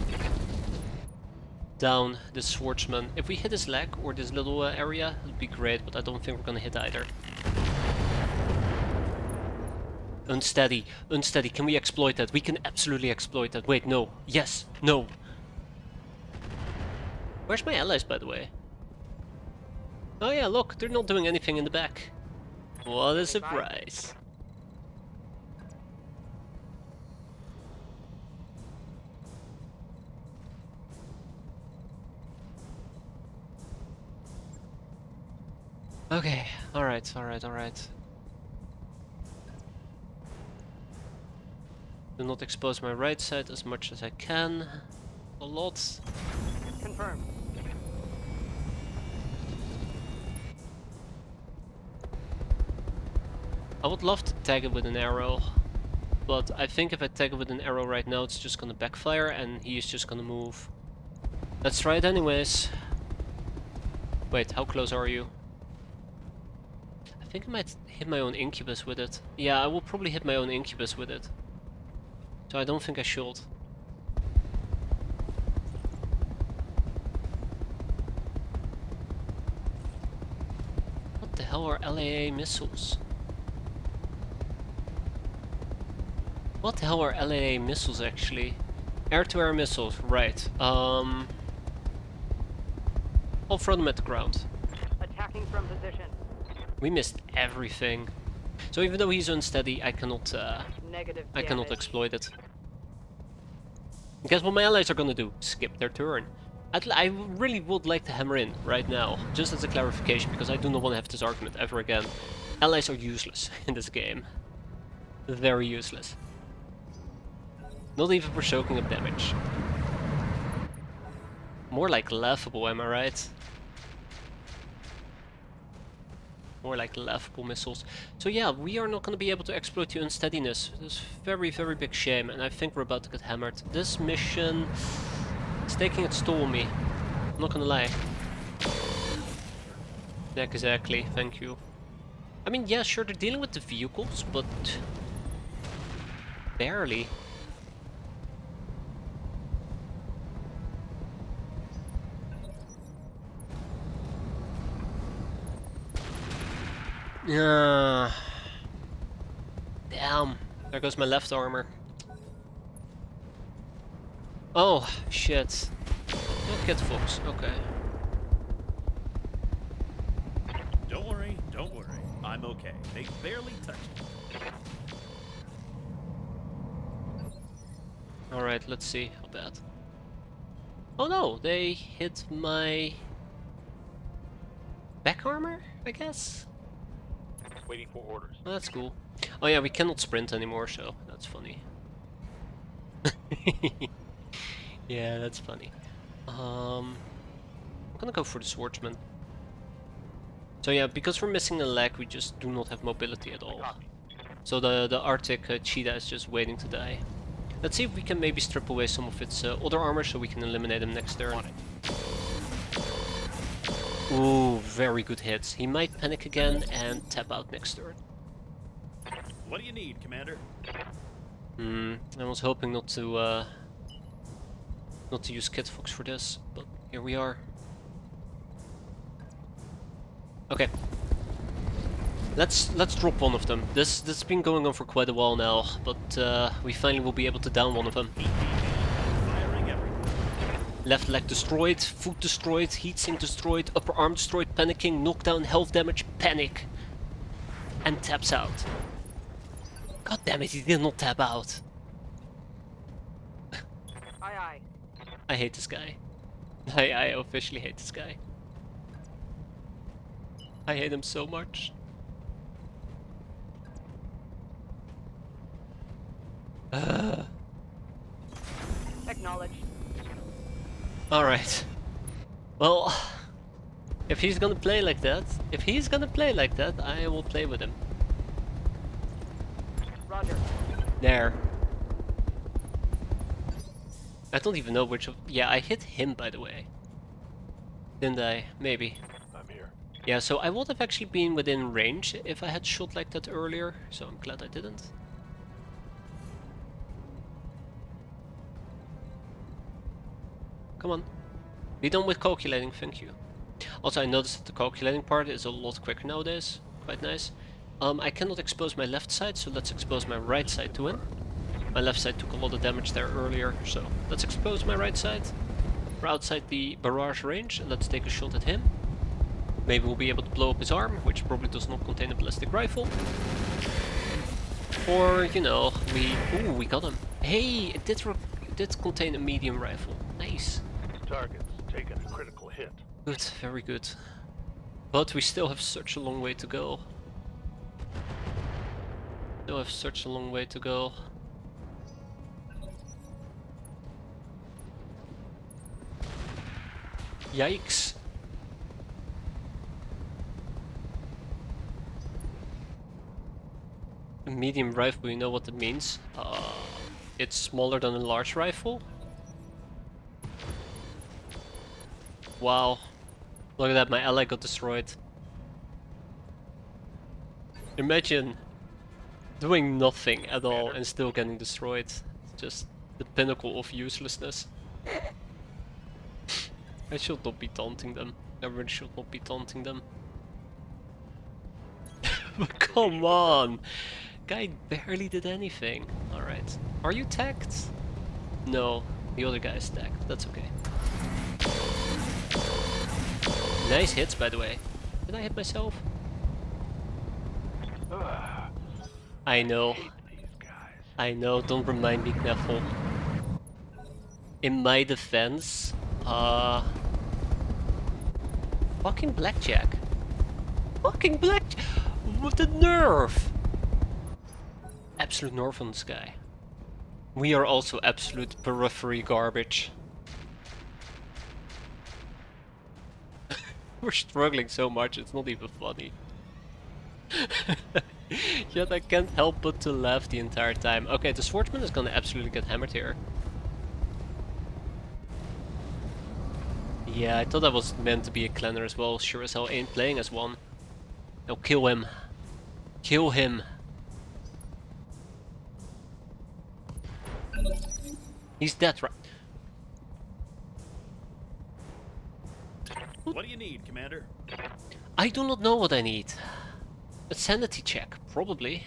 down this swordsman. If we hit his leg or this little area, it would be great, but I don't think we're gonna hit either. Unsteady, unsteady, can we exploit that? We can absolutely exploit that. Wait, no. Yes, no. Where's my allies, by the way? Oh yeah, look, they're not doing anything in the back. What a surprise. Okay, alright. Do not expose my right side as much as I can. A lot. Confirmed. I would love to tag it with an arrow, but I think if I tag it with an arrow right now, it's just gonna backfire and he is just gonna move. Let's try it anyways. Wait, how close are you? I think I might hit my own incubus with it. Yeah, I will probably hit my own incubus with it. So I don't think I should. What the hell are LAA missiles? What the hell are LAA missiles actually? Air-to-air missiles, right. I'll throw them at the ground. Attacking from position. We missed everything. So even though he's unsteady, I cannot Negative I cannot damage. exploit it. Guess what my allies are gonna do? Skip their turn. I really would like to hammer in right now, just as a clarification, because I do not want to have this argument ever again. Allies are useless in this game. Very useless. Not even for soaking up damage. More like laughable, am I right? More like laughable missiles. So yeah, we are not going to be able to exploit the unsteadiness. It's very, very big shame, and I think we're about to get hammered. This mission is taking its toll on me. I'm not gonna lie. Exactly, thank you. I mean, yeah, sure, they're dealing with the vehicles, but barely. Damn. There goes my left armor. Oh, shit. No kit folks, okay. Don't worry, don't worry. I'm okay. They barely touched me. Alright, let's see how bad. Oh no, they hit my back armor, I guess? Waiting for orders. Oh, that's cool. Oh yeah, we cannot sprint anymore, so that's funny. Yeah, that's funny. I'm gonna go for the swordsman. So yeah, because we're missing a leg, we just do not have mobility at all. So the Arctic cheetah is just waiting to die. Let's see if we can maybe strip away some of its other armor so we can eliminate him next turn. Ooh, very good hits. He might panic again and tap out next turn. What do you need, Commander? I was hoping not to use Kit Fox for this, but here we are. Okay. Let's drop one of them. This has been going on for quite a while now, but we finally will be able to down one of them. Firing everything. Left leg destroyed, foot destroyed, heatsink destroyed, upper arm destroyed, panicking, knockdown, health damage, panic. And taps out. God damn it, he did not tap out. Aye, aye. I hate this guy. I officially hate this guy. I hate him so much. Acknowledged. Alright. Well, if he's gonna play like that, I will play with him. Roger. There. I don't even know which of... Yeah, I hit him, by the way. Didn't I? Maybe. I'm here. Yeah, so I would have actually been within range if I had shot like that earlier, so I'm glad I didn't. Come on. Be done with calculating, thank you. Also, I noticed that the calculating part is a lot quicker nowadays. Quite nice. I cannot expose my left side, so let's expose my right side to him. My left side took a lot of damage there earlier, so let's expose my right side. We're outside the barrage range, and let's take a shot at him. Maybe we'll be able to blow up his arm, which probably does not contain a ballistic rifle. Or, you know, ooh, we got him. Hey, it did contain a medium rifle. Nice. Target's taken a critical hit. Good, very good. But we still have such a long way to go. Still have such a long way to go. Yikes. A medium rifle, you know what it means? It's smaller than a large rifle. Wow. Look at that, my ally got destroyed. Imagine doing nothing at all and still getting destroyed. It's just the pinnacle of uselessness. I should not be taunting them. I really should not be taunting them. But come on! Guy barely did anything. Alright. Are you tagged? No, the other guy is tagged. That's okay. Nice hits, by the way. Did I hit myself? I know. These guys. I know, don't remind me, Knuffle. In my defense, fucking Blackjack. Fucking Blackjack! With the nerve! Absolute nerve on this guy. We are also absolute periphery garbage. We're struggling so much, it's not even funny. Yet I can't help but to laugh the entire time. Okay, the swordsman is gonna absolutely get hammered here. Yeah, I thought that was meant to be a cleanser as well. Sure as hell ain't playing as one. No, kill him. Kill him. He's dead, right? What do you need, Commander? I do not know what I need. A sanity check, probably.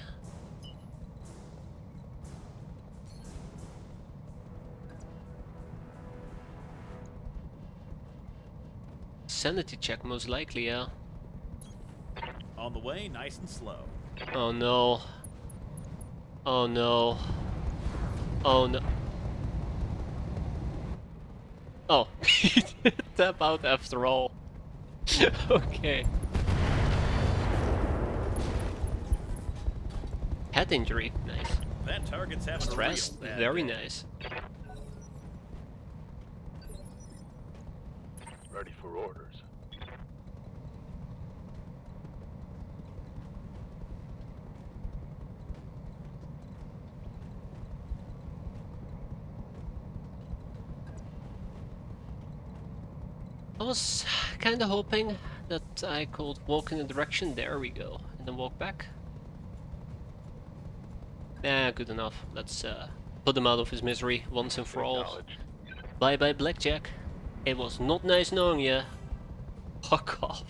Sanity check, most likely, yeah. On the way, nice and slow. Oh no. Oh no. Oh no. Oh, he did tap out after all. Okay. Head injury, nice. That target's having Stress, a real bad very day. nice. Ready for orders. I was kinda hoping that I could walk in the direction, there we go, and then walk back. Yeah, good enough. Let's put him out of his misery once and for all. Acknowledged. Bye bye Blackjack. It was not nice knowing ya. Fuck off.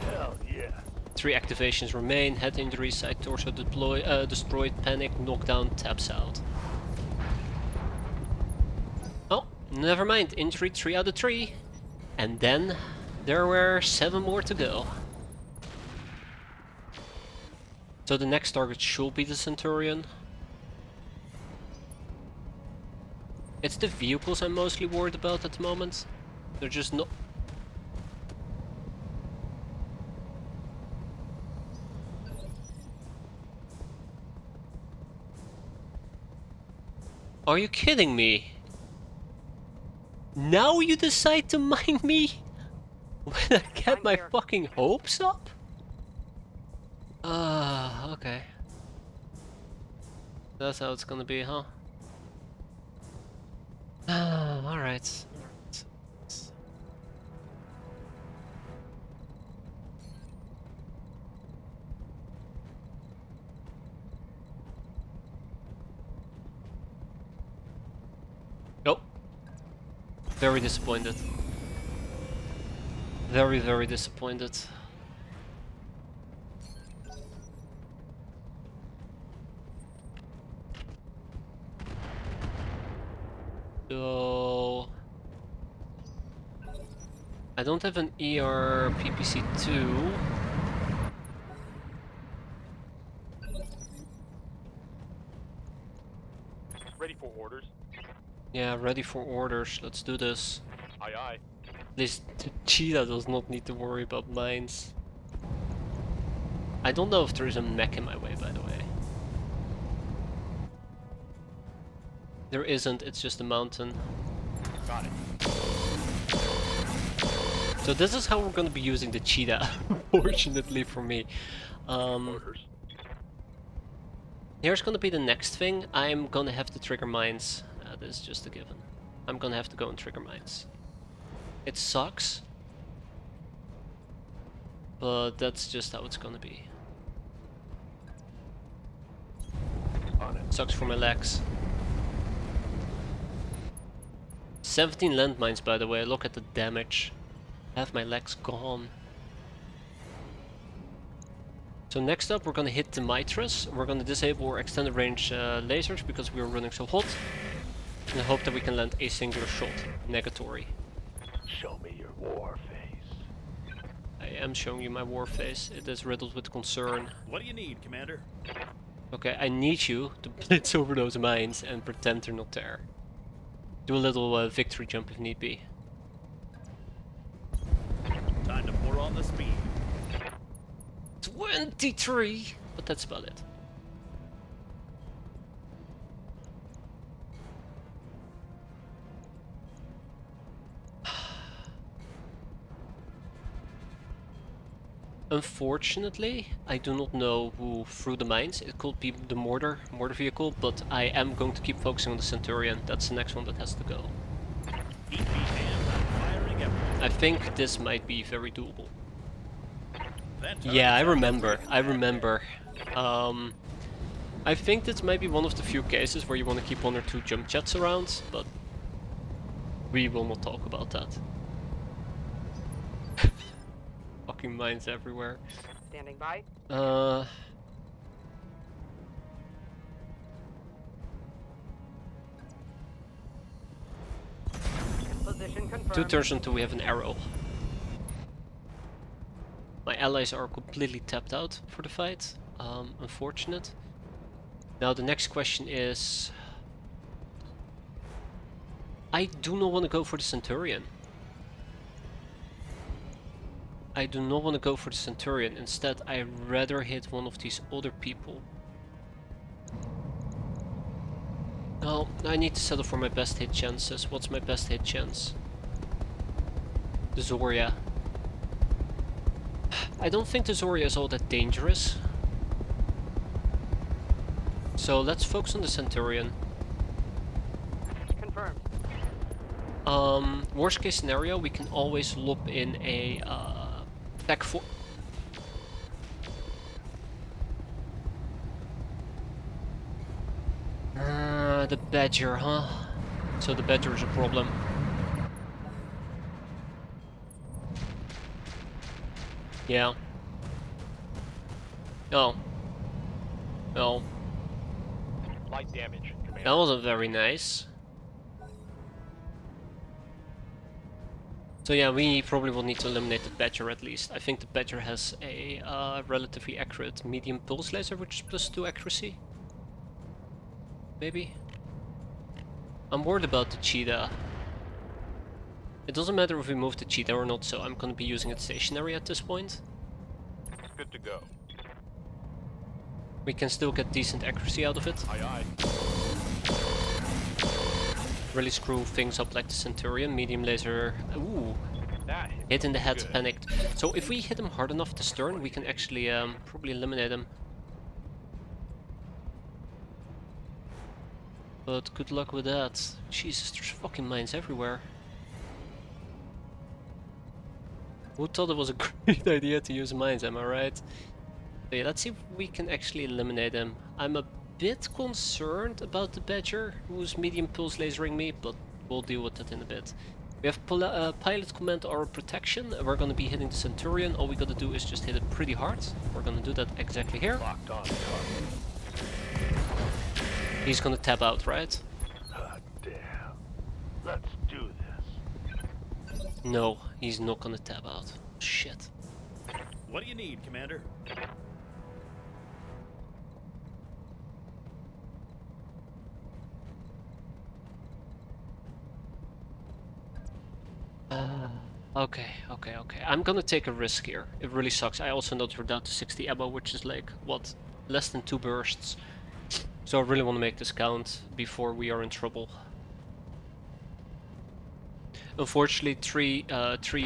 Hell yeah. 3 activations remain. Head injury, side torso destroyed, panic, knockdown, taps out. Oh, never mind. Injury 3 out of 3. And then there were 7 more to go. So the next target should be the Centurion. It's the vehicles I'm mostly worried about at the moment. They're just not... Are you kidding me? Now you decide to mine me? When I get I'm my here. fucking hopes up? Okay. That's how it's gonna be, huh? Alright. Nope. Very disappointed. Very, very disappointed. So... I don't have an ER PPC2. Ready for orders. Yeah, ready for orders. Let's do this. Aye aye. At least the cheetah does not need to worry about mines. I don't know if there is a mech in my way, by the way. There isn't, it's just a mountain. Got it. So this is how we're gonna be using the cheetah, fortunately for me. Orders. Here's gonna be the next thing. I'm gonna have to trigger mines. That is just a given. I'm gonna have to go and trigger mines. It sucks, but that's just how it's gonna be. On it. Sucks for my legs. 17 landmines, by the way. Look at the damage. Have my legs gone. So next up, we're gonna hit the Mitras. We're gonna disable our extended range lasers because we are running so hot. And I hope that we can land a singular shot. Negatory. Show me your war face. I am showing you my war face. It is riddled with concern. What do you need, Commander? Okay, I need you to blitz over those mines and pretend they're not there. Do a little victory jump if need be. Time to pour on the speed. 23! But that's about it. Unfortunately, I do not know who threw the mines. It could be the mortar vehicle, but I am going to keep focusing on the Centurion. That's the next one that has to go. Keep me hands on firing everything. I think this might be very doable. That Yeah, I target's remember. on I remember. I think this might be one of the few cases where you want to keep 1 or 2 jump jets around, but we will not talk about that. Fucking mines everywhere. Standing by. Position confirmed. 2 turns until we have an arrow. My allies are completely tapped out for the fight. Unfortunate. Now the next question is... I do not want to go for the Centurion. I do not want to go for the Centurion. Instead, I'd rather hit one of these other people. Well, I need to settle for my best hit chances. What's my best hit chance? The Zorya. I don't think the Zorya is all that dangerous. So let's focus on the Centurion. Confirmed. Worst case scenario, we can always lob in a tech for. The Badger, huh? So the Badger is a problem. Yeah. No. No. Light damage, Commander. That wasn't very nice. So yeah, we probably will need to eliminate the Badger at least. I think the Badger has a relatively accurate medium pulse laser, which is +2 accuracy. Maybe? I'm worried about the Cheetah. It doesn't matter if we move the Cheetah or not, so I'm gonna be using it stationary at this point. Good to go. We can still get decent accuracy out of it. Aye aye. Really screw things up like the Centurion. Medium laser. Ooh. That Hit in the head, good. panicked. So if we hit him hard enough to stern, we can actually probably eliminate him. But good luck with that. Jesus, there's fucking mines everywhere. Who thought it was a great idea to use mines, am I right? Okay, let's see if we can actually eliminate him. I'm a bit concerned about the Badger, who's medium pulse lasering me, but we'll deal with that in a bit. We have pilot command or protection. We're gonna be hitting the Centurion. All we gotta do is just hit it pretty hard. We're gonna do that exactly here. Locked on target. He's gonna tap out, right? Ah, damn. Let's do this. No, he's not gonna tap out. Shit. What do you need, Commander? Okay. I'm gonna take a risk here. It really sucks. I also know that we're down to 60 ammo, which is like, what, less than 2 bursts. So I really want to make this count before we are in trouble. Unfortunately, 3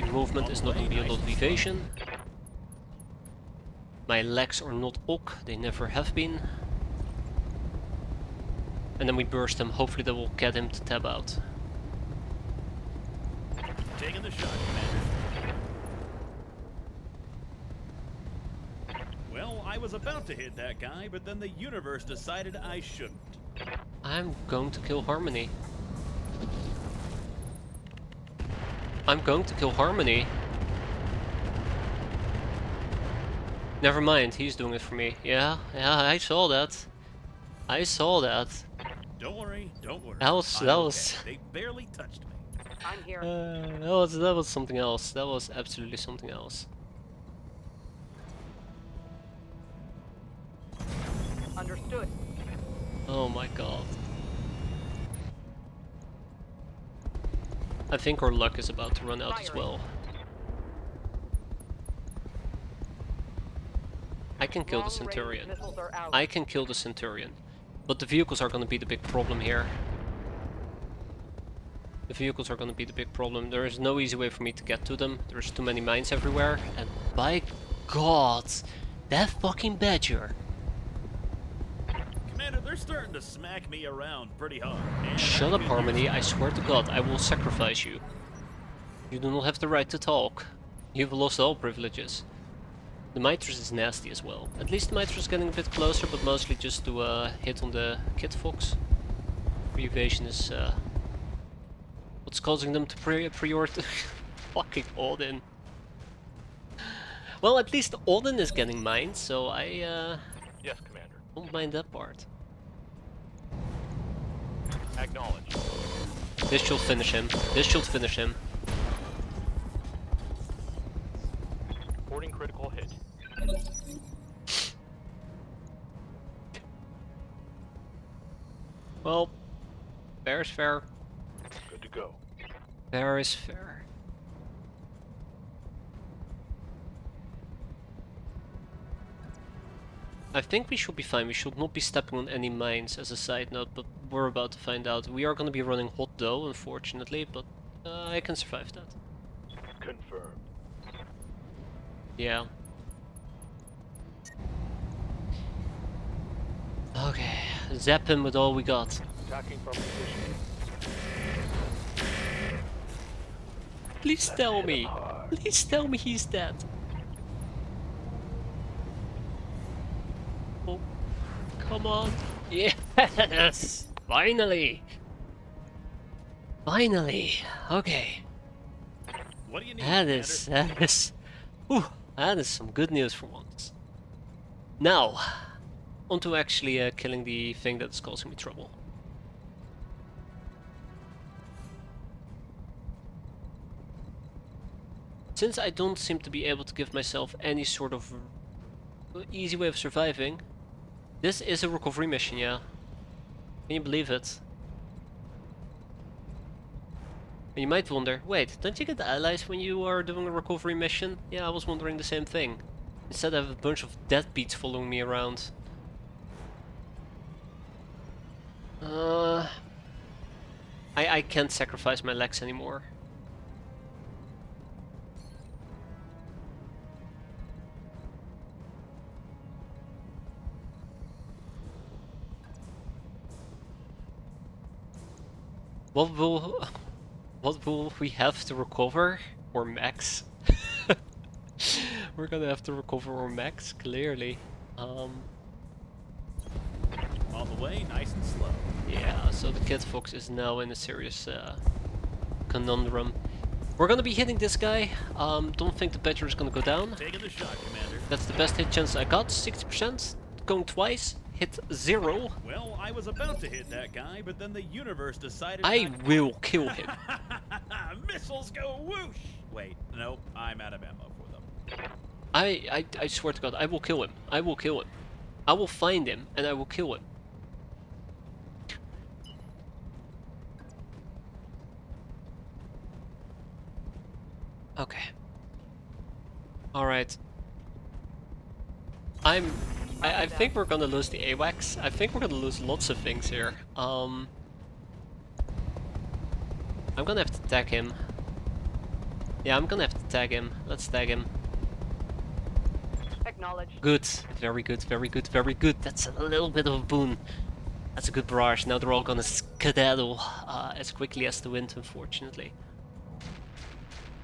movement is not going to be a lot of evasion. My legs are not ok, they never have been. And then we burst him. Hopefully that will get him to tab out. Taking the shot, Commander. Well, I was about to hit that guy, but then the universe decided I shouldn't. I'm going to kill Harmony. I'm going to kill Harmony. Never mind, he's doing it for me. Yeah, I saw that. I saw that. Don't worry, don't worry. That was- I'm that okay. was- They barely touched me. I'm here. That was something else. That was absolutely something else. Understood. Oh my god. I think our luck is about to run out as Firing. well. I can kill the Long-range Centurion. missiles are out. I can kill the Centurion. But the vehicles are gonna be the big problem here. The vehicles are gonna be the big problem. There is no easy way for me to get to them. There's too many mines everywhere. And by god, that fucking badger. Commander, they're starting to smack me around pretty hard. And Shut I up, could Harmony. use- I swear to god, I will sacrifice you. You do not have the right to talk. You've lost all privileges. The Mitres is nasty as well. At least the Mitres is getting a bit closer, but mostly just to hit on the Kid Fox. Evasion is what's causing them to prioritize fucking Odin. Well, at least Odin is getting mined, so I Yes, Commander. don't mind that part. Acknowledged. This should finish him. This should finish him. Reporting critical hit. Well, fair is fair. Good to go. Fair is fair. I think we should be fine. We should not be stepping on any mines as a side note, but we're about to find out. We are going to be running hot dough, unfortunately, but I can survive that. Confirmed. Yeah. Okay, zap him with all we got. Attacking from position. Please tell hit him me. hard. Please tell me he's dead. Oh, come on. Yes! Finally! Finally! Okay. What do you need, That Commander? that is some good news for once. Now, on to actually killing the thing that's causing me trouble. Since I don't seem to be able to give myself any sort of easy way of surviving, this is a recovery mission, yeah. Can you believe it? And you might wonder, wait, don't you get allies when you are doing a recovery mission? Yeah, I was wondering the same thing. Instead I have a bunch of deadbeats following me around. I can't sacrifice my legs anymore. What will we have to recover? Or max? We're gonna have to recover our max, clearly. On the way, nice and slow. Yeah, so the Kid Fox is now in a serious conundrum. We're gonna be hitting this guy. Don't think the badger is gonna go down. Taking the shot, Commander. That's the best hit chance I got, 60%. Going twice, hit 0. Well, I was about to hit that guy, but then the universe decided I will kill him. Missiles go whoosh! Wait, nope, I'm out of ammo for them. I swear to God, I will kill him. I will kill him. I will find him and I will kill him. Okay. Alright. I think we're gonna lose the AWACS. I think we're gonna lose lots of things here. I'm gonna have to tag him. Yeah, I'm gonna have to tag him. Let's tag him. Acknowledged. Good. Very good, very good, very good. That's a little bit of a boon. That's a good barrage. Now they're all gonna skedaddle as quickly as the wind, unfortunately.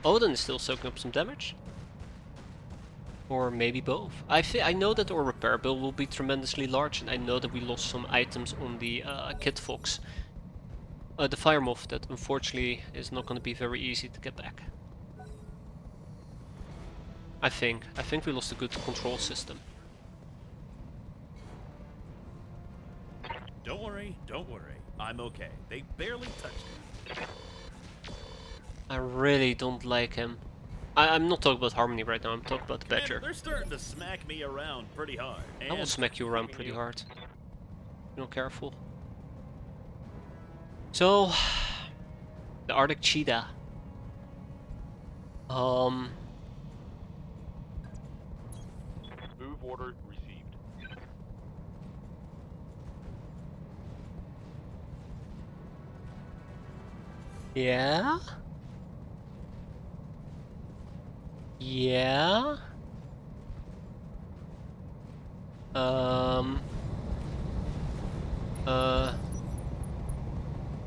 Odin is still soaking up some damage. Or maybe both. I know that our repair bill will be tremendously large, and I know that we lost some items on the Kit Fox. The Fire Moth that unfortunately is not going to be very easy to get back. I think we lost a good control system. Don't worry, don't worry. I'm okay. They barely touched me. I really don't like him. I'm not talking about Harmony right now, I'm talking about the Badger. Man, they're starting to smack me around pretty hard. I will And smack you around pretty hard. You're not careful. So, the Arctic Cheetah. Move order received. Yeah? Yeah?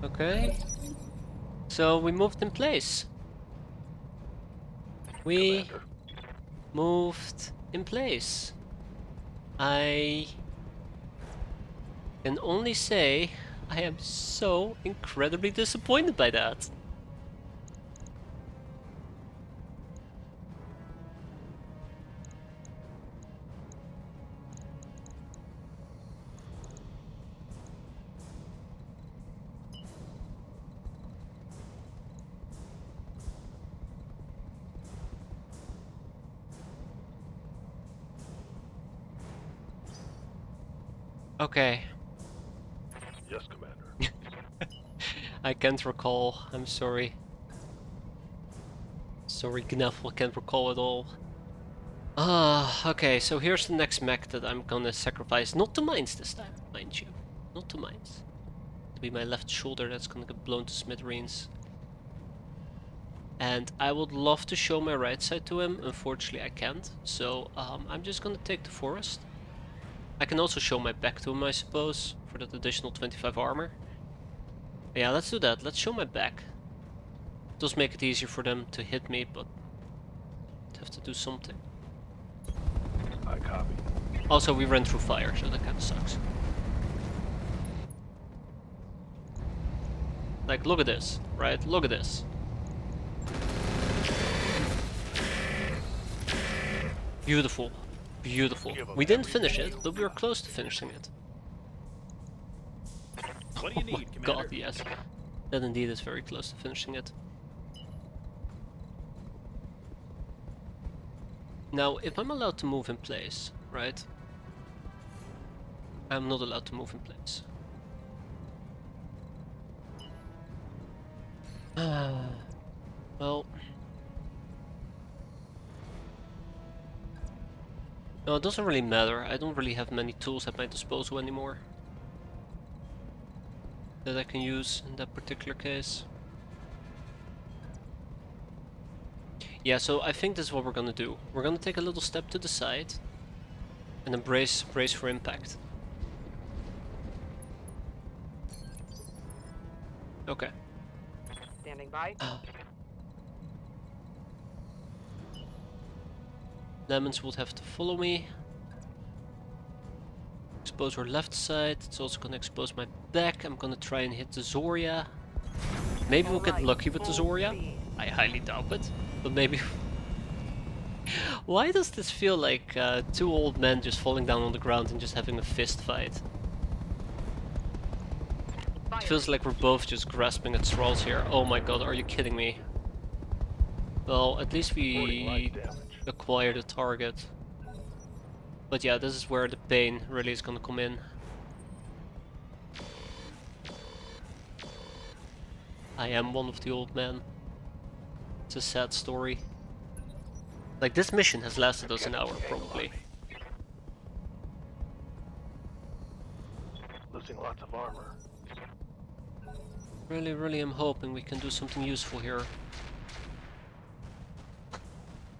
Okay. So we moved in place. We Commander. moved in place. I can only say I am so incredibly disappointed by that. Okay. Yes, Commander. I can't recall. I'm sorry. Sorry, Gneffel, can't recall at all. Okay, so here's the next mech that I'm gonna sacrifice. Not to mines this time, mind you. Not to mines. To be my left shoulder that's gonna get blown to smithereens. And I would love to show my right side to him. Unfortunately, I can't. So I'm just gonna take the forest. I can also show my back to him, I suppose, for that additional 25 armor. Yeah, let's do that. Let's show my back. It does make it easier for them to hit me, but I have to do something. I copy. Also, we ran through fire, so that kind of sucks. Like, look at this, right? Look at this. Beautiful. Beautiful. We didn't finish it, but we were close to finishing it. what do you Oh my need, Commander? god, yes. That indeed is very close to finishing it. Now, if I'm allowed to move in place, right? I'm not allowed to move in place. Well... No, it doesn't really matter. I don't really have many tools at my disposal anymore that I can use in that particular case. Yeah, so I think this is what we're gonna do. We're gonna take a little step to the side and then brace for impact. Okay. Standing by. Lemons would have to follow me. Expose our left side. It's also gonna expose my back. I'm gonna try and hit the Zoria. Maybe we'll get Alright, lucky with the full Zoria. speed. I highly doubt it, but maybe. Why does this feel like two old men just falling down on the ground and just having a fist fight? It feels like we're both just grasping at straws here. Oh my god, are you kidding me? Well, at least Reporting we light damage. acquired a target. But yeah, this is where the pain really is gonna come in. I am one of the old men. It's a sad story. Like, this mission has lasted us an hour, probably. Losing lots of armor. Really am hoping we can do something useful here.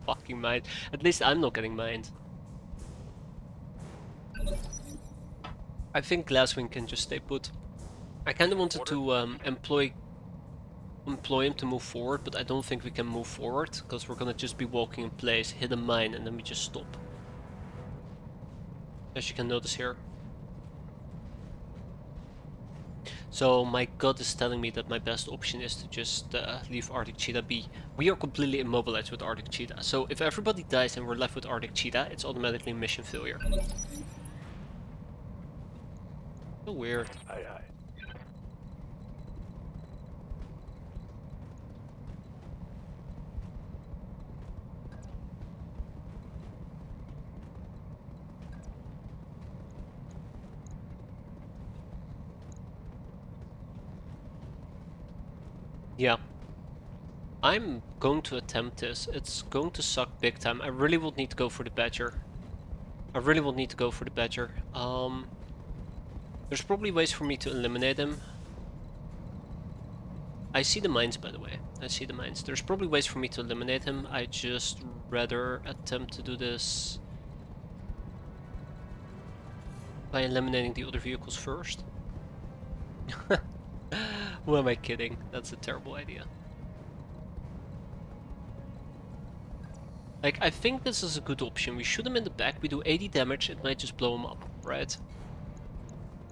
Fucking mind. At least I'm not getting mined. I think Glasswing can just stay put. I kind of wanted to employ him to move forward, but I don't think we can move forward because we're gonna just be walking in place, hit a mine, and then we just stop. As you can notice here. So my gut is telling me that my best option is to just leave Arctic Cheetah be. We are completely immobilized with Arctic Cheetah, so if everybody dies and we're left with Arctic Cheetah, it's automatically mission failure. So weird. Aye, aye. Yeah. I'm going to attempt this. It's going to suck big time. I really would need to go for the Badger. I really would need to go for the Badger. There's probably ways for me to eliminate him. I see the mines, by the way. I see the mines. There's probably ways for me to eliminate him. I just rather attempt to do this by eliminating the other vehicles first. Who am I kidding? That's a terrible idea. Like, I think this is a good option. We shoot him in the back, we do 80 damage, it might just blow him up, right?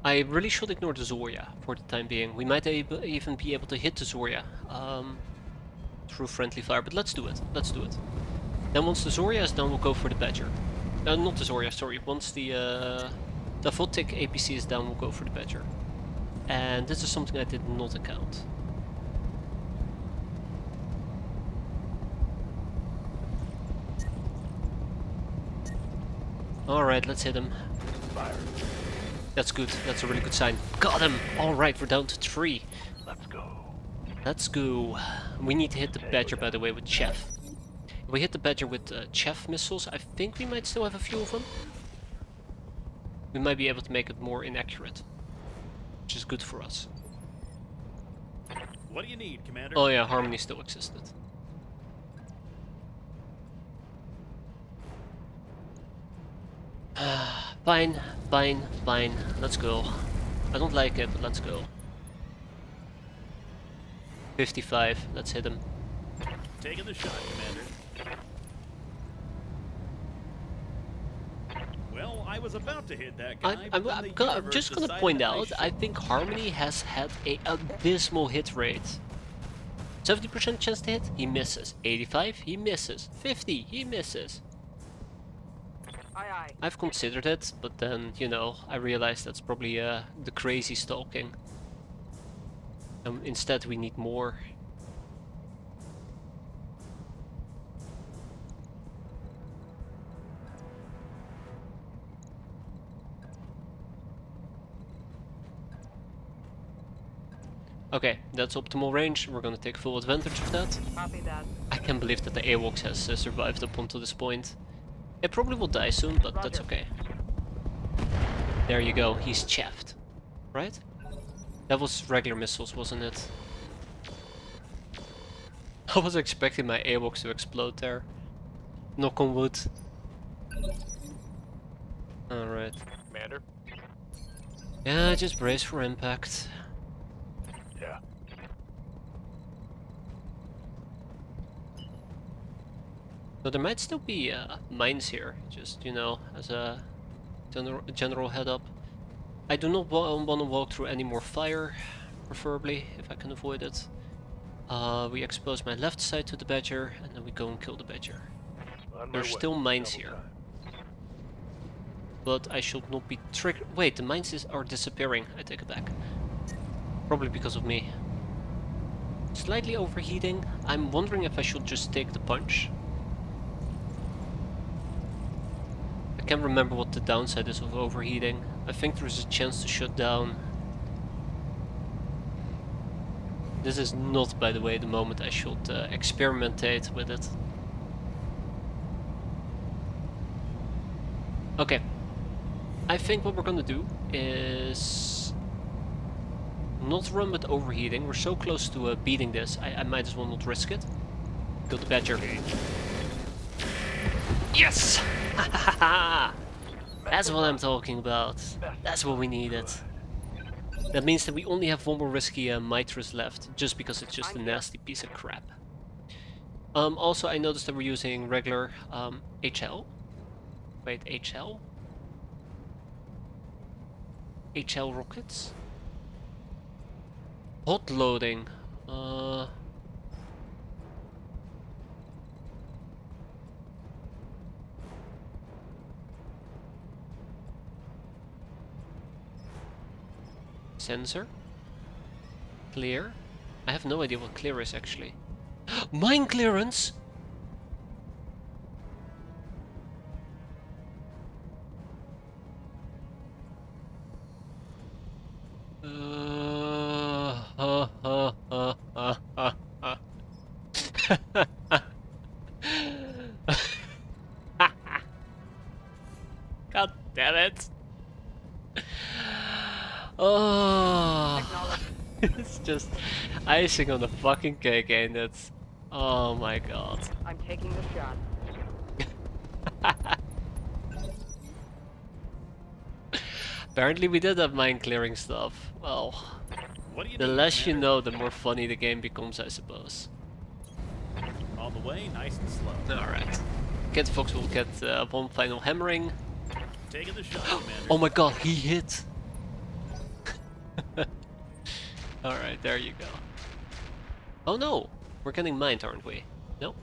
I really should ignore the Zorya for the time being. We might even be able to hit the Zorya through friendly fire, but let's do it. Let's do it. Then once the Zorya is done, we'll go for the Badger. Not the Zorya, sorry. Once the VOTIC APC is down, we'll go for the Badger. And this is something I did not account. Alright, let's hit him. Fire. That's good, that's a really good sign. Got him! Alright, we're down to 3. Let's go. Let's go. We need to hit the Badger, by the way, with Chef. If we hit the Badger with Chef missiles, I think we might still have a few of them. We might be able to make it more inaccurate, which is good for us. What do you need, Commander? Oh yeah, Harmony still existed. Fine, fine, fine. Let's go. I don't like it, but let's go. 55, let's hit him. Taking the shot, Commander. Well, I was about to hit that guy, but then the I'm universe just gonna decided point that I out, I think Harmony has had a abysmal hit rate. 70% chance to hit, he misses. 85, he misses. 50, he misses. Aye, aye. I've considered it, but then, you know, I realized that's probably the crazy stalking. Instead we need more. Okay, that's optimal range. We're gonna take full advantage of that. Copy that. I can't believe that the AWOX has survived up until this point. It probably will die soon, but that's okay. There you go, he's chaffed. Right? That was regular missiles, wasn't it? I was expecting my AWOX to explode there. Knock on wood. Alright. Commander? Yeah, just brace for impact. Yeah. So there might still be mines here, just, you know, as a general head up. I do not want to walk through any more fire, preferably, if I can avoid it. We expose my left side to the Badger, and then we go and kill the Badger. On my There's way. still mines Double here. time. But I should not be triggered. Wait, the mines are disappearing, I take it back. Probably because of me. Slightly overheating. I'm wondering if I should just take the punch. I can't remember what the downside is of overheating. I think there's a chance to shut down. This is not, by the way, the moment I should experimentate with it. Okay. I think what we're gonna do is not run with overheating. We're so close to beating this, I might as well not risk it. Kill the Badger. Yes! That's what I'm talking about. That's what we needed. That means that we only have one more risky Mitris left, just because it's just a nasty piece of crap. Also, I noticed that we're using regular HL. Wait, HL? HL rockets? Hot loading. Sensor? Clear? I have no idea what clear is actually. Mine clearance! God damn it! Oh, it's just icing on the fucking cake, ain't it? Oh my god. I'm taking the shot. Apparently we did have mine clearing stuff. Well, What do you the need, less you Commander? know, the more funny the game becomes, I suppose. On the way, nice and slow. Alright. Kid Fox will get one final hammering. Taking the shot, Commander. Oh my god, he hit! Alright, there you go. Oh no! We're getting mined, aren't we? No?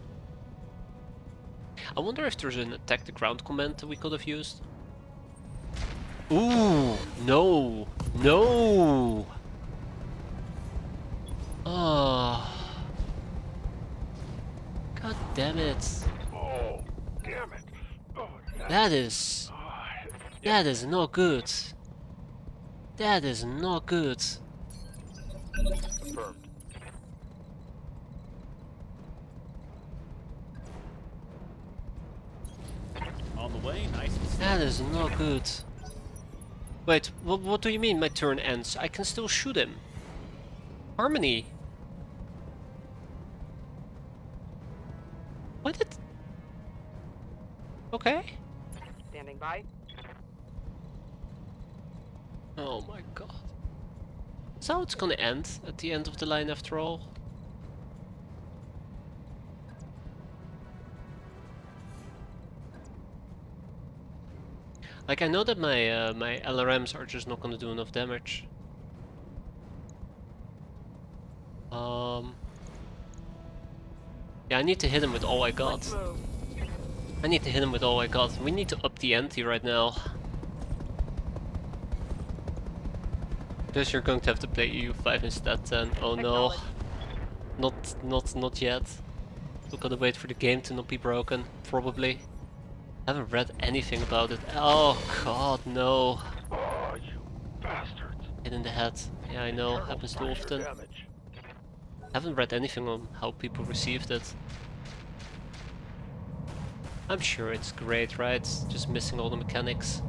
I wonder if there's an attack the ground command that we could have used. Ooh! No! No! Oh. God damn it. Oh, damn it. Oh, That is not good. That is not good. confirmed. On the way, nice and slow. That is not good. Wait, what do you mean my turn ends? I can still shoot him. Harmony. What did... Okay. Standing by. Oh my god. Is that how it's gonna end at the end of the line after all? Like, I know that my my LRMs are just not gonna do enough damage. Yeah, I need to hit him with all I got. Let's move. I need to hit him with all I got. We need to up the ante right now. Guess you're going to have to play EU5 instead then. Oh no. Not yet. We're gonna wait for the game to not be broken, probably. Haven't read anything about it. Oh god, no. Oh, you bastards. Hit in the head. Yeah, I know, Internal happens too pressure often. damage. Haven't read anything on how people received it. I'm sure it's great, right? Just missing all the mechanics.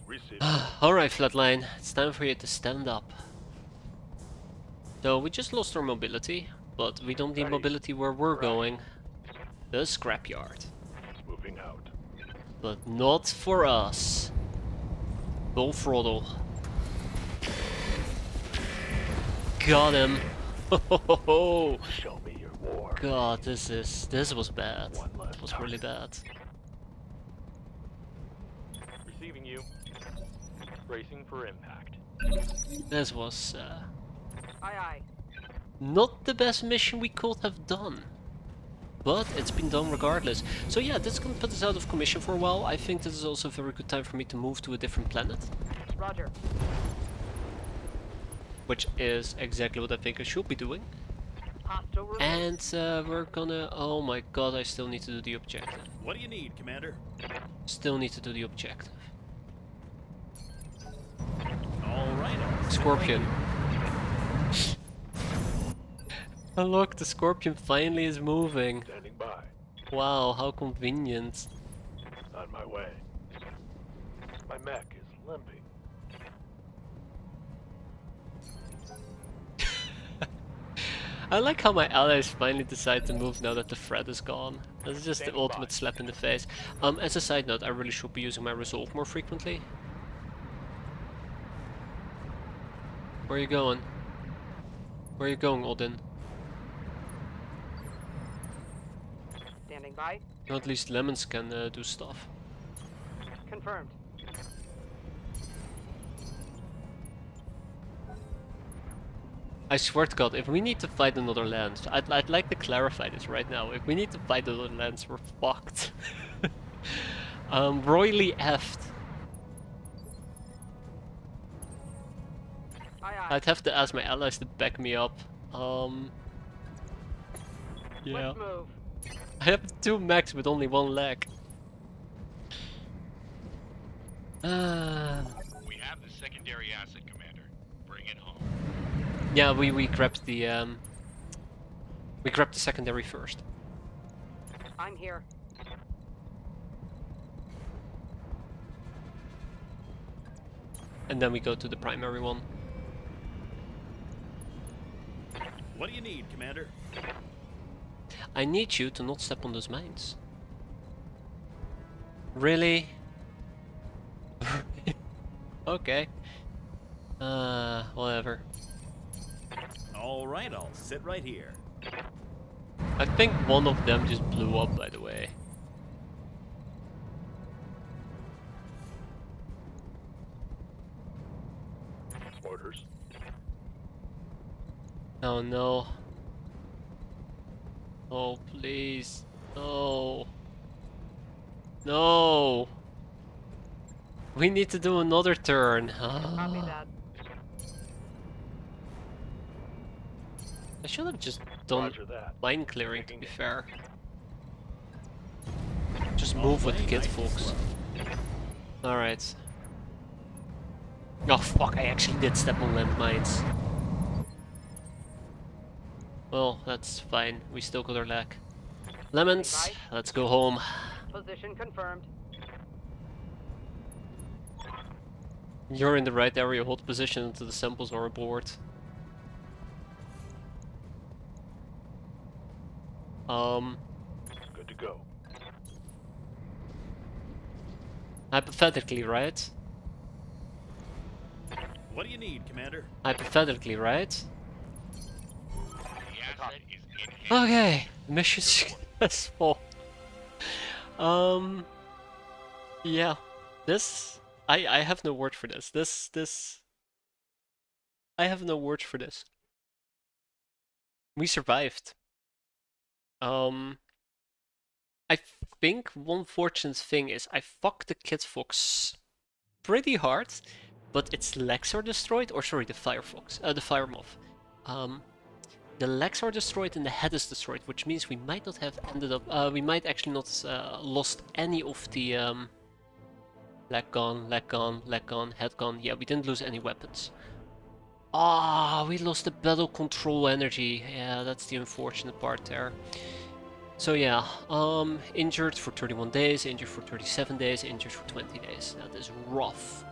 Received. Alright, Flatline, it's time for you to stand up. So, we just lost our mobility, but we don't need Ready. mobility where we're Right. going. The scrapyard. Moving out. But not for us. Full throttle. Got him! Oh Show me your war. god, this was bad. One last It was really bad. Receiving you. Bracing for impact. This was Aye, aye. not the best mission we could have done. But it's been done regardless. So yeah, this is gonna put us out of commission for a while. I think this is also a very good time for me to move to a different planet. Roger. Which is exactly what I think I should be doing. Hostile removed. And we're gonna... Oh my god, I still need to do the objective. What do you need, Commander? Still need to do the objective. All right. Scorpion. Oh look, the Scorpion finally is moving. Standing by. Wow, how convenient. On my way. My mech is limping. I like how my allies finally decide to move now that the threat is gone. That's just the Standing ultimate by. slap in the face. As a side note, I really should be using my resolve more frequently. Where are you going? Where are you going, Odin? Standing by. Or at least lemons can do stuff. Confirmed. I swear to God, if we need to fight another land, I'd like to clarify this right now. If we need to fight another lands, we're fucked. Royally effed. Aye, aye. I'd have to ask my allies to back me up. Yeah. Let's move. I have 2 mechs with only 1 leg. We have the secondary asset, Commander. Bring it home. Yeah, we grabbed the secondary first. I'm here. And then we go to the primary one. What do you need, Commander? I need you to not step on those mines. Really? Okay. Whatever. All right, I'll sit right here. I think one of them just blew up, by the way. Orders. Oh no. Oh please. No. No. We need to do another turn. Copy that. I should have just done Roger that. mine clearing, to be fair. Just move with the kid, folks. Alright. Oh fuck, I actually did step on landmines. Well, that's fine. We still got our leg. Lemons, let's go home. Position confirmed. You're in the right area, hold position until the samples are aboard. Good to go. Hypothetically, right? What do you need, Commander? Hypothetically, right? The asset is in hand. Okay, mission successful. Yeah, this, I have no word for this. I have no words for this. We survived. I think one fortunate thing is I fucked the Kid Fox pretty hard, but its legs are destroyed, or sorry, the Firefox, the Fire Moth. The legs are destroyed and the head is destroyed, which means we might not have ended up, we might actually not lost any of the leg gone, leg gone, leg gone, head gone. Yeah, we didn't lose any weapons. Ah, we lost the battle control energy. Yeah, that's the unfortunate part there. So yeah, injured for 31 days, injured for 37 days, injured for 20 days. That is rough.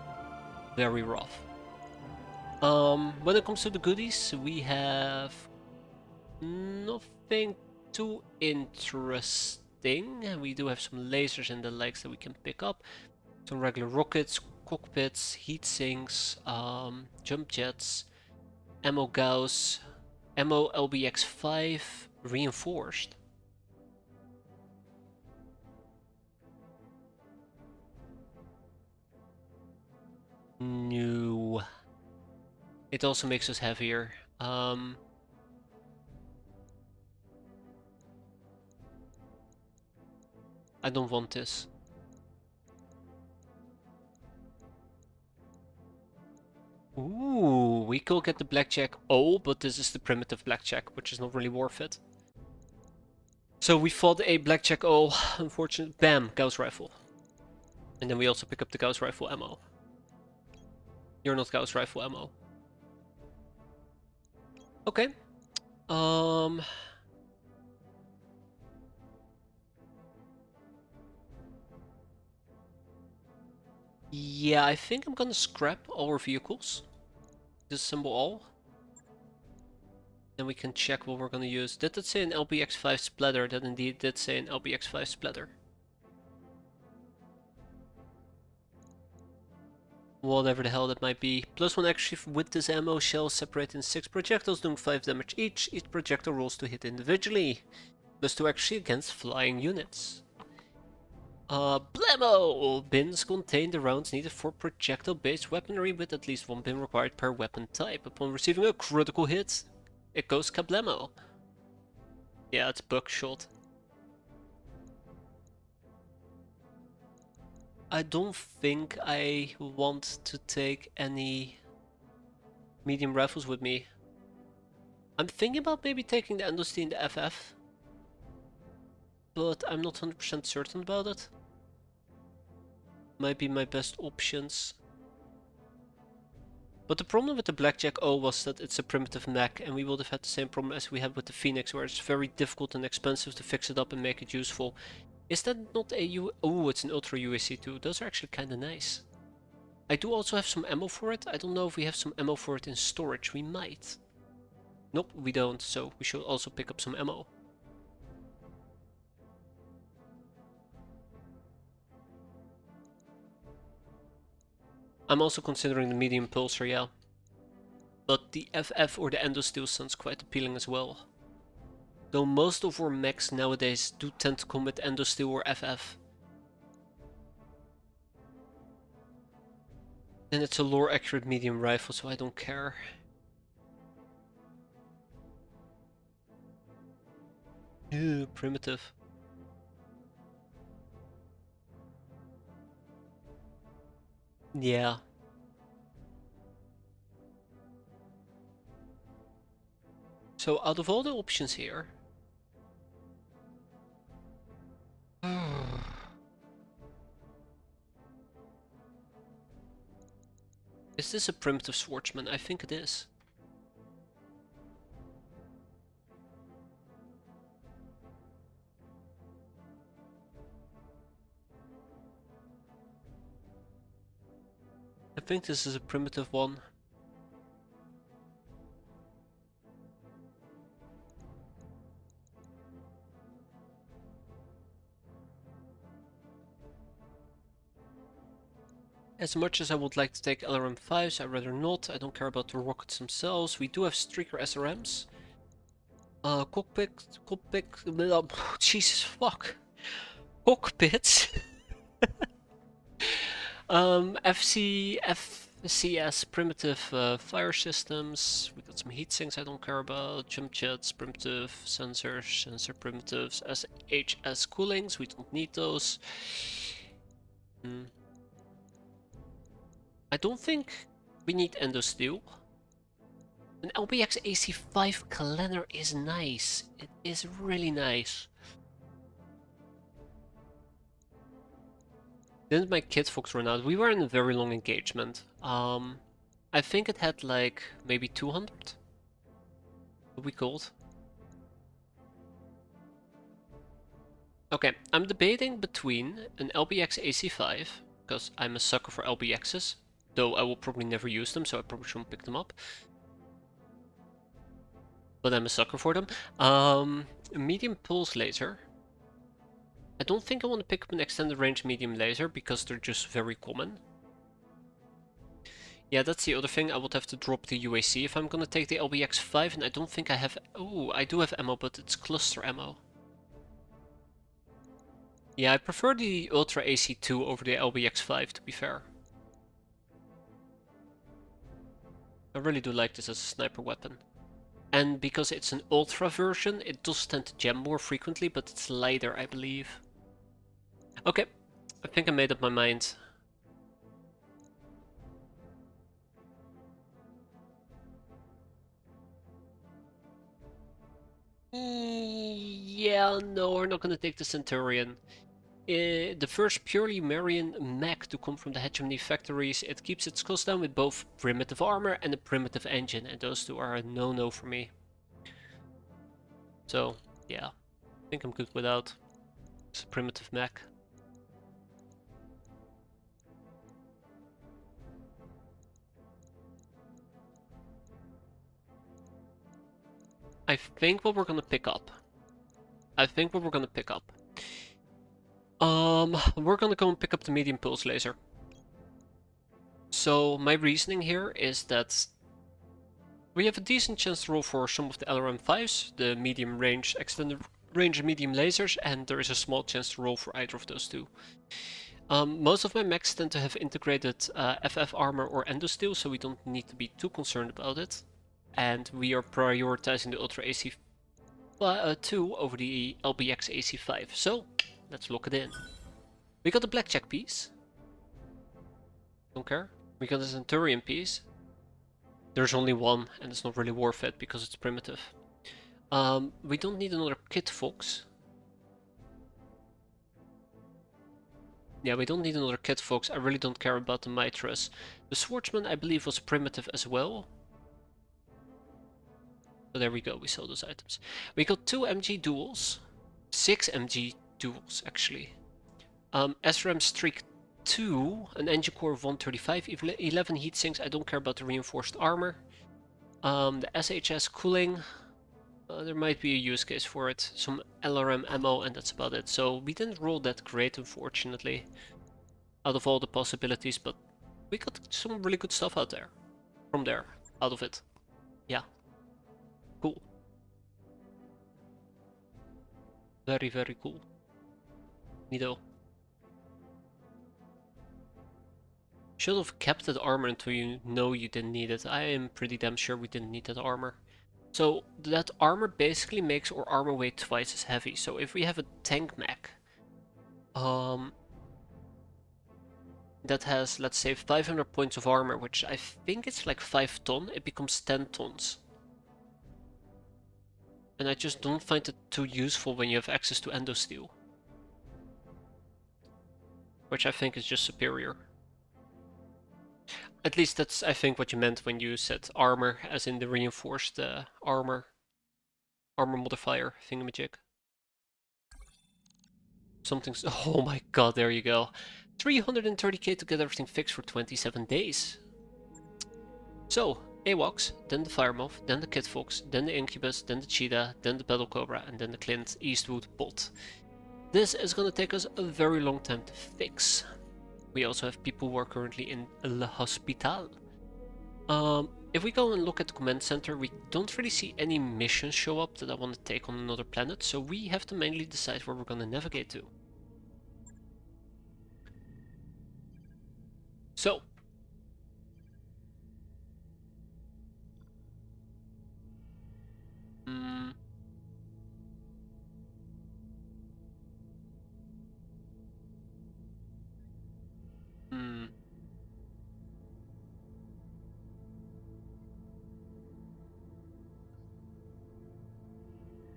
Very rough. When it comes to the goodies, we have nothing too interesting. We do have some lasers and the likes that we can pick up. Some regular rockets, cockpits, heat sinks, jump jets, ammo Gauss, ammo LBX5, reinforced. No. It also makes us heavier. I don't want this. Ooh, we could get the Blackjack O, but this is the primitive Blackjack, which is not really worth it. So we fought a Blackjack O, unfortunately. Bam, Gauss rifle. And then we also pick up the Gauss rifle ammo. You're not Gauss rifle ammo. Okay. Yeah, I think I'm gonna scrap all our vehicles. Disassemble all. Then we can check what we're gonna use. Did it say an LBX5 splatter? That indeed did say an LBX5 splatter. Whatever the hell that might be. +1 actually with this ammo. Shells separate in 6 projectiles doing 5 damage each. Each projectile rolls to hit individually. +2 actually against flying units. Blammo! Bins contain the rounds needed for projectile-based weaponry with at least 1 bin required per weapon type. Upon receiving a critical hit, it goes kablamo. Yeah, it's buckshot. I don't think I want to take any medium rifles with me. I'm thinking about maybe taking the Endosty and the FF, but I'm not 100% certain about it. Might be my best options. But the problem with the Blackjack O was that it's a primitive mech, and we would have had the same problem as we had with the Phoenix, where it's very difficult and expensive to fix it up and make it useful. Is that not a Oh, it's an Ultra UAC too. Those are actually kinda nice. I do also have some ammo for it. I don't know if we have some ammo for it in storage. We might. Nope, we don't, so we should also pick up some ammo. I'm also considering the medium pulsar, yeah. But the FF or the Endosteel sounds quite appealing as well. Though most of our mechs nowadays do tend to come with Endosteel or FF. And it's a lore accurate medium rifle, so I don't care. Ew, primitive. Yeah. So out of all the options here... Is this a primitive swordsman? I think it is. I think this is a primitive one. As much as I would like to take LRM-5s, I'd rather not. I don't care about the rockets themselves. We do have streaker SRMs. Cockpit, Jesus fuck. Cockpits. FCS primitive fire systems. We got some heat sinks I don't care about. Jump jets, primitive sensors, sensor primitives, SHS coolings. We don't need those. I don't think we need Endosteel. An LBX AC5 calendar is nice. It is really nice. Didn't my kit fox run out? We were in a very long engagement. I think it had like maybe 200. What we called. Okay, I'm debating between an LBX AC5, because I'm a sucker for LBXs, though I will probably never use them, so I probably shouldn't pick them up. But I'm a sucker for them. A medium pulse laser. I don't think I want to pick up an extended range medium laser because they're just very common. Yeah, that's the other thing. I would have to drop the UAC if I'm gonna take the LBX5, and I don't think I have... Oh, I do have ammo, but it's cluster ammo. Yeah, I prefer the Ultra AC2 over the LBX5, to be fair. I really do like this as a sniper weapon. And because it's an Ultra version, it does tend to jam more frequently, but it's lighter, I believe. Okay, I think I made up my mind. Yeah, no, we're not gonna take the Centurion. The first purely Marian mech to come from the hegemony factories, it keeps its cost down with both primitive armor and a primitive engine, and those two are a no-no for me. So, yeah, I think I'm good without. It's a primitive mech. I think what we're gonna pick up. We're gonna go and pick up the medium pulse laser. So my reasoning here is that we have a decent chance to roll for some of the LRM5s, the medium range, extended range medium lasers, and there is a small chance to roll for either of those two. Most of my mechs tend to have integrated FF armor or endosteel, so we don't need to be too concerned about it. And we are prioritizing the Ultra AC2 over the LBX AC5, so let's lock it in. We got the Blackjack piece. Don't care. We got the Centurion piece. There's only one, and it's not really worth it because it's primitive. We don't need another Kit Fox. Yeah, we don't need another Kit Fox. I really don't care about the Mitras. The Swordsman, I believe, was primitive as well. So there we go, we saw those items. We got 2 MG duels. 6 MG duels, actually. SRAM Streak 2, an engine core of 135, 11 heat sinks. I don't care about the reinforced armor. The SHS cooling, there might be a use case for it. Some LRM ammo, and that's about it. So we didn't roll that great, unfortunately, out of all the possibilities, but we got some really good stuff out of it. Yeah. Cool. Very, very cool. Neato. Should have kept that armor until you know you didn't need it. I am pretty damn sure we didn't need that armor. So that armor basically makes our armor weight twice as heavy. So if we have a tank mech that has, let's say, 500 points of armor, which I think it's like 5 tons, it becomes 10 tons. And I just don't find it too useful when you have access to endosteel, which I think is just superior. At least that's, I think, what you meant when you said armor, as in the reinforced armor modifier thingamajig. Something's, oh my god, there you go. 330k to get everything fixed for 27 days. So, AWACS, then the Firemoth, then the Kit Fox, then the Incubus, then the Cheetah, then the Battle Cobra, and then the Clint Eastwood bot. This is gonna take us a very long time to fix. We also have people who are currently in Le Hospital. If we go and look at the command center, we don't really see any missions show up that I want to take on another planet, so we have to mainly decide where we're gonna navigate to. So,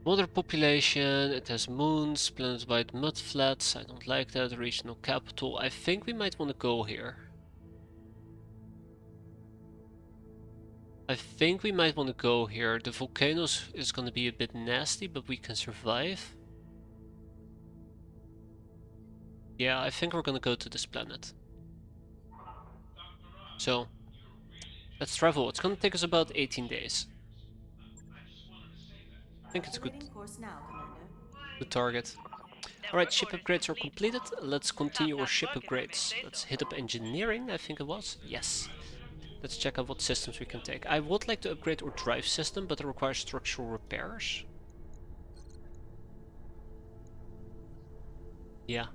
Water population, it has moons, planet-wide mud flats, I don't like that, regional capital. I think we might want to go here. The volcanoes is gonna be a bit nasty, but we can survive. Yeah, I think we're gonna go to this planet. So, let's travel. It's gonna take us about 18 days. I think it's a good target. Alright, ship upgrades are completed. Let's continue our ship upgrades. Let's hit up engineering, I think it was. Yes. Let's check out what systems we can take. I would like to upgrade our drive system, but it requires structural repairs. Yeah.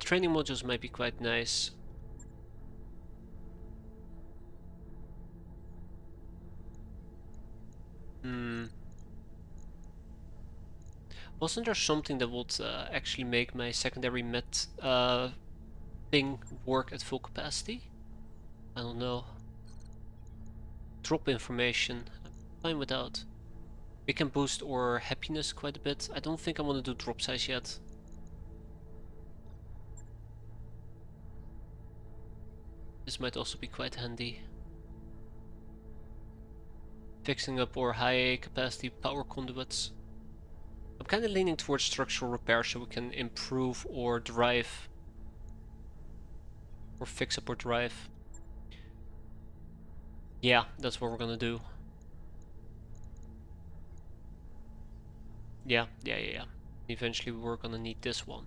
Training modules might be quite nice. Wasn't there something that would actually make my secondary met thing work at full capacity? I don't know. Drop information. I'm fine without. We can boost our happiness quite a bit. I don't think I want to do drop size yet. This might also be quite handy. Fixing up our high capacity power conduits. I'm kind of leaning towards structural repair so we can improve or drive. Or fix up our drive. Yeah, that's what we're gonna do. Yeah. Eventually we're gonna need this one.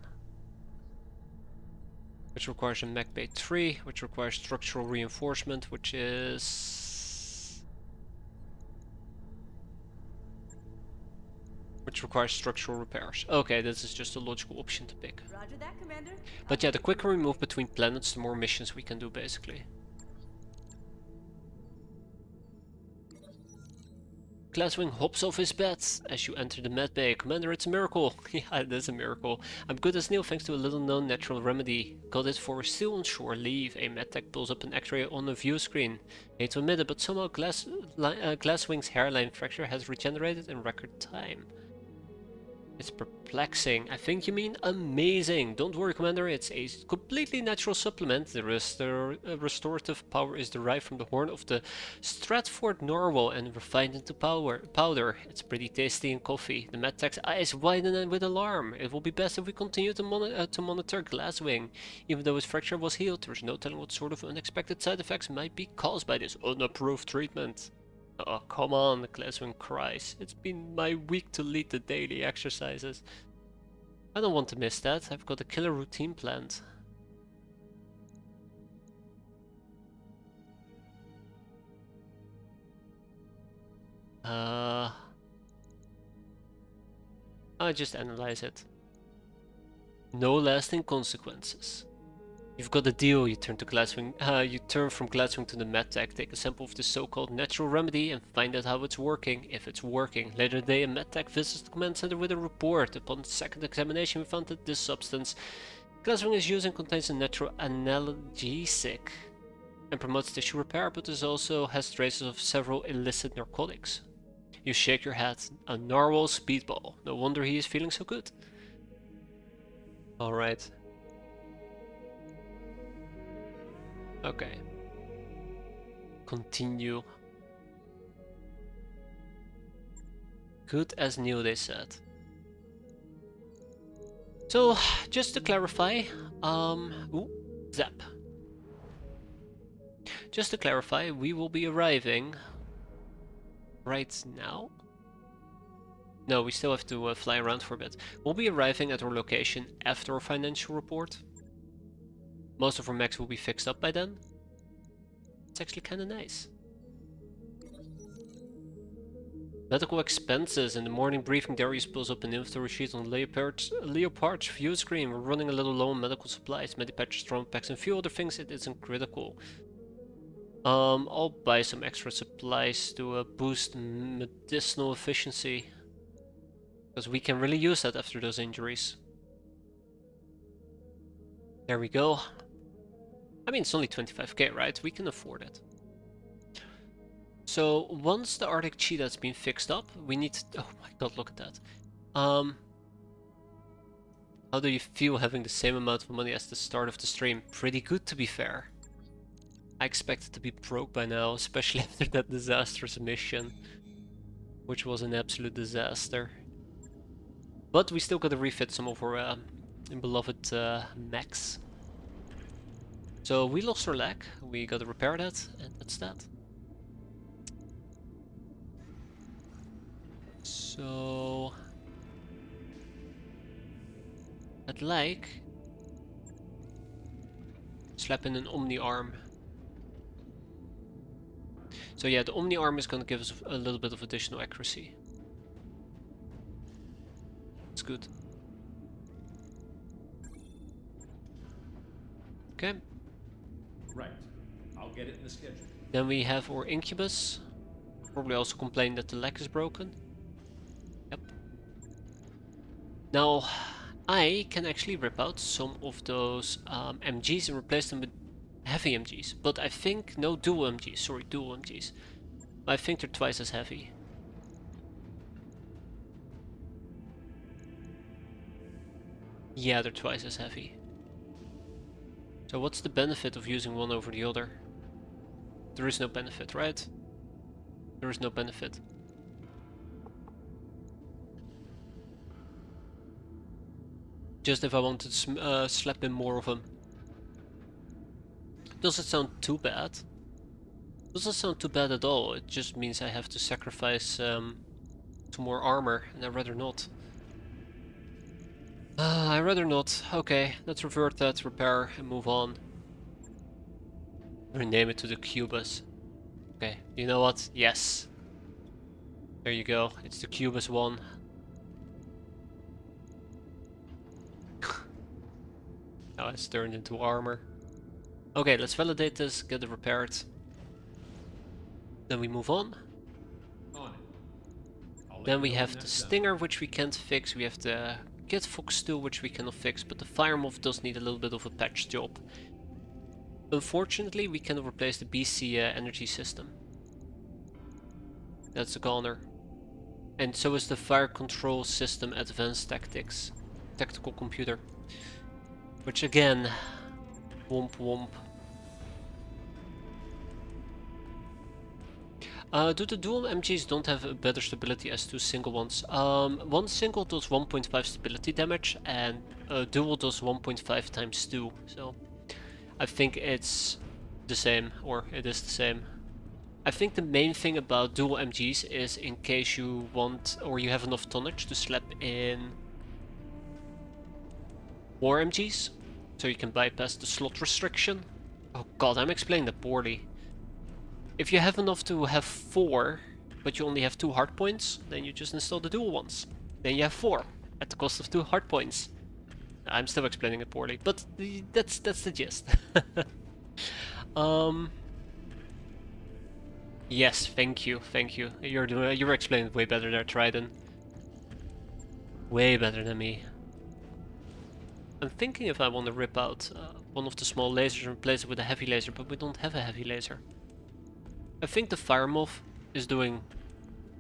Which requires a mech bay 3, which requires structural reinforcement, which is... which requires structural repairs. Okay, this is just a logical option to pick. Roger that, Commander. But yeah, the quicker we move between planets, the more missions we can do, basically. Glasswing hops off his bed as you enter the med bay. Commander, it's a miracle. Yeah, it is a miracle. I'm good as new thanks to a little known natural remedy. Got it for still on shore leave. A medtech pulls up an x-ray on a view screen. Hate to admit it, but somehow Glasswing's hairline fracture has regenerated in record time. It's perplexing. I think you mean amazing. Don't worry, Commander, it's a completely natural supplement. The restorative power is derived from the horn of the Stratford narwhal and refined into powder. It's pretty tasty in coffee. The medtech's eyes widen with alarm. It will be best if we continue to monitor Glasswing. Even though his fracture was healed, there's no telling what sort of unexpected side effects might be caused by this unapproved treatment. Oh, come on, the Glasswing cries. It's been my week to lead the daily exercises. I don't want to miss that. I've got a killer routine planned. I'll just analyze it. No lasting consequences. You've got a deal. You turn to Glasswing. You turn from Glasswing to the medtech, take a sample of the so-called natural remedy, and find out how it's working. If it's working, later today, a medtech visits the command center with a report. Upon second examination, we found that this substance Glasswing is using contains a natural analgesic and promotes tissue repair, but it also has traces of several illicit narcotics. You shake your head. A narwhal speedball. No wonder he is feeling so good. All right. Okay. Continue. Good as new, they said. So, just to clarify, zap. Just to clarify, we will be arriving right now. No, we still have to fly around for a bit. We'll be arriving at our location after our financial report. Most of our mechs will be fixed up by then. It's actually kind of nice. Medical expenses. In the morning briefing, Darius pulls up an inventory sheet on Leopard's view screen. We're running a little low on medical supplies, medipatches, drone packs, and a few other things. It isn't critical. I'll buy some extra supplies to boost medicinal efficiency. Because we can really use that after those injuries. There we go. I mean, it's only 25k, right? We can afford it. So, once the Arctic cheetah's been fixed up, we need to... Oh my god, look at that. How do you feel having the same amount of money as the start of the stream? Pretty good, to be fair. I expected to be broke by now, especially after that disastrous mission. Which was an absolute disaster. But we still gotta refit some of our beloved mechs. So we lost our leg, we gotta repair that, and that's that. So... I'd like... slap in an Omni arm. So yeah, the Omni arm is gonna give us a little bit of additional accuracy. It's good. Okay. Right. I'll get it in the schedule. Then we have our Incubus. Probably also complain that the leg is broken. Yep. Now, I can actually rip out some of those MGs and replace them with heavy MGs. But I think, no, dual MGs, sorry, dual MGs. I think they're twice as heavy. Yeah, they're twice as heavy. So what's the benefit of using one over the other? There is no benefit, right? There is no benefit. Just if I wanted to slap in more of them. Doesn't sound too bad. Doesn't sound too bad at all. It just means I have to sacrifice some more armor, and I'd rather not. I'd rather not. Okay, let's revert that, repair, and move on. Rename it to the Cubus. Okay, you know what? Yes. There you go. It's the Cubus 1. Now it's turned into armor. Okay, let's validate this, get it repaired. Then we move on. On it. I'll let Then you we know when have the that's done. Stinger, which we can't fix. We have the Kit Fox 2, which we cannot fix, but the Fire Moth does need a little bit of a patch job. Unfortunately, we cannot replace the BC energy system. That's a goner. And so is the Fire Control System Advanced Tactics. Tactical computer. Which again, womp womp. Do the dual MGs don't have better stability as two single ones? One single does 1.5 stability damage and dual does 1.5 times 2. So I think it's the same, or it is the same. I think the main thing about dual MGs is in case you want, or you have enough tonnage to slap in war MGs, so you can bypass the slot restriction. Oh god, I'm explaining that poorly. If you have enough to have 4, but you only have 2 hard points, then you just install the dual ones. Then you have 4, at the cost of 2 hard points. I'm still explaining it poorly, but that's the gist. Yes, thank you. You're explaining it way better there, Trident. Way better than me. I'm thinking if I want to rip out one of the small lasers and replace it with a heavy laser, but we don't have a heavy laser. I think the Fire Moth is doing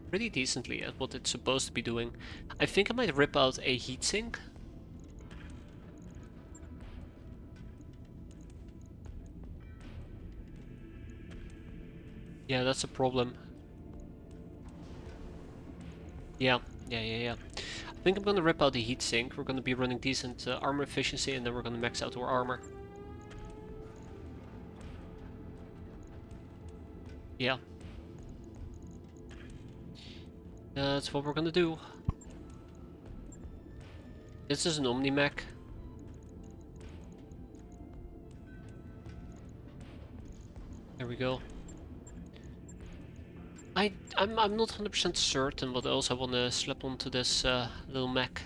pretty decently at what it's supposed to be doing. I think I might rip out a heatsink. Yeah, that's a problem. Yeah. I think I'm gonna rip out the heatsink. We're gonna be running decent armor efficiency, and then we're gonna max out our armor. Yeah. That's what we're gonna do. This is an Omni-Mech. There we go. I'm not 100% certain what else I want to slap onto this little mech.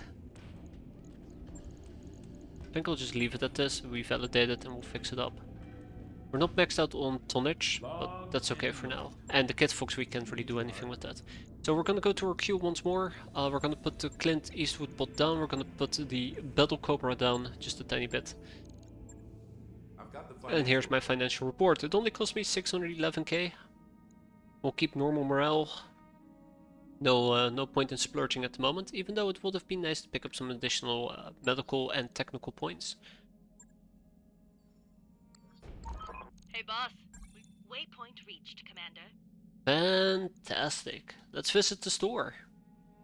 I think I'll just leave it at this, we validate it and we'll fix it up. We're not maxed out on tonnage, but that's okay for now. And the Kit Fox, we can't really do anything with that. So we're gonna go to our queue once more. We're gonna put the Clint Eastwood bot down, we're gonna put the Battle Cobra down just a tiny bit. And here's my financial report. It only cost me 611k. We'll keep normal morale. No point in splurging at the moment, even though it would have been nice to pick up some additional medical and technical points. Hey boss, waypoint reached, Commander. Fantastic. Let's visit the store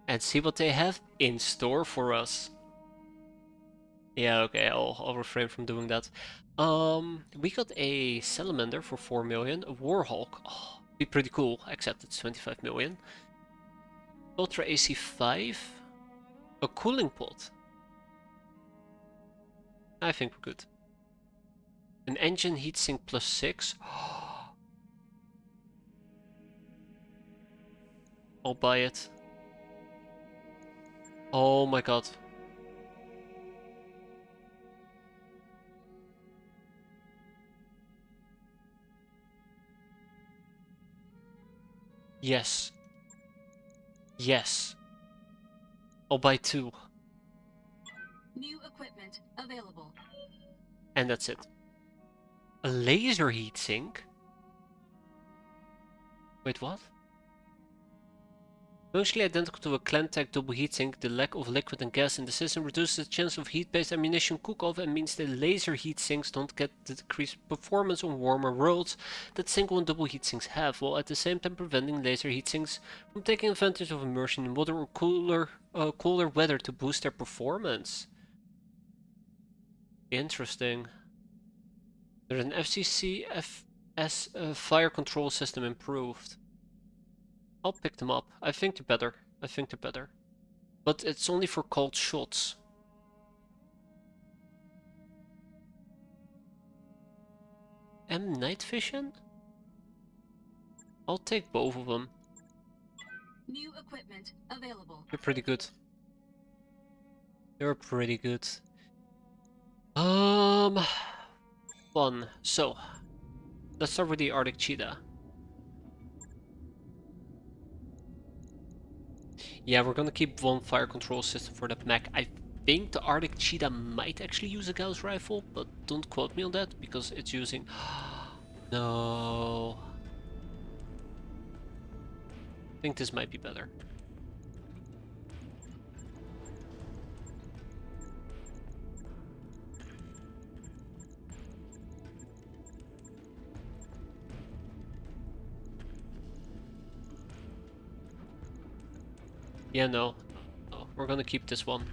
and see what they have in store for us. Yeah, okay, I'll refrain from doing that. We got a Salamander for 4 million, a Warhawk. Oh, be pretty cool, except it's 25 million. Ultra AC 5, a cooling pod. I think we're good. An engine heatsink plus 6. I'll buy it. Oh my god. Yes. Yes. I'll buy 2. New equipment available. And that's it. A laser heatsink? Wait, what? Mostly identical to a Clantech double heatsink, the lack of liquid and gas in the system reduces the chance of heat-based ammunition cook-off and means that laser heatsinks don't get the decreased performance on warmer worlds that single and double heatsinks have, while at the same time preventing laser heatsinks from taking advantage of immersion in water or cooler weather to boost their performance. Interesting. There's an FCC as a fire control system improved. I'll pick them up. I think they're better. I think they're better. But it's only for cold shots. Night vision? I'll take both of them. New equipment available. They're pretty good. They're pretty good. Fun. So, let's start with the Arctic Cheetah. Yeah, we're gonna keep one fire control system for that mech. I think the Arctic Cheetah might actually use a Gauss rifle, but don't quote me on that because it's using... No. I think this might be better. Yeah, no. No, we're gonna keep this one.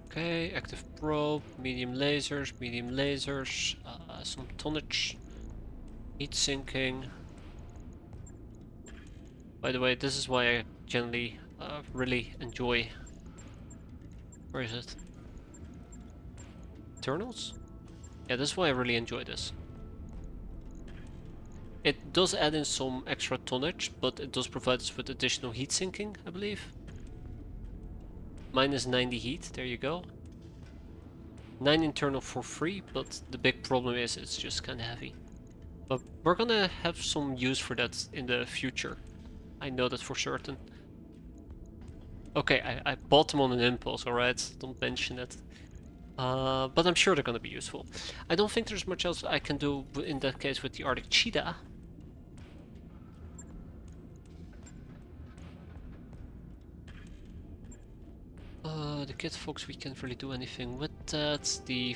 Okay, active probe, medium lasers, some tonnage, heat sinking. By the way, this is why I generally really enjoy... Where is it? Eternals? Yeah, this is why I really enjoy this. It does add in some extra tonnage, but it does provide us with additional heat sinking, I believe. Minus 90 heat, there you go. 9 internal for free, but the big problem is it's just kind of heavy. But we're gonna have some use for that in the future. I know that for certain. Okay, I bought them on an impulse, alright? Don't mention it. But I'm sure they're gonna be useful. I don't think there's much else I can do in that case with the Arctic Cheetah. The Kid Fox, we can't really do anything with that. The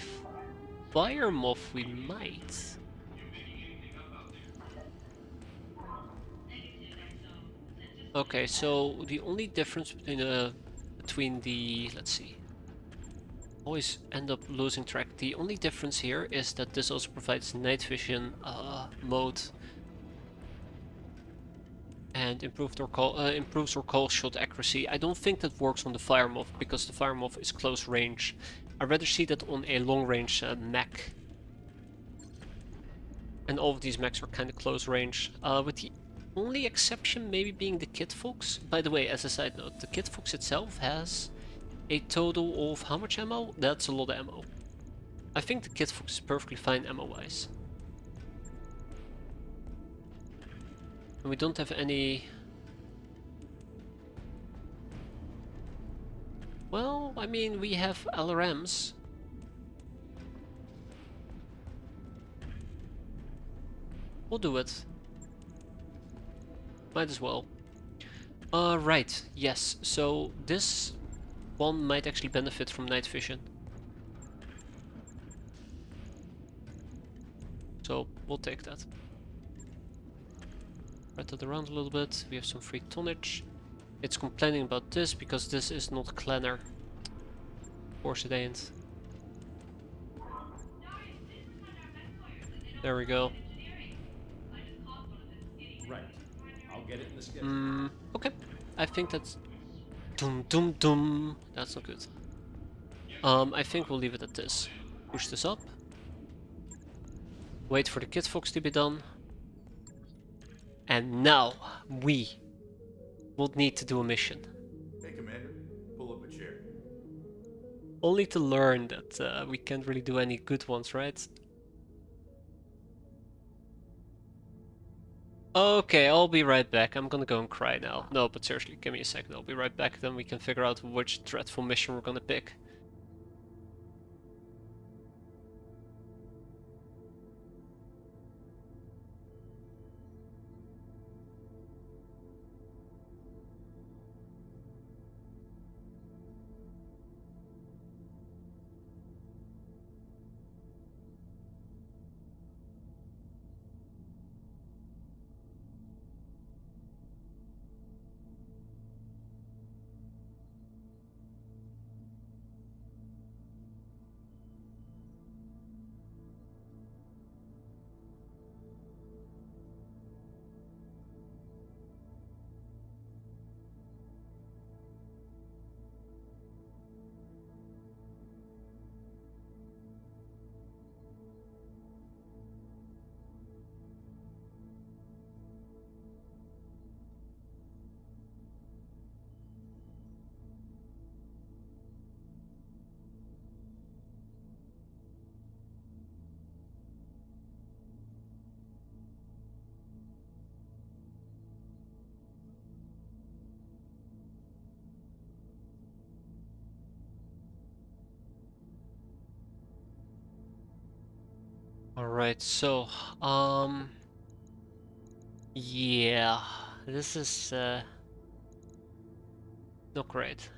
Fire Moth, we might. Okay, so the only difference between the, let's see, always end up losing track. The only difference here is that this also provides night vision mode and improves our call shot accuracy. I don't think that works on the Fire Moth because the Fire Moth is close range. I'd rather see that on a long range mech. And all of these mechs are kind of close range, with the only exception maybe being the Kid Fox. By the way, as a side note, the Kid Fox itself has a total of how much ammo? That's a lot of ammo. I think the Kid Fox is perfectly fine ammo-wise. And we don't have any... Well, I mean, we have LRMs. We'll do it. Might as well. Right, yes. So this one might actually benefit from night vision. So we'll take that. Spread that around a little bit. We have some free tonnage. It's complaining about this because this is not Clanner. Of course it ain't. There we go. Right. I'll get it in the schedule. Okay. I think that's... Dum dum dum. That's not good. I think we'll leave it at this. Push this up. Wait for the Kid Fox to be done. And now we will need to do a mission. Hey, Commander. Pull up a chair. Only to learn that we can't really do any good ones, right? Okay, I'll be right back. I'm gonna go and cry now. No, but seriously, give me a second. I'll be right back. Then we can figure out which dreadful mission we're gonna pick. Alright, so, yeah, this is not great.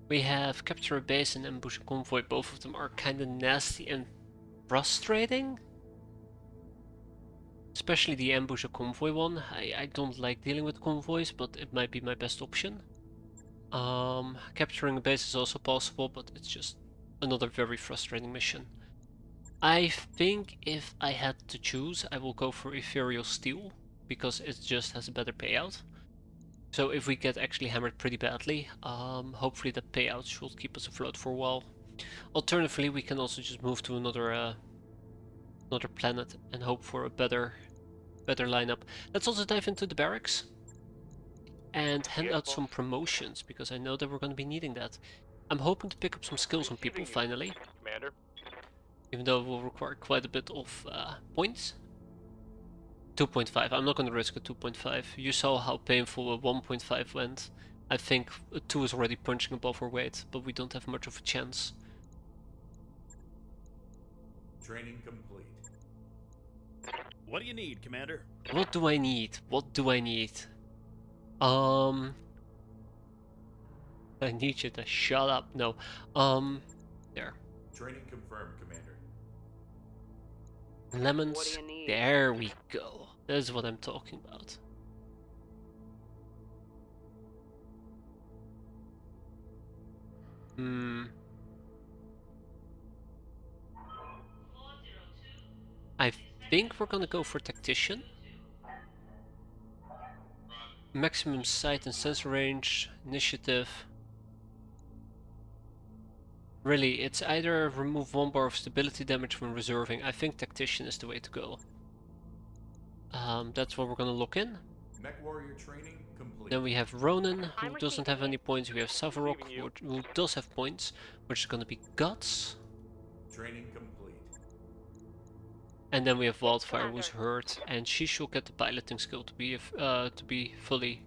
We have capture a base and ambush a convoy. Both of them are kind of nasty and frustrating. Especially the ambush a convoy one. I don't like dealing with convoys, but it might be my best option. Capturing a base is also possible, but it's just another very frustrating mission. I think if I had to choose, I will go for Ethereal Steel, because it just has a better payout. So if we get actually hammered pretty badly, hopefully the payout should keep us afloat for a while. Alternatively, we can also just move to another planet and hope for a better lineup. Let's also dive into the barracks and hand Yes, out boss. some promotions, because I know that we're going to be needing that. I'm hoping to pick up some skills on people Receiving you, finally, Commander. even though it will require quite a bit of points. 2.5, I'm not going to risk a 2.5. You saw how painful a 1.5 went. I think a 2 is already punching above our weight, but we don't have much of a chance. Training complete. What do you need, Commander? What do I need? What do I need? I need you to shut up. No. There. Training confirmed, Commander. Lemons. What do you need? There we go. That's what I'm talking about. I think we're gonna go for Tactician. Maximum sight and sensor range, initiative. Really, it's either remove 1 bar of stability damage when reserving. I think Tactician is the way to go. That's what we're gonna look in. Mech Warrior training complete. Then we have Ronan, I'm who doesn't have receiving any you. points. We have Savarok, Receiving you. who does have points, which is gonna be Guts. Training complete. And then we have Yes, Wildfire, who's Commander. hurt, and she should get the piloting skill to be fully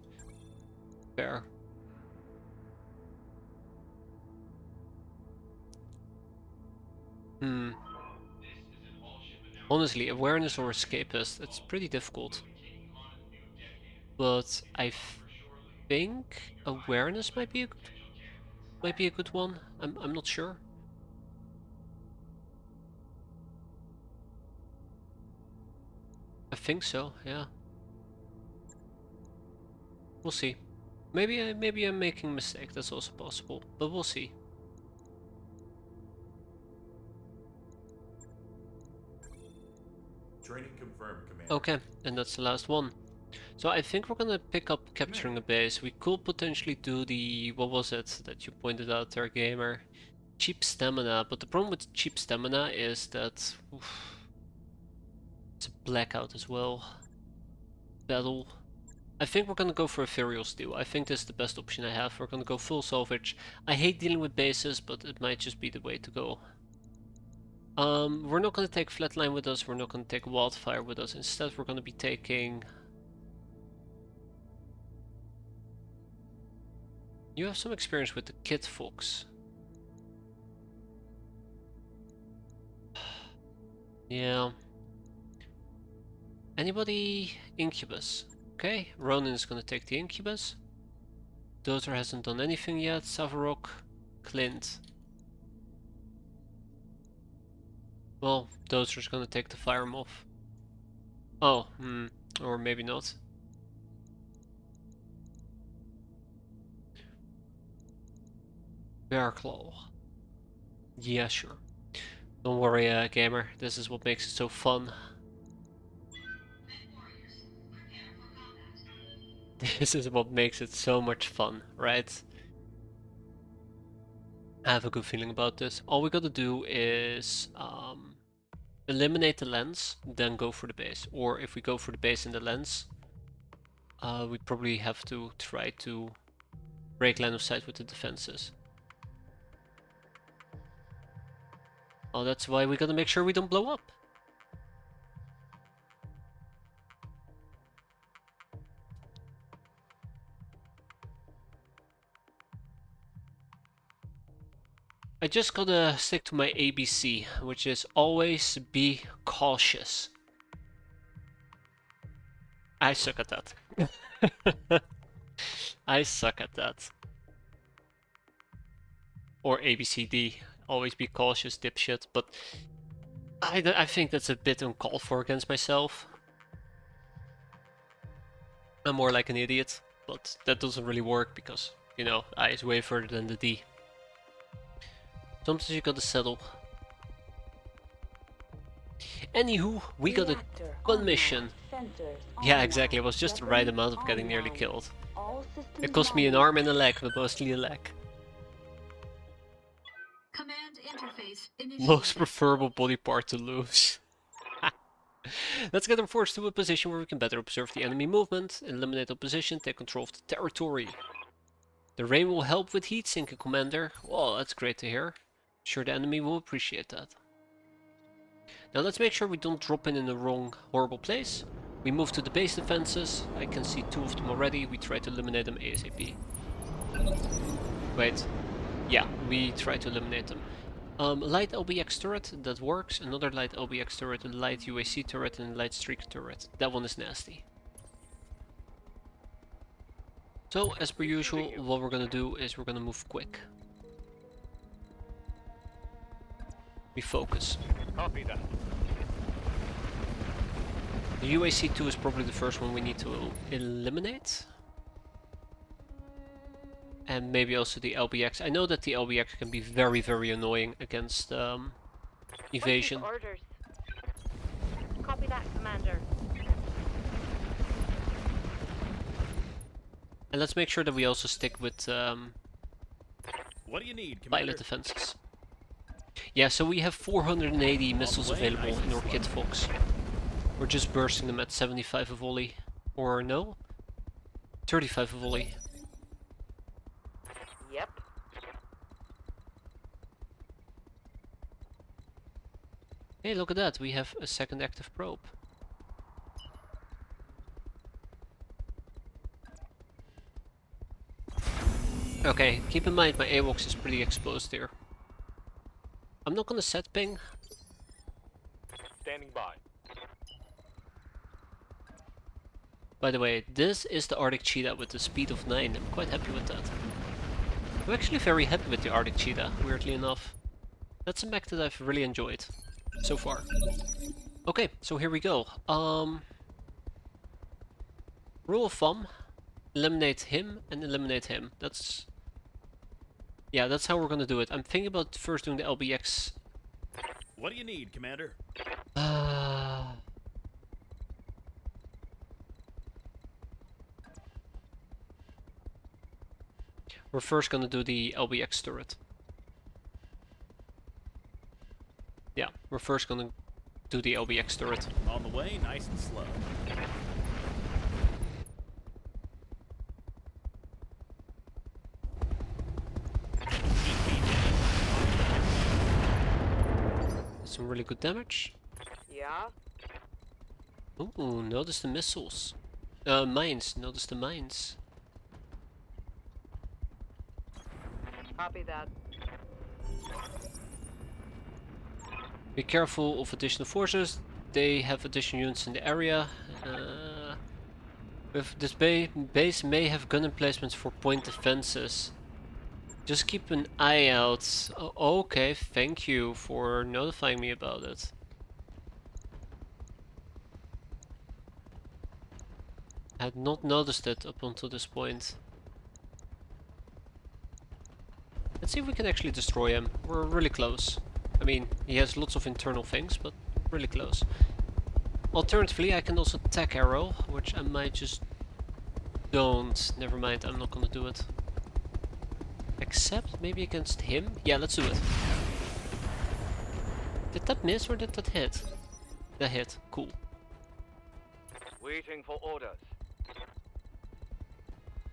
fair. Honestly, awareness or escapist, it's pretty difficult. But I think awareness might be a good one. I'm not sure. I think so, yeah. We'll see. Maybe I'm making a mistake, that's also possible, but we'll see. Training confirmed, Commander. Okay, and that's the last one. So I think we're gonna pick up capturing a base. We could potentially do the, what was it that you pointed out there, gamer? Cheap stamina, but the problem with cheap stamina is that it's a blackout as well. Battle. I think we're gonna go for Ethereal Steel. I think this is the best option I have. We're gonna go full salvage. I hate dealing with bases, but it might just be the way to go. We're not gonna take Flatline with us, we're not gonna take Wildfire with us. Instead we're gonna be taking... You have some experience with the Kid Fox. Yeah. Anybody? Incubus. Okay, Ronan is gonna take the Incubus. Dozer hasn't done anything yet. Savarok, Clint. Well, Dozer's gonna take the Fire Moth. Oh, or maybe not. Bearclaw. Yeah, sure. Don't worry, gamer. This is what makes it so fun. This is what makes it so much fun, right? I have a good feeling about this. All we gotta do is eliminate the lens, then go for the base. Or if we go for the base and the lens, we probably have to try to break line of sight with the defenses. Oh, that's why we gotta make sure we don't blow up. I just gotta stick to my ABC, which is always be cautious. I suck at that. I suck at that. Or ABCD, always be cautious, dipshit, but I think that's a bit uncalled for against myself. I'm more like an idiot, but that doesn't really work because, you know, I is way further than the D. Sometimes you gotta settle. Anywho, we got a fun mission. Yeah, exactly, it was just the right amount of getting nearly killed. It cost me an arm and a leg, but mostly a leg. Command interface initiated. Most preferable body part to lose. Let's get them forced to a position where we can better observe the enemy movement, eliminate opposition, take control of the territory. The rain will help with heat sinking, Commander. Well, that's great to hear. Sure, the enemy will appreciate that. Now let's make sure we don't drop in the wrong horrible place. We move to the base defenses. I can see 2 of them already. We try to eliminate them ASAP. Wait. Yeah, we try to eliminate them. Light LBX turret, that works. Another light LBX turret, a light UAC turret, and a light streak turret. That one is nasty. So, as per usual, what we're gonna do is we're gonna move quick. We focus. Copy that. The UAC-2 is probably the first one we need to eliminate. And maybe also the LBX. I know that the LBX can be very, very annoying against evasion. Orders. Copy that, Commander. And let's make sure that we also stick with What do you need, Commander? pilot defenses. Yeah, so we have 480 missiles available in our kit Fox. We're just bursting them at 75 a volley. Or no? 35 a volley. Yep. Hey, look at that, we have a second active probe. Okay, keep in mind my AWOX is pretty exposed here. I'm not gonna set ping. Standing by. By the way, this is the Arctic Cheetah with the speed of 9. I'm quite happy with that. I'm actually very happy with the Arctic Cheetah, weirdly enough. That's a mech that I've really enjoyed so far. Okay, so here we go. Rule of thumb, eliminate him and eliminate him. Yeah, that's how we're gonna do it. I'm thinking about first doing the LBX. What do you need, Commander? We're first gonna do the LBX turret. Yeah, we're first gonna do the LBX turret. On the way, nice and slow. Some really good damage. Yeah. Ooh, notice the missiles. Mines, notice the mines. Copy that. Be careful of additional forces. They have additional units in the area. With this base may have gun emplacements for point defenses. Just keep an eye out. Okay, thank you for notifying me about it. I had not noticed it up until this point. Let's see if we can actually destroy him. We're really close. I mean, he has lots of internal things, but really close. Alternatively, I can also attack arrow, which I might just don't. Never mind, I'm not gonna do it. Except maybe against him? Yeah, let's do it. Did that miss or did that hit? That hit. Cool. Waiting for orders.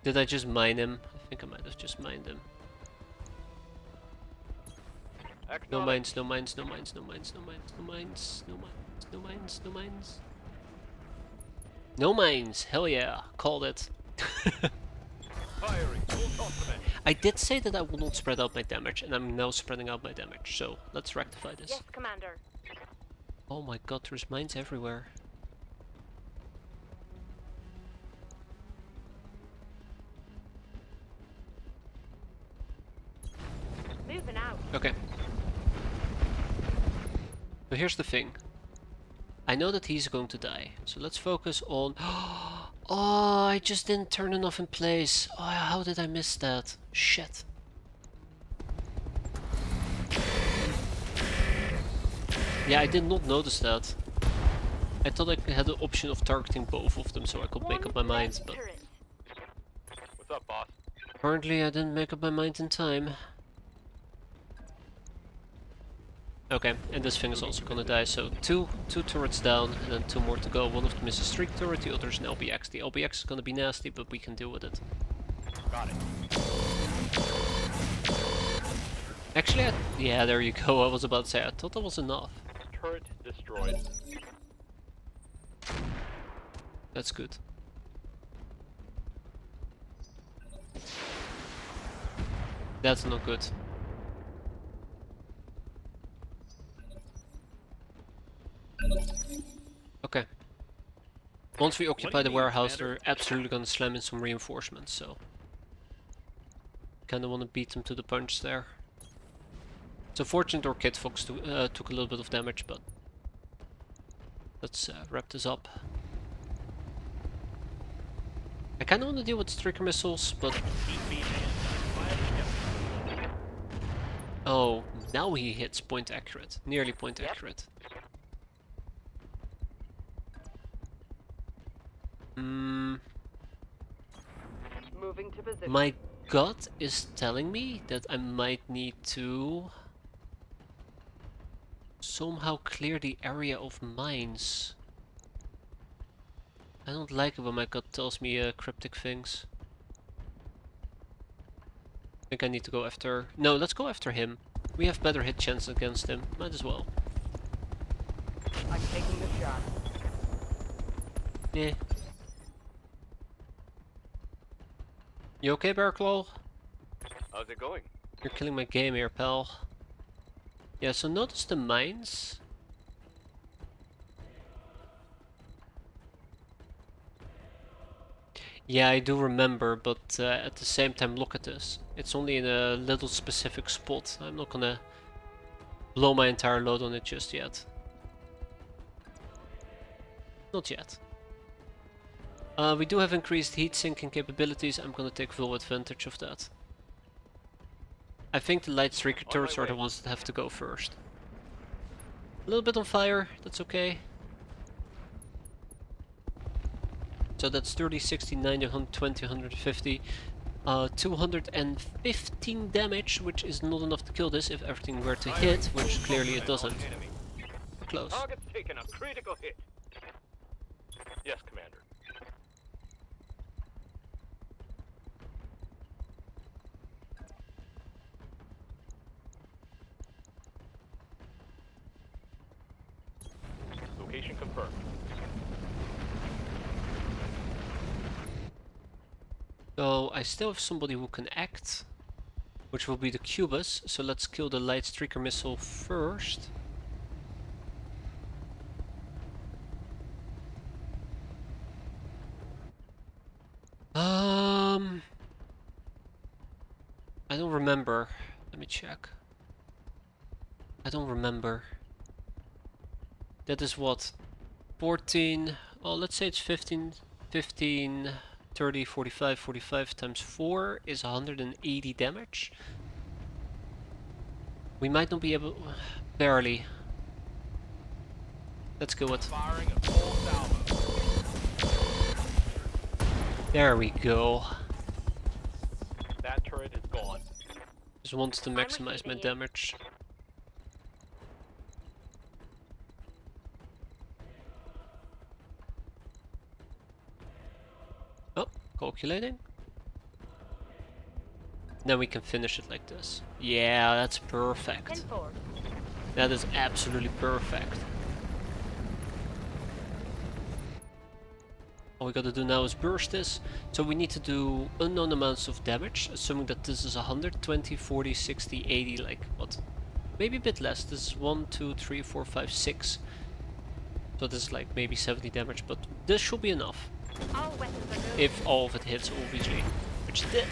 Did I just mine him? I think I might have just mined him. No mines, no mines, no mines, no mines, no mines, no mines, no mines, no mines, no mines. No mines! Hell yeah! Called it. Firing. Full complement. I did say that I will not spread out my damage, and I'm now spreading out my damage, so let's rectify this. Yes, Commander. Oh my god, there's mines everywhere. Moving out. Okay. So here's the thing. I know that he's going to die, so let's focus on... Oh, I just didn't turn enough in place. Oh, how did I miss that? Shit. Yeah, I did not notice that. I thought I had the option of targeting both of them so I could make up my mind, but What's up, boss? apparently I didn't make up my mind in time. Okay, and this thing is also gonna die, so two turrets down, and then 2 more to go. One of them is a streak turret, the other is an LBX. The LBX is gonna be nasty, but we can deal with it. Got it. Actually, yeah, there you go. I was about to say, I thought that was enough. Turret destroyed. That's good. That's not good. Okay. Once we occupy the warehouse, they're absolutely gonna slam in some reinforcements, so... Kinda wanna beat them to the punch there. It's unfortunate our Kid Fox took a little bit of damage, but... Let's wrap this up. I kinda wanna deal with streaker missiles, but... Oh, now he hits point accurate. Nearly point accurate. Moving to position. My gut is telling me that I might need to somehow clear the area of mines. I don't like it when my gut tells me cryptic things. I think I need to go after... No, let's go after him. We have better hit chance against him. Might as well. I'm taking the shot. Yeah. You okay, Bearclaw? How's it going? You're killing my game here, pal. Yeah, so notice the mines. Yeah, I do remember, but at the same time, look at this. It's only in a little specific spot. I'm not gonna blow my entire load on it just yet. Not yet. We do have increased heat sinking capabilities. I'm gonna take full advantage of that. I think the light streaker turrets are the ones that have to go first. A little bit on fire, that's okay. So that's 30, 60, 90, 120, 150. 215 damage, which is not enough to kill this if everything were to hit, which clearly it doesn't. Close. Target's taken a critical hit. Yes, Commander. Location confirmed. So I still have somebody who can act, which will be the Cubus. So let's kill the light streaker missile first. I don't remember. Let me check. I don't remember. That is what? 14, oh let's say it's 15, 30, 45, 45 times 4 is 180 damage. We might not be able... barely. Let's kill it. Firing a full salvo. There we go. That turret is gone. Just wants to maximize my damage. Oh, calculating. Then we can finish it like this. Yeah, that's perfect. That is absolutely perfect. Oh All we gotta do now is burst this. So we need to do unknown amounts of damage, assuming that this is 120, 40, 60, 80, like what? Maybe a bit less. This is 1, 2, 3, 4, 5, 6. So this is like maybe 70 damage, but this should be enough. All weapons are good. If all of it hits, obviously. Which it did.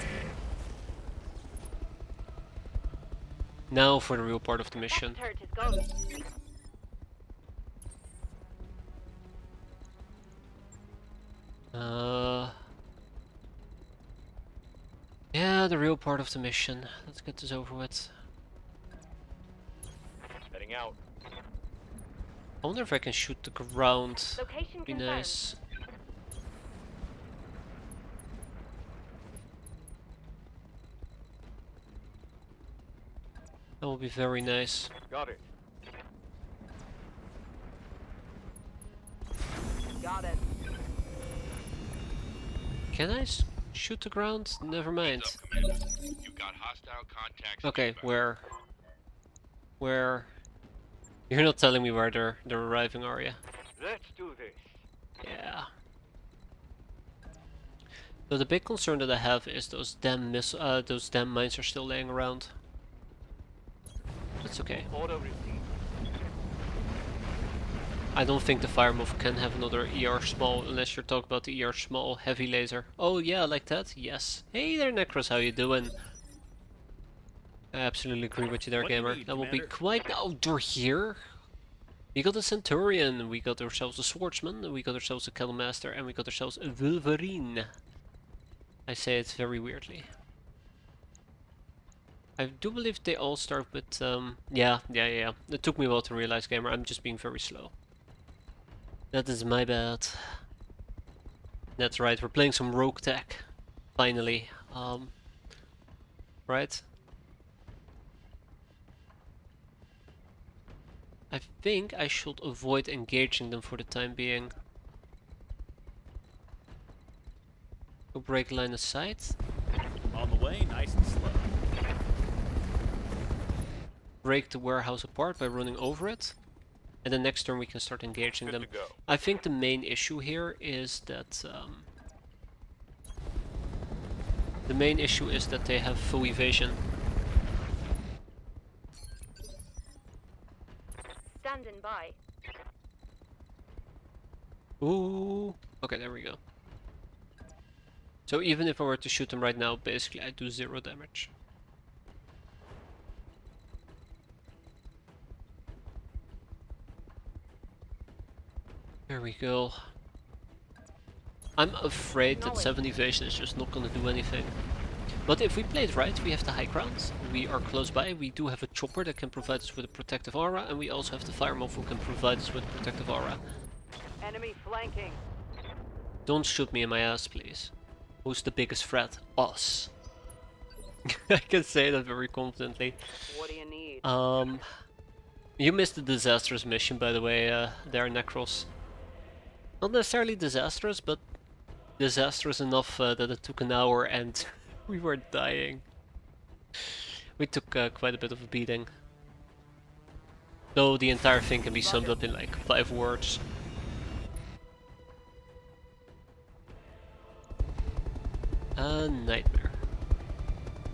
Now for the real part of the mission. Turret is gone. Yeah, the real part of the mission. Let's get this over with. Heading out. I wonder if I can shoot the ground. Location Be confirmed. nice. That will be very nice. Got it. Got it. Can I shoot the ground? Never mind. Heads up, Commander. You've got hostile contacts. Okay, inbound. where? Where? You're not telling me where they're arriving, are you? Let's do this. Yeah. So the big concern that I have is those damn mines are still laying around. That's okay. Order received. I don't think the fire move can have another ER small unless you're talking about the ER small heavy laser. Oh yeah, like that? Yes. Hey there, Necros, how you doing? I absolutely agree with you there, What do you gamer. need, That will be Commander? quite. Oh, they're here. We got a Centurion, we got ourselves a Swordsman, we got ourselves a Kettlemaster, and we got ourselves a Wolverine. I say it very weirdly. I do believe they all start with, yeah. It took me a while to realize, gamer, I'm just being very slow. That is my bad. That's right, we're playing some RogueTech. Finally. Right? I think I should avoid engaging them for the time being. Go break line of sight. On the way, nice and slow. Break the warehouse apart by running over it. And then next turn we can start engaging them. Good to go. I think the main issue here is that they have full evasion. Standing by. Ooh. Okay, there we go. So even if I were to shoot them right now, basically I do 0 damage. There we go. I'm afraid that 7 evasion is just not gonna do anything. But if we play it right, we have the high ground, we are close by, we do have a chopper that can provide us with a protective aura, and we also have the fire mob who can provide us with protective aura. Enemy flanking. Don't shoot me in my ass, please. Who's the biggest threat? Us. I can say that very confidently. What do you need? You missed the disastrous mission, by the way, there, Necros. Not necessarily disastrous, but disastrous enough that it took an hour and we were dying. We took quite a bit of a beating. Though the entire thing can be summed up in like 5 words. A nightmare.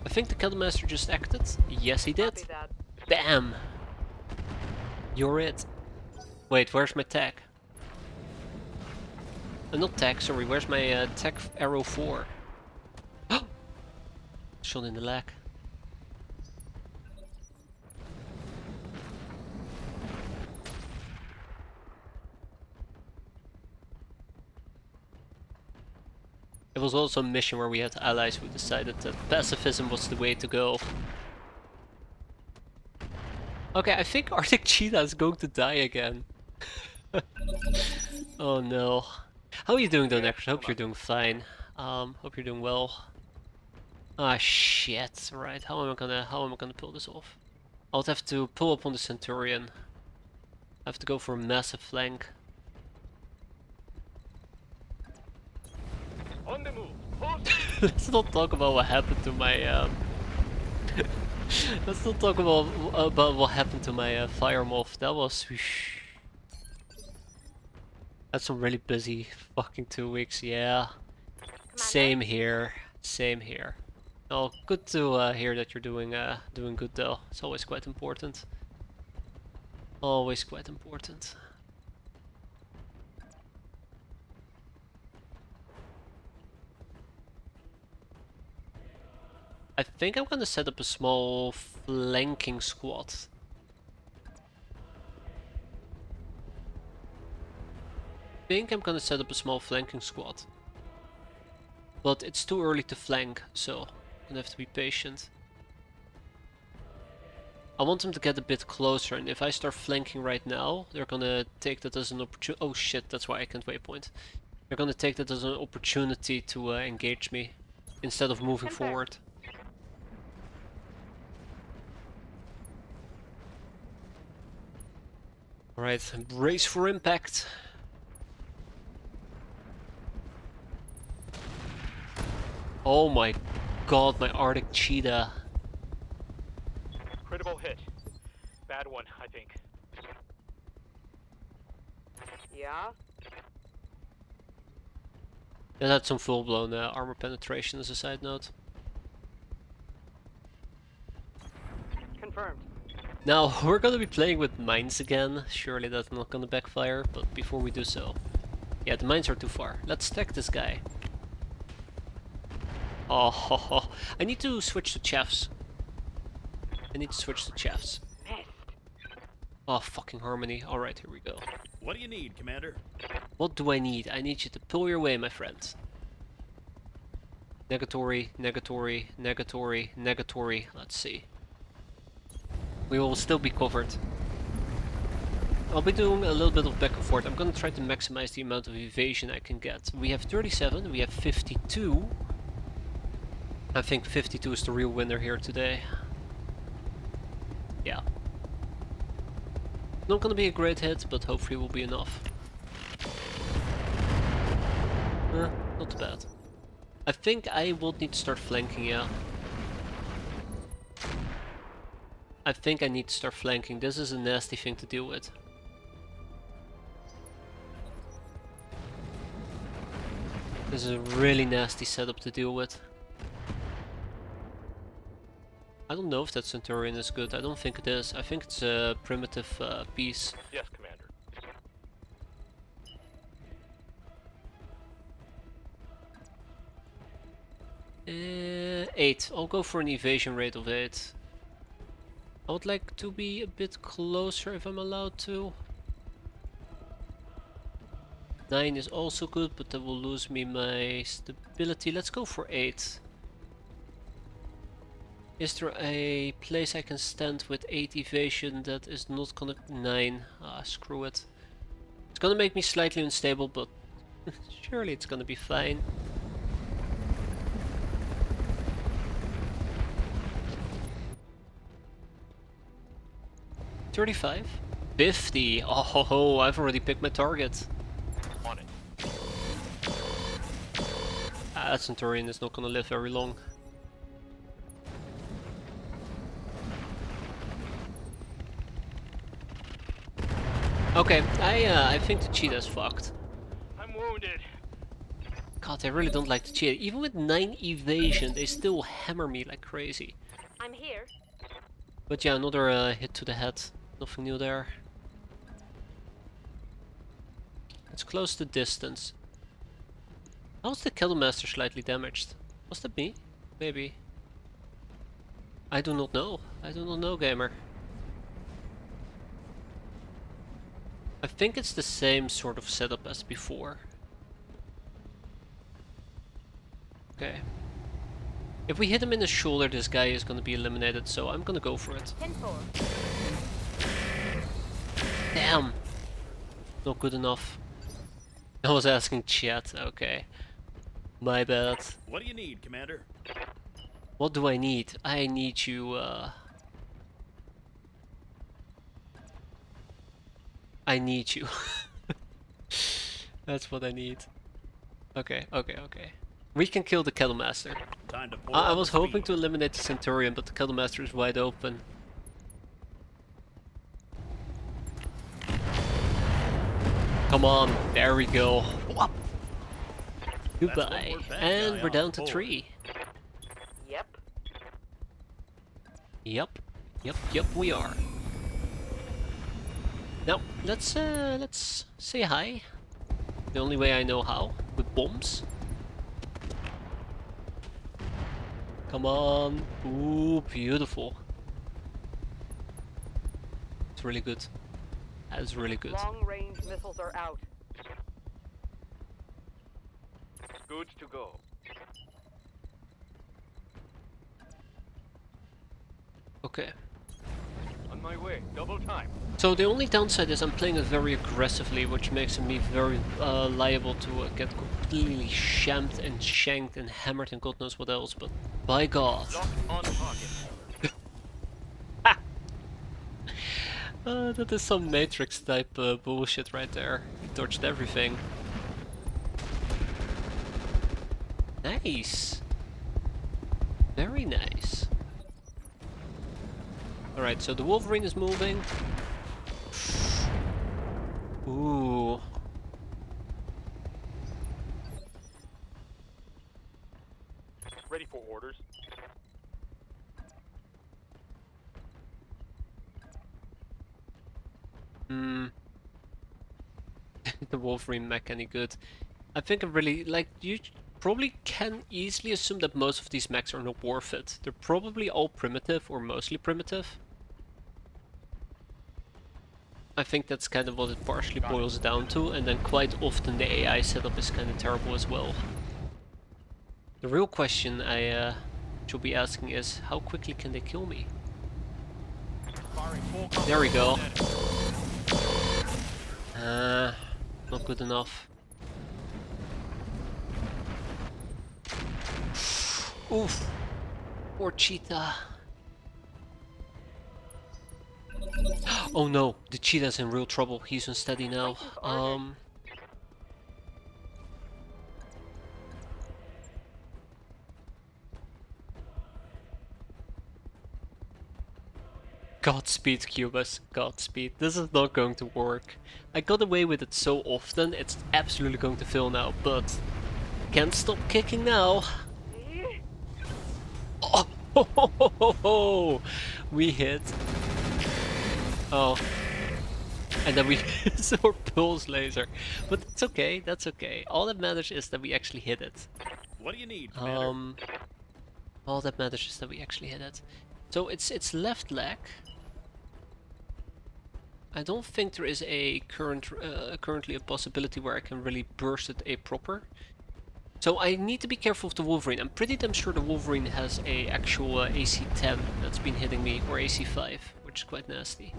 I think the Kettlemaster just acted. Yes, he did. Copy that. Bam! You're it. Wait, where's my tech? Not tech, sorry, where's my tech arrow 4? Shot in the leg. It was also a mission where we had allies who decided that pacifism was the way to go. Okay, I think Arctic Cheetah is going to die again. Oh no. How are you doing though, Necros? Hope you're doing fine. Hope you're doing well. Ah shit, right, how am I gonna pull this off? I'll have to pull up on the Centurion. I have to go for a massive flank. On the move. Let's not talk about what happened to my let's not talk about what happened to my fire moth. That was Had some really busy fucking 2 weeks, yeah. Commander? Same here. Same here. Oh, good to hear that you're doing good though. It's always quite important. Always quite important. I think I'm gonna set up a small flanking squad. I'm gonna set up a small flanking squad. But it's too early to flank, so I'm gonna have to be patient. I want them to get a bit closer, and if I start flanking right now, they're gonna take that as an opportunity. Oh shit, that's why I can't waypoint. They're gonna take that as an opportunity to engage me instead of moving Confirmed. forward. Alright, brace for impact. Oh my god, my Arctic cheetah. Critical hit. Bad one, I think. Yeah? That had some full-blown armor penetration as a side note. Confirmed. Now, we're gonna be playing with mines again. Surely that's not gonna backfire, but before we do so... Yeah, the mines are too far. Let's stack this guy. Oh, I need to switch to chaffs. Missed. Oh, fucking harmony. Alright, here we go. What do you need, Commander? What do I need? I need you to pull your way, my friend. Negatory, negatory, negatory, negatory. Let's see. We will still be covered. I'll be doing a little bit of back and forth. I'm gonna try to maximize the amount of evasion I can get. We have 37, we have 52. I think 52 is the real winner here today. Yeah. Not gonna be a great hit, but hopefully will be enough. Not bad. I think I will need to start flanking, yeah. I think I need to start flanking. This is a nasty thing to deal with. This is a really nasty setup to deal with. I don't know if that Centurion is good. I don't think it is. I think it's a primitive piece. Yes, Commander. 8. I'll go for an evasion rate of 8. I would like to be a bit closer if I'm allowed to. 9 is also good, but that will lose me my stability. Let's go for 8. Is there a place I can stand with 8 evasion that is not gonna... 9. Ah, screw it. It's gonna make me slightly unstable, but surely it's gonna be fine. $35. 50. Oh, I've already picked my target. On it. Ah, that Centurion is not gonna live very long. Okay, I think the cheetah's fucked. I'm wounded. God, I really don't like the cheetah. Even with 9 evasion, they still hammer me like crazy. I'm here. But yeah, another hit to the head. Nothing new there. Let's close the distance. How's the Kettlemaster slightly damaged? Was that me? Maybe. I do not know. I do not know, gamer. I think it's the same sort of setup as before. Okay. If we hit him in the shoulder, this guy is gonna be eliminated, so I'm gonna go for it. 10-4. Damn! Not good enough. I was asking chat, okay. My bad. What do you need, Commander? What do I need? I need you, I need you. That's what I need. Okay. We can kill the Kettlemaster. Time to pour I on was the hoping speed. to eliminate the Centurion, but the Kettlemaster is wide open. Come on, there we go. Whop. That's Goodbye. one more bad And guy we're off down the to board. 3. Yep. Yep. Yep, we are. Now, let's say hi. The only way I know how, with bombs. Come on. Ooh, beautiful. It's really good. That is really good. Long-range missiles are out. Good to go. Okay. On my way. Double time. So the only downside is I'm playing it very aggressively, which makes me very liable to get completely shammed and shanked and hammered and God knows what else, but by God. Locked on target. That is some Matrix type bullshit right there. He dodged everything. Nice. Very nice. Alright, so the Wolverine is moving. Ooh. Ready for orders. Hmm. The Wolverine mech any good? I think I really like you probably can easily assume that most of these mechs are not worth it. They're probably all primitive or mostly primitive. I think that's kind of what it partially boils down to, and then quite often the AI setup is kind of terrible as well. The real question I should be asking is, how quickly can they kill me? Firing full There we go. enemy. Not good enough. Oof. Poor cheetah. Oh no, the cheetah's in real trouble. He's unsteady now. Godspeed, Cubus. Godspeed. This is not going to work. I got away with it so often, it's absolutely going to fail now, but can't stop kicking now. Oh, ho, ho, ho, ho, ho. We hit. Oh. And then we hit our pulse laser. But it's okay, that's okay. All that matters is that we actually hit it. What do you need, Commander? All that matters is that we actually hit it. So it's left leg. I don't think there is a currently a possibility where I can really burst it a proper. So I need to be careful of the Wolverine. I'm pretty damn sure the Wolverine has a actual AC 10 that's been hitting me, or AC 5, which is quite nasty.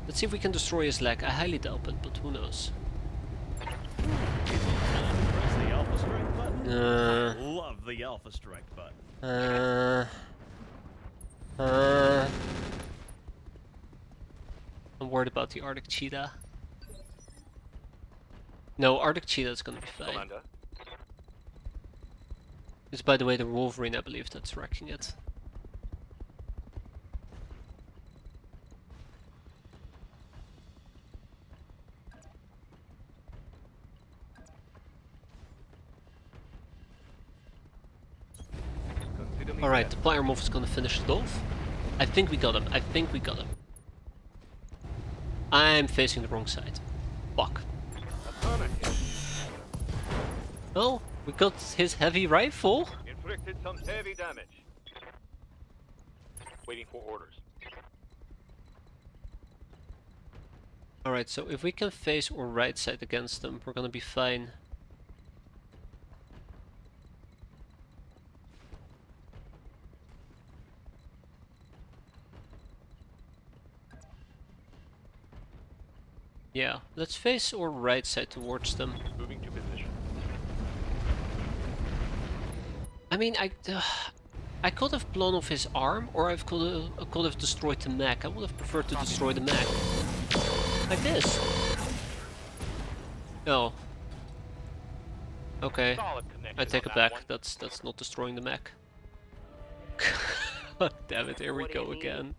Let's see if we can destroy his leg. I highly doubt it, but who knows. Press the Alpha Strike button. I love the Alpha Strike button. I'm worried about the Arctic Cheetah. No, Arctic Cheetah is gonna be fine. Commander. It's by the way the Wolverine, I believe, that's wrecking it. Consider me Alright, ready. the Plier Morph is gonna finish it off. I think we got him. I think we got him. I'm facing the wrong side. Fuck. Affirmative. Well, we got his heavy rifle. Inflicted some heavy damage. Waiting for orders. Alright, so if we can face our right side against them, we're gonna be fine. Yeah, let's face our right side towards them. Moving to position. I mean, I could have blown off his arm, or I could have destroyed the mech. I would have preferred to destroy the mech. Like this. Oh. Okay. Solid connection I take on it that back. one. That's not destroying the mech. Damn it, here we What do you go need? again.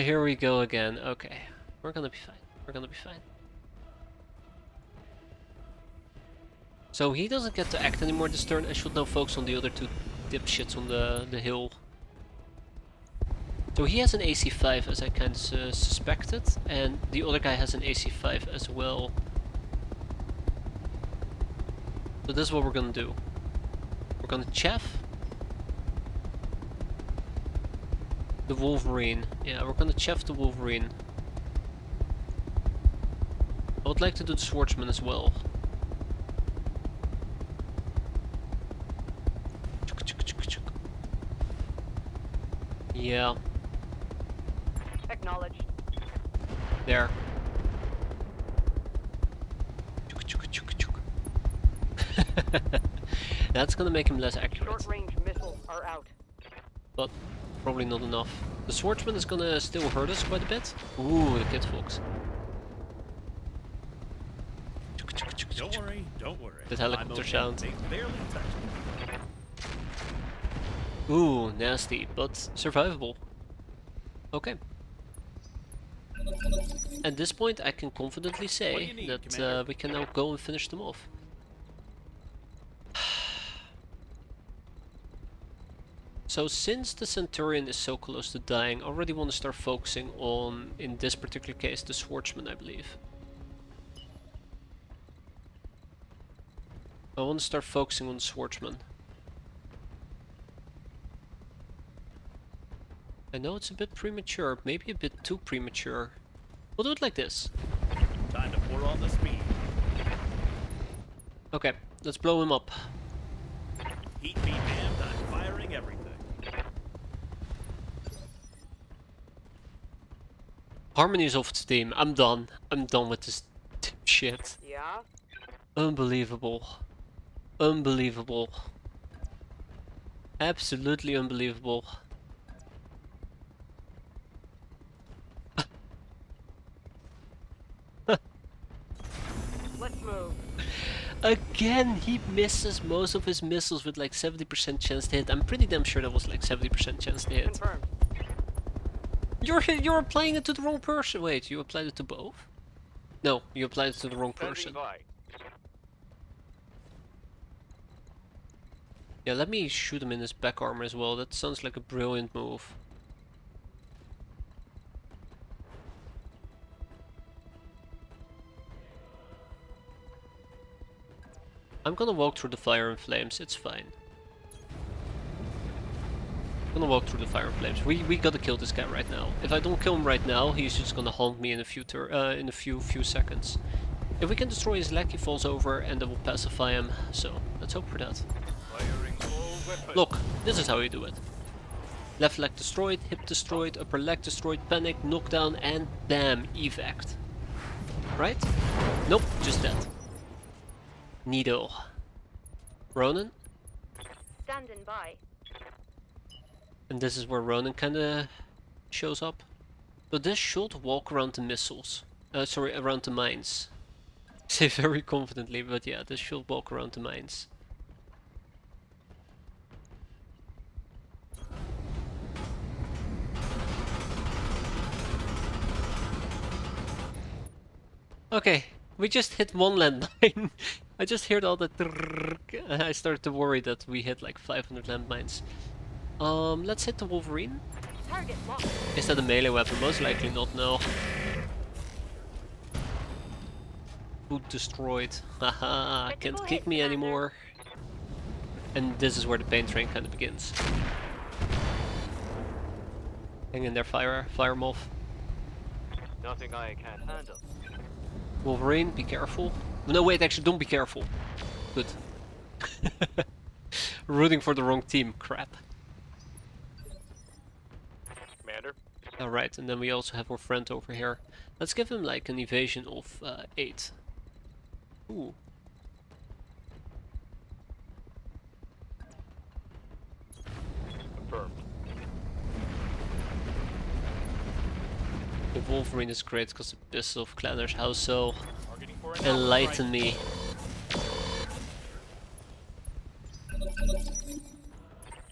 Here we go again. Okay. We're gonna be fine. We're gonna be fine. So he doesn't get to act anymore this turn. I should now focus on the other two dipshits on the hill. So he has an AC5 as I kind of suspected, and the other guy has an AC5 as well. So this is what we're gonna do. We're gonna chaff the Wolverine. Yeah, we're gonna chaff the Wolverine. I would like to do the Swordsman as well. Yeah, Acknowledged. there. That's gonna make him less accurate, Short-range missiles are out. but probably not enough. The Swordsman is gonna still hurt us quite a bit. Ooh, the Kid Fox. Don't worry, don't worry. That helicopter I'm okay. sound. They barely touched me. Ooh, nasty, but survivable. Okay. At this point, I can confidently What do say you need, that Commander? we can now go and finish them off. So since the Centurion is so close to dying, I already want to start focusing on, in this particular case, the Swordsman, I believe. I want to start focusing on the Swordsman. I know it's a bit premature, maybe a bit too premature. We'll do it like this. Time to pour on the speed. Okay, let's blow him up. Heat be damned, I'm firing everything. Harmony's off the team. I'm done. I'm done with this shit. Yeah? Unbelievable. Unbelievable. Absolutely unbelievable. Let's move. Again, he misses most of his missiles with like 70% chance to hit. I'm pretty damn sure that was like 70% chance to hit. Confirmed. You're applying it to the wrong person. Wait, you applied it to both? No, you applied it to the wrong person. Yeah, let me shoot him in his back armor as well. That sounds like a brilliant move. I'm gonna walk through the fire and flames, it's fine. I'm gonna walk through the fire and flames. We gotta kill this guy right now. If I don't kill him right now, he's just gonna haunt me in a few seconds. If we can destroy his leg, he falls over and then we'll pacify him. So let's hope for that. Look, this is how you do it. Left leg destroyed, hip destroyed, upper leg destroyed, panic, knockdown, and bam, evac. Right? Nope, just that. Needle. Ronan? Standing by. And this is where Ronan kinda shows up. So this should walk around the missiles. Sorry, around the mines. I say very confidently, but yeah, this should walk around the mines. Okay, we just hit one landmine. I just heard all that. I started to worry that we hit like 500 landmines. Let's hit the Wolverine. Target locked. Is that a melee weapon? Most likely not, no. Food destroyed. Haha, can't kick me anymore. And this is where the pain train kind of begins. Hang in there, fire him off. Nothing I can't handle. Wolverine, be careful. No, wait, actually, don't be careful. Good. Rooting for the wrong team, crap. Commander? Alright, and then we also have our friend over here. Let's give him like an evasion of 8. Ooh. Confirmed. The Wolverine is great because it pisses off Clanner's house, so Targeting for an enlighten me.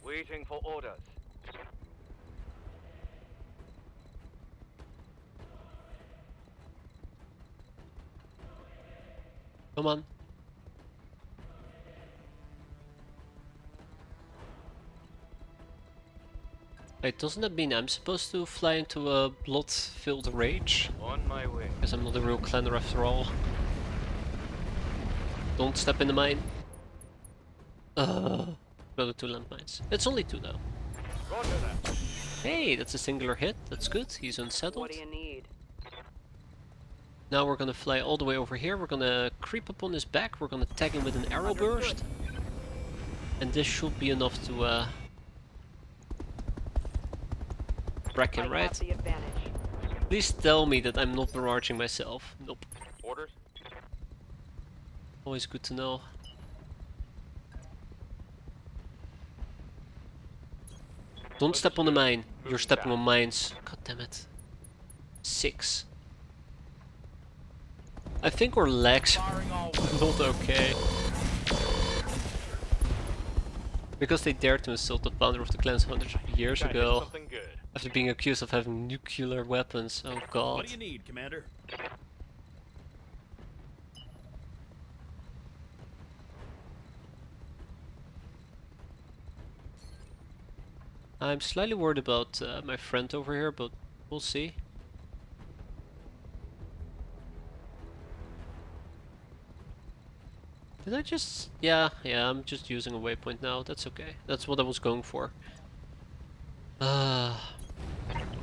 Waiting for orders. Come on. Wait, doesn't that mean I'm supposed to fly into a blood-filled rage? On my way. Because I'm not a real cleaner after all. Don't step in the mine. Another 2 landmines. It's only 2 though. Roger that. Hey, that's a singular hit. That's good. He's unsettled. What do you need? Now we're gonna fly all the way over here. We're gonna creep up on his back. We're gonna tag him with an arrow burst. And this should be enough to wreck him, I right? have the advantage. Please tell me that I'm not barraging myself. Nope. Orders? Always good to know. Don't step on the mine. You're stepping on mines. God damn it. 6. I think our legs are not okay. Because they dared to insult the founder of the clans hundreds of years ago. Something good. After being accused of having nuclear weapons. Oh god. What do you need, Commander? I'm slightly worried about my friend over here, but we'll see. Did I just... yeah, I'm just using a waypoint now. That's okay. That's what I was going for. On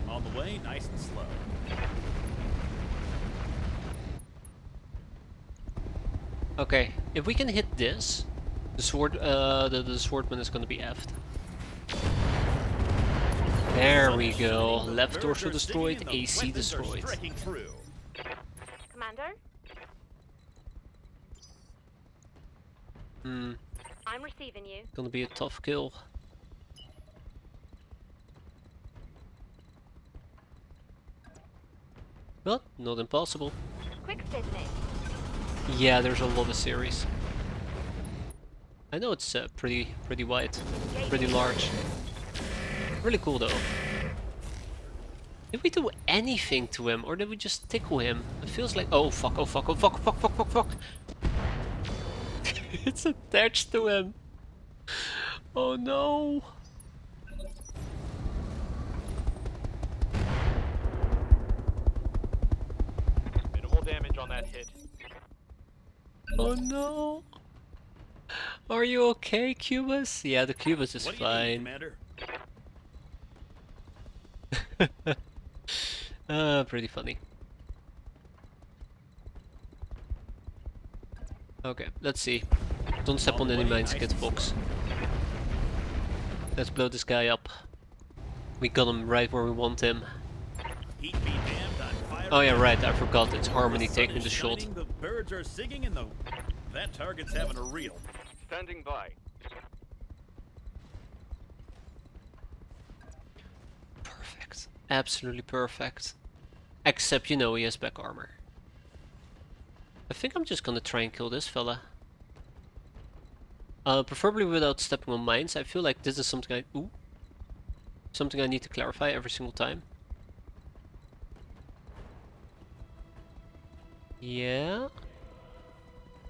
the way, nice and slow. Okay, if we can hit this, the sword, the swordman is gonna be effed. There we go. Left torso destroyed, AC destroyed. Commander, Hmm, I'm receiving you. gonna be a tough kill. But not impossible. Quick business. Yeah, there's a lot of series. I know it's pretty wide, pretty large. Really cool though. Did we do anything to him, or did we just tickle him? It feels like... oh fuck, oh fuck, oh fuck, fuck, fuck, fuck, fuck. It's attached to him. Oh no. Minimal damage on that hit. Oh no. Are you okay, Cubus? Yeah, the Cubus is What do you need, fine. Commander? Pretty funny. Okay, let's see. Don't step on any mines, Kid Fox. Let's blow this guy up. We got him right where we want him. Heat be damned, I'm firing. Oh yeah, right, I forgot. It's Harmony sun taking is the shot. shining, the birds are singing, and that target's having a reel. Standing by. Perfect. Absolutely perfect. Except, you know, he has back armor. I think I'm just gonna try and kill this fella. Preferably without stepping on mines. I feel like this is something something I need to clarify every single time. Yeah?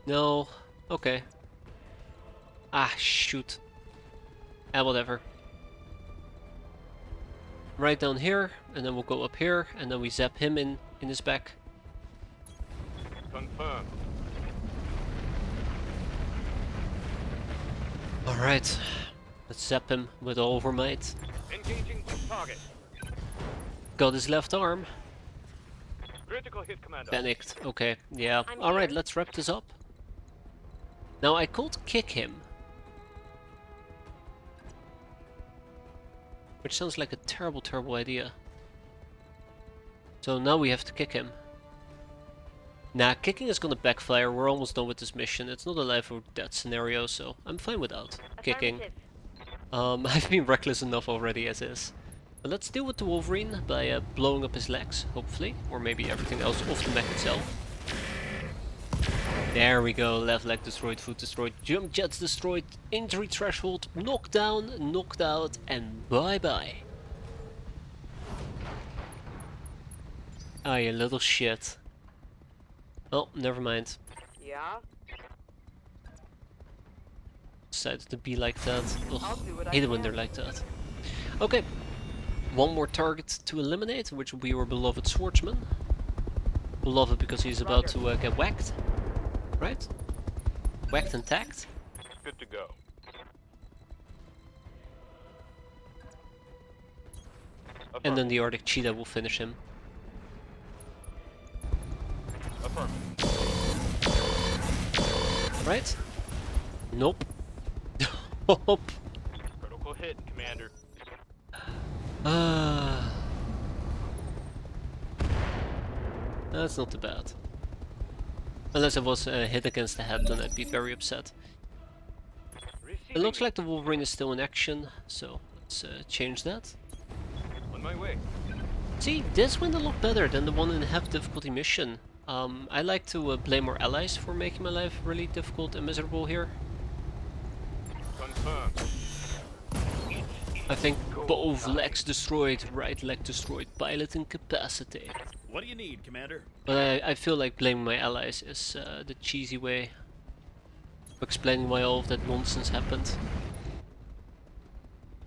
No. Okay. Ah, shoot. Ah, whatever. Right down here, and then we'll go up here, and then we zap him in his back. Confirmed. Alright. Let's zap him with all of our might. Engaging with target. Got his left arm. Critical hit, Commander. Panicked. Okay, yeah. I'm Alright, here. let's wrap this up. Now I could kick him. Which sounds like a terrible, terrible idea. So now we have to kick him. Nah, kicking is gonna backfire. We're almost done with this mission. It's not a life or death scenario, so I'm fine without kicking. Affirmative. I've been reckless enough already as is. But let's deal with the Wolverine by blowing up his legs, hopefully. Or maybe everything else off the mech itself. There we go. Left leg destroyed, foot destroyed, jump jets destroyed, injury threshold, knockdown, knocked out, and bye-bye. Ah, you little shit. Oh, never mind. Yeah? Decided to be like that. I'll Ugh, do what I hate it when can. they're like that. Okay, one more target to eliminate, which will be your beloved swordsman. Beloved because he's about to get whacked, right? Whacked and tagged. Good to go. And then the Arctic cheetah will finish him. Affirmative. Right? Nope. Nope. Critical hit, Commander. That's not too bad. Unless it was a hit against the head, then I'd be very upset. It looks like the Wolverine is still in action, so let's change that. On my way. See, this went a lot better than the one in half difficulty mission. I like to blame our allies for making my life really difficult and miserable here. Confirmed. I think both legs destroyed, right leg destroyed, pilot incapacitated. What do you need, Commander? But I feel like blaming my allies is the cheesy way of explaining why all of that nonsense happened.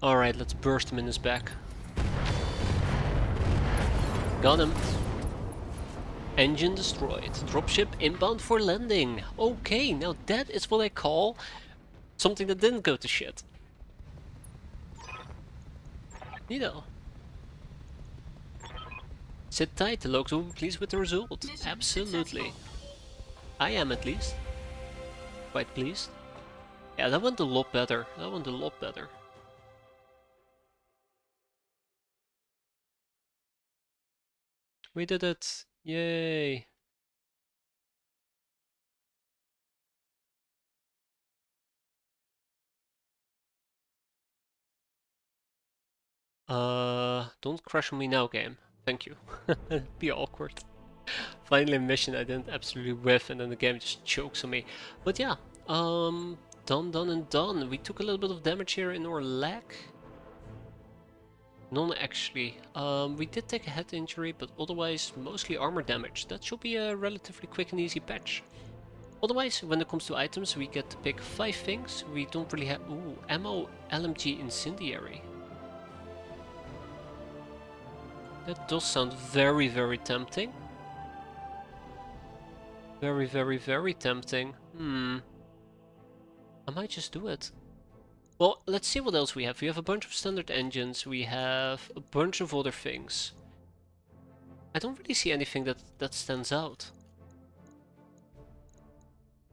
Alright, let's burst him in his back. Got him. Engine destroyed. Dropship inbound for landing. Okay, now that is what I call something that didn't go to shit. Neato. Sit tight, the locals will be pleased with the result. Mission Absolutely. successful. I am at least. Quite pleased. Yeah, that went a lot better. That went a lot better. We did it! Yay! Don't crash on me now, game. Thank you. Be awkward. Finally a mission I didn't absolutely whiff and then the game just chokes on me. But yeah, done, done and done. We took a little bit of damage here in our leg. None actually. We did take a head injury, but otherwise mostly armor damage. That should be a relatively quick and easy patch. Otherwise, when it comes to items, we get to pick 5 things. We don't really have... Ooh, ammo, LMG, incendiary. That does sound very, very tempting. Very, very, very tempting. I might just do it. Well, let's see what else we have. We have a bunch of standard engines. We have a bunch of other things. I don't really see anything that stands out.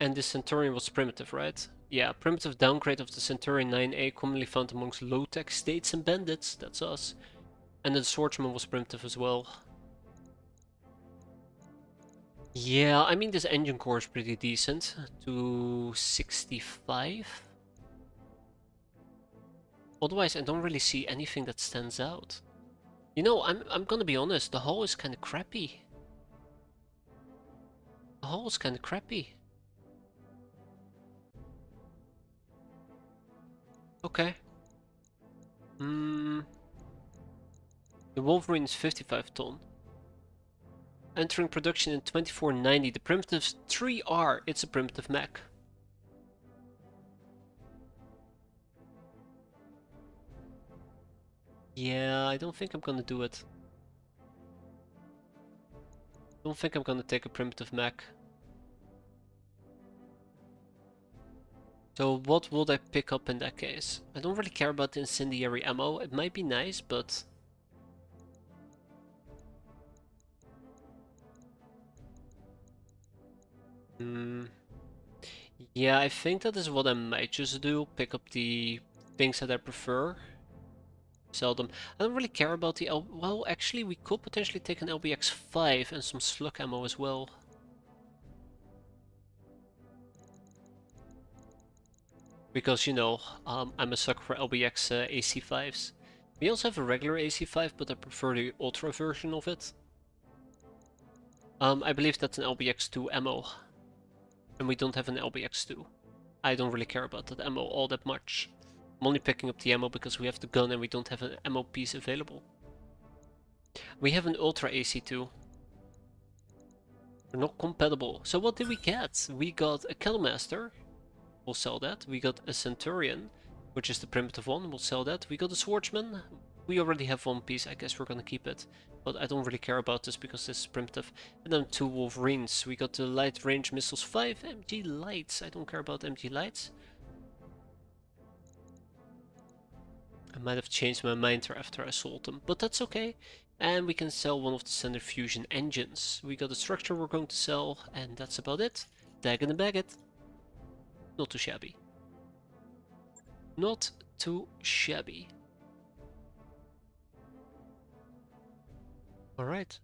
And the Centurion was primitive, right? Yeah, primitive downgrade of the Centurion 9A, commonly found amongst low-tech states and bandits. That's us. And the Swordsman was primitive as well. Yeah, I mean this engine core is pretty decent. 265. Otherwise, I don't really see anything that stands out. You know, I'm gonna be honest. The hull is kind of crappy. The hull is kind of crappy. Okay. The Wolverine is 55 ton. Entering production in 2490. The primitive's 3R. It's a primitive mech. Yeah, I don't think I'm gonna do it. Don't think I'm gonna take a primitive mech. So what would I pick up in that case? I don't really care about the incendiary ammo. It might be nice, but... Yeah, I think that is what I might just do. Pick up the things that I prefer. Sell them. I don't really care about the well, actually, we could potentially take an LBX-5 and some slug ammo as well. Because, you know, I'm a sucker for LBX AC5s. We also have a regular AC5, but I prefer the Ultra version of it. I believe that's an LBX2 ammo. And we don't have an LBX2. I don't really care about that ammo all that much. I'm only picking up the ammo because we have the gun and we don't have an ammo piece available. We have an Ultra AC2. They're not compatible. So what did we get? We got a Kettlemaster. We'll sell that. We got a Centurion, which is the primitive one. We'll sell that. We got a Swordsman. We already have one piece. I guess we're gonna keep it. But I don't really care about this because this is primitive. And then 2 Wolverines. We got the Light Range Missiles 5 MG Lights. I don't care about MG Lights. I might have changed my mind after I sold them, but that's okay. And we can sell one of the centrifusion engines. We got a structure we're going to sell, and that's about it. Dag in the bag it. Not too shabby. Not too shabby. Alright.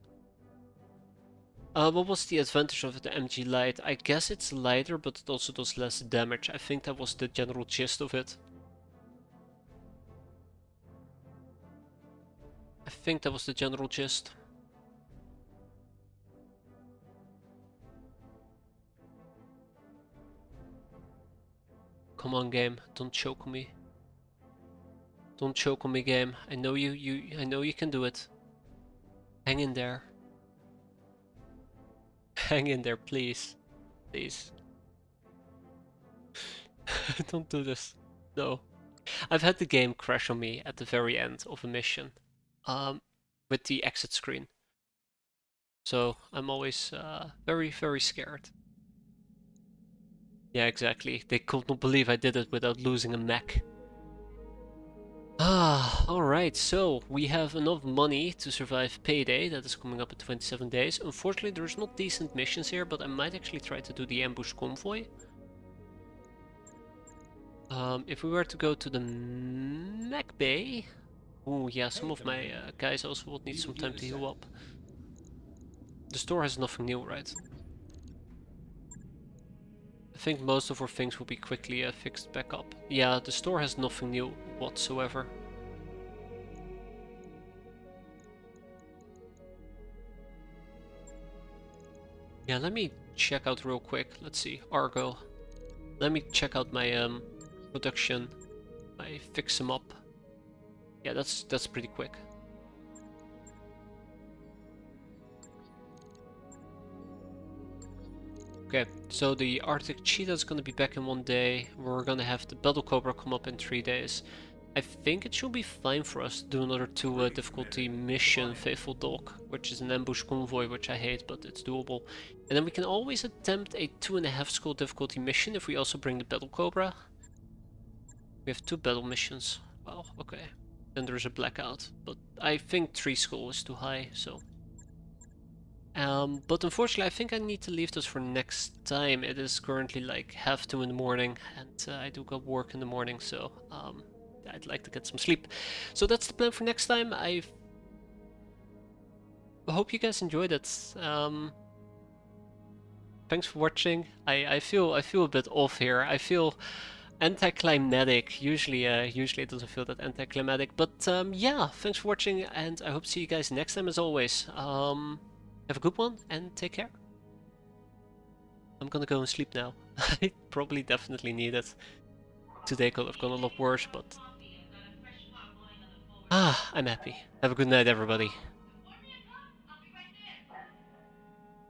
What was the advantage of the MG Light? I guess it's lighter, but it also does less damage. I think that was the general gist of it. I think that was the general gist. Come on, game, don't choke on me. Don't choke on me, game. I know I know you can do it. Hang in there. Hang in there, please. Please. Don't do this. No. I've had the game crash on me at the very end of a mission. With the exit screen. So I'm always very, very scared. Yeah, exactly. They could not believe I did it without losing a mech. Alright, so we have enough money to survive payday. That is coming up in 27 days. Unfortunately, there's not decent missions here, but I might actually try to do the ambush convoy. If we were to go to the mech bay... Oh yeah, some of my guys also would need some time to heal up. The store has nothing new, right? I think most of our things will be quickly fixed back up. Yeah, the store has nothing new whatsoever. Yeah, let me check out real quick. Let's see, Argo. Let me check out my production. I fix them up. Yeah, that's pretty quick. Okay, so the Arctic Cheetah is gonna be back in 1 day. We're gonna have the Battle Cobra come up in 3 days. I think it should be fine for us to do another 2 difficulty mission, Faithful Dog, which is an ambush convoy, which I hate, but it's doable. And then we can always attempt a 2.5 skull difficulty mission if we also bring the Battle Cobra. We have 2 battle missions. Wow, okay. Then there's a blackout, but I think 3 skull is too high, so... but unfortunately I think I need to leave this for next time. It is currently like 2:30 in the morning, and I do got work in the morning, so I'd like to get some sleep. So that's the plan for next time. I hope you guys enjoyed it. Thanks for watching. I feel a bit off here. I feel anticlimactic. Usually it doesn't feel that anticlimactic, but yeah, thanks for watching, and I hope to see you guys next time as always. Have a good one and take care. I'm gonna go and sleep now. I probably definitely need it. Today could have gone a lot worse, but I'm happy. Have a good night, everybody.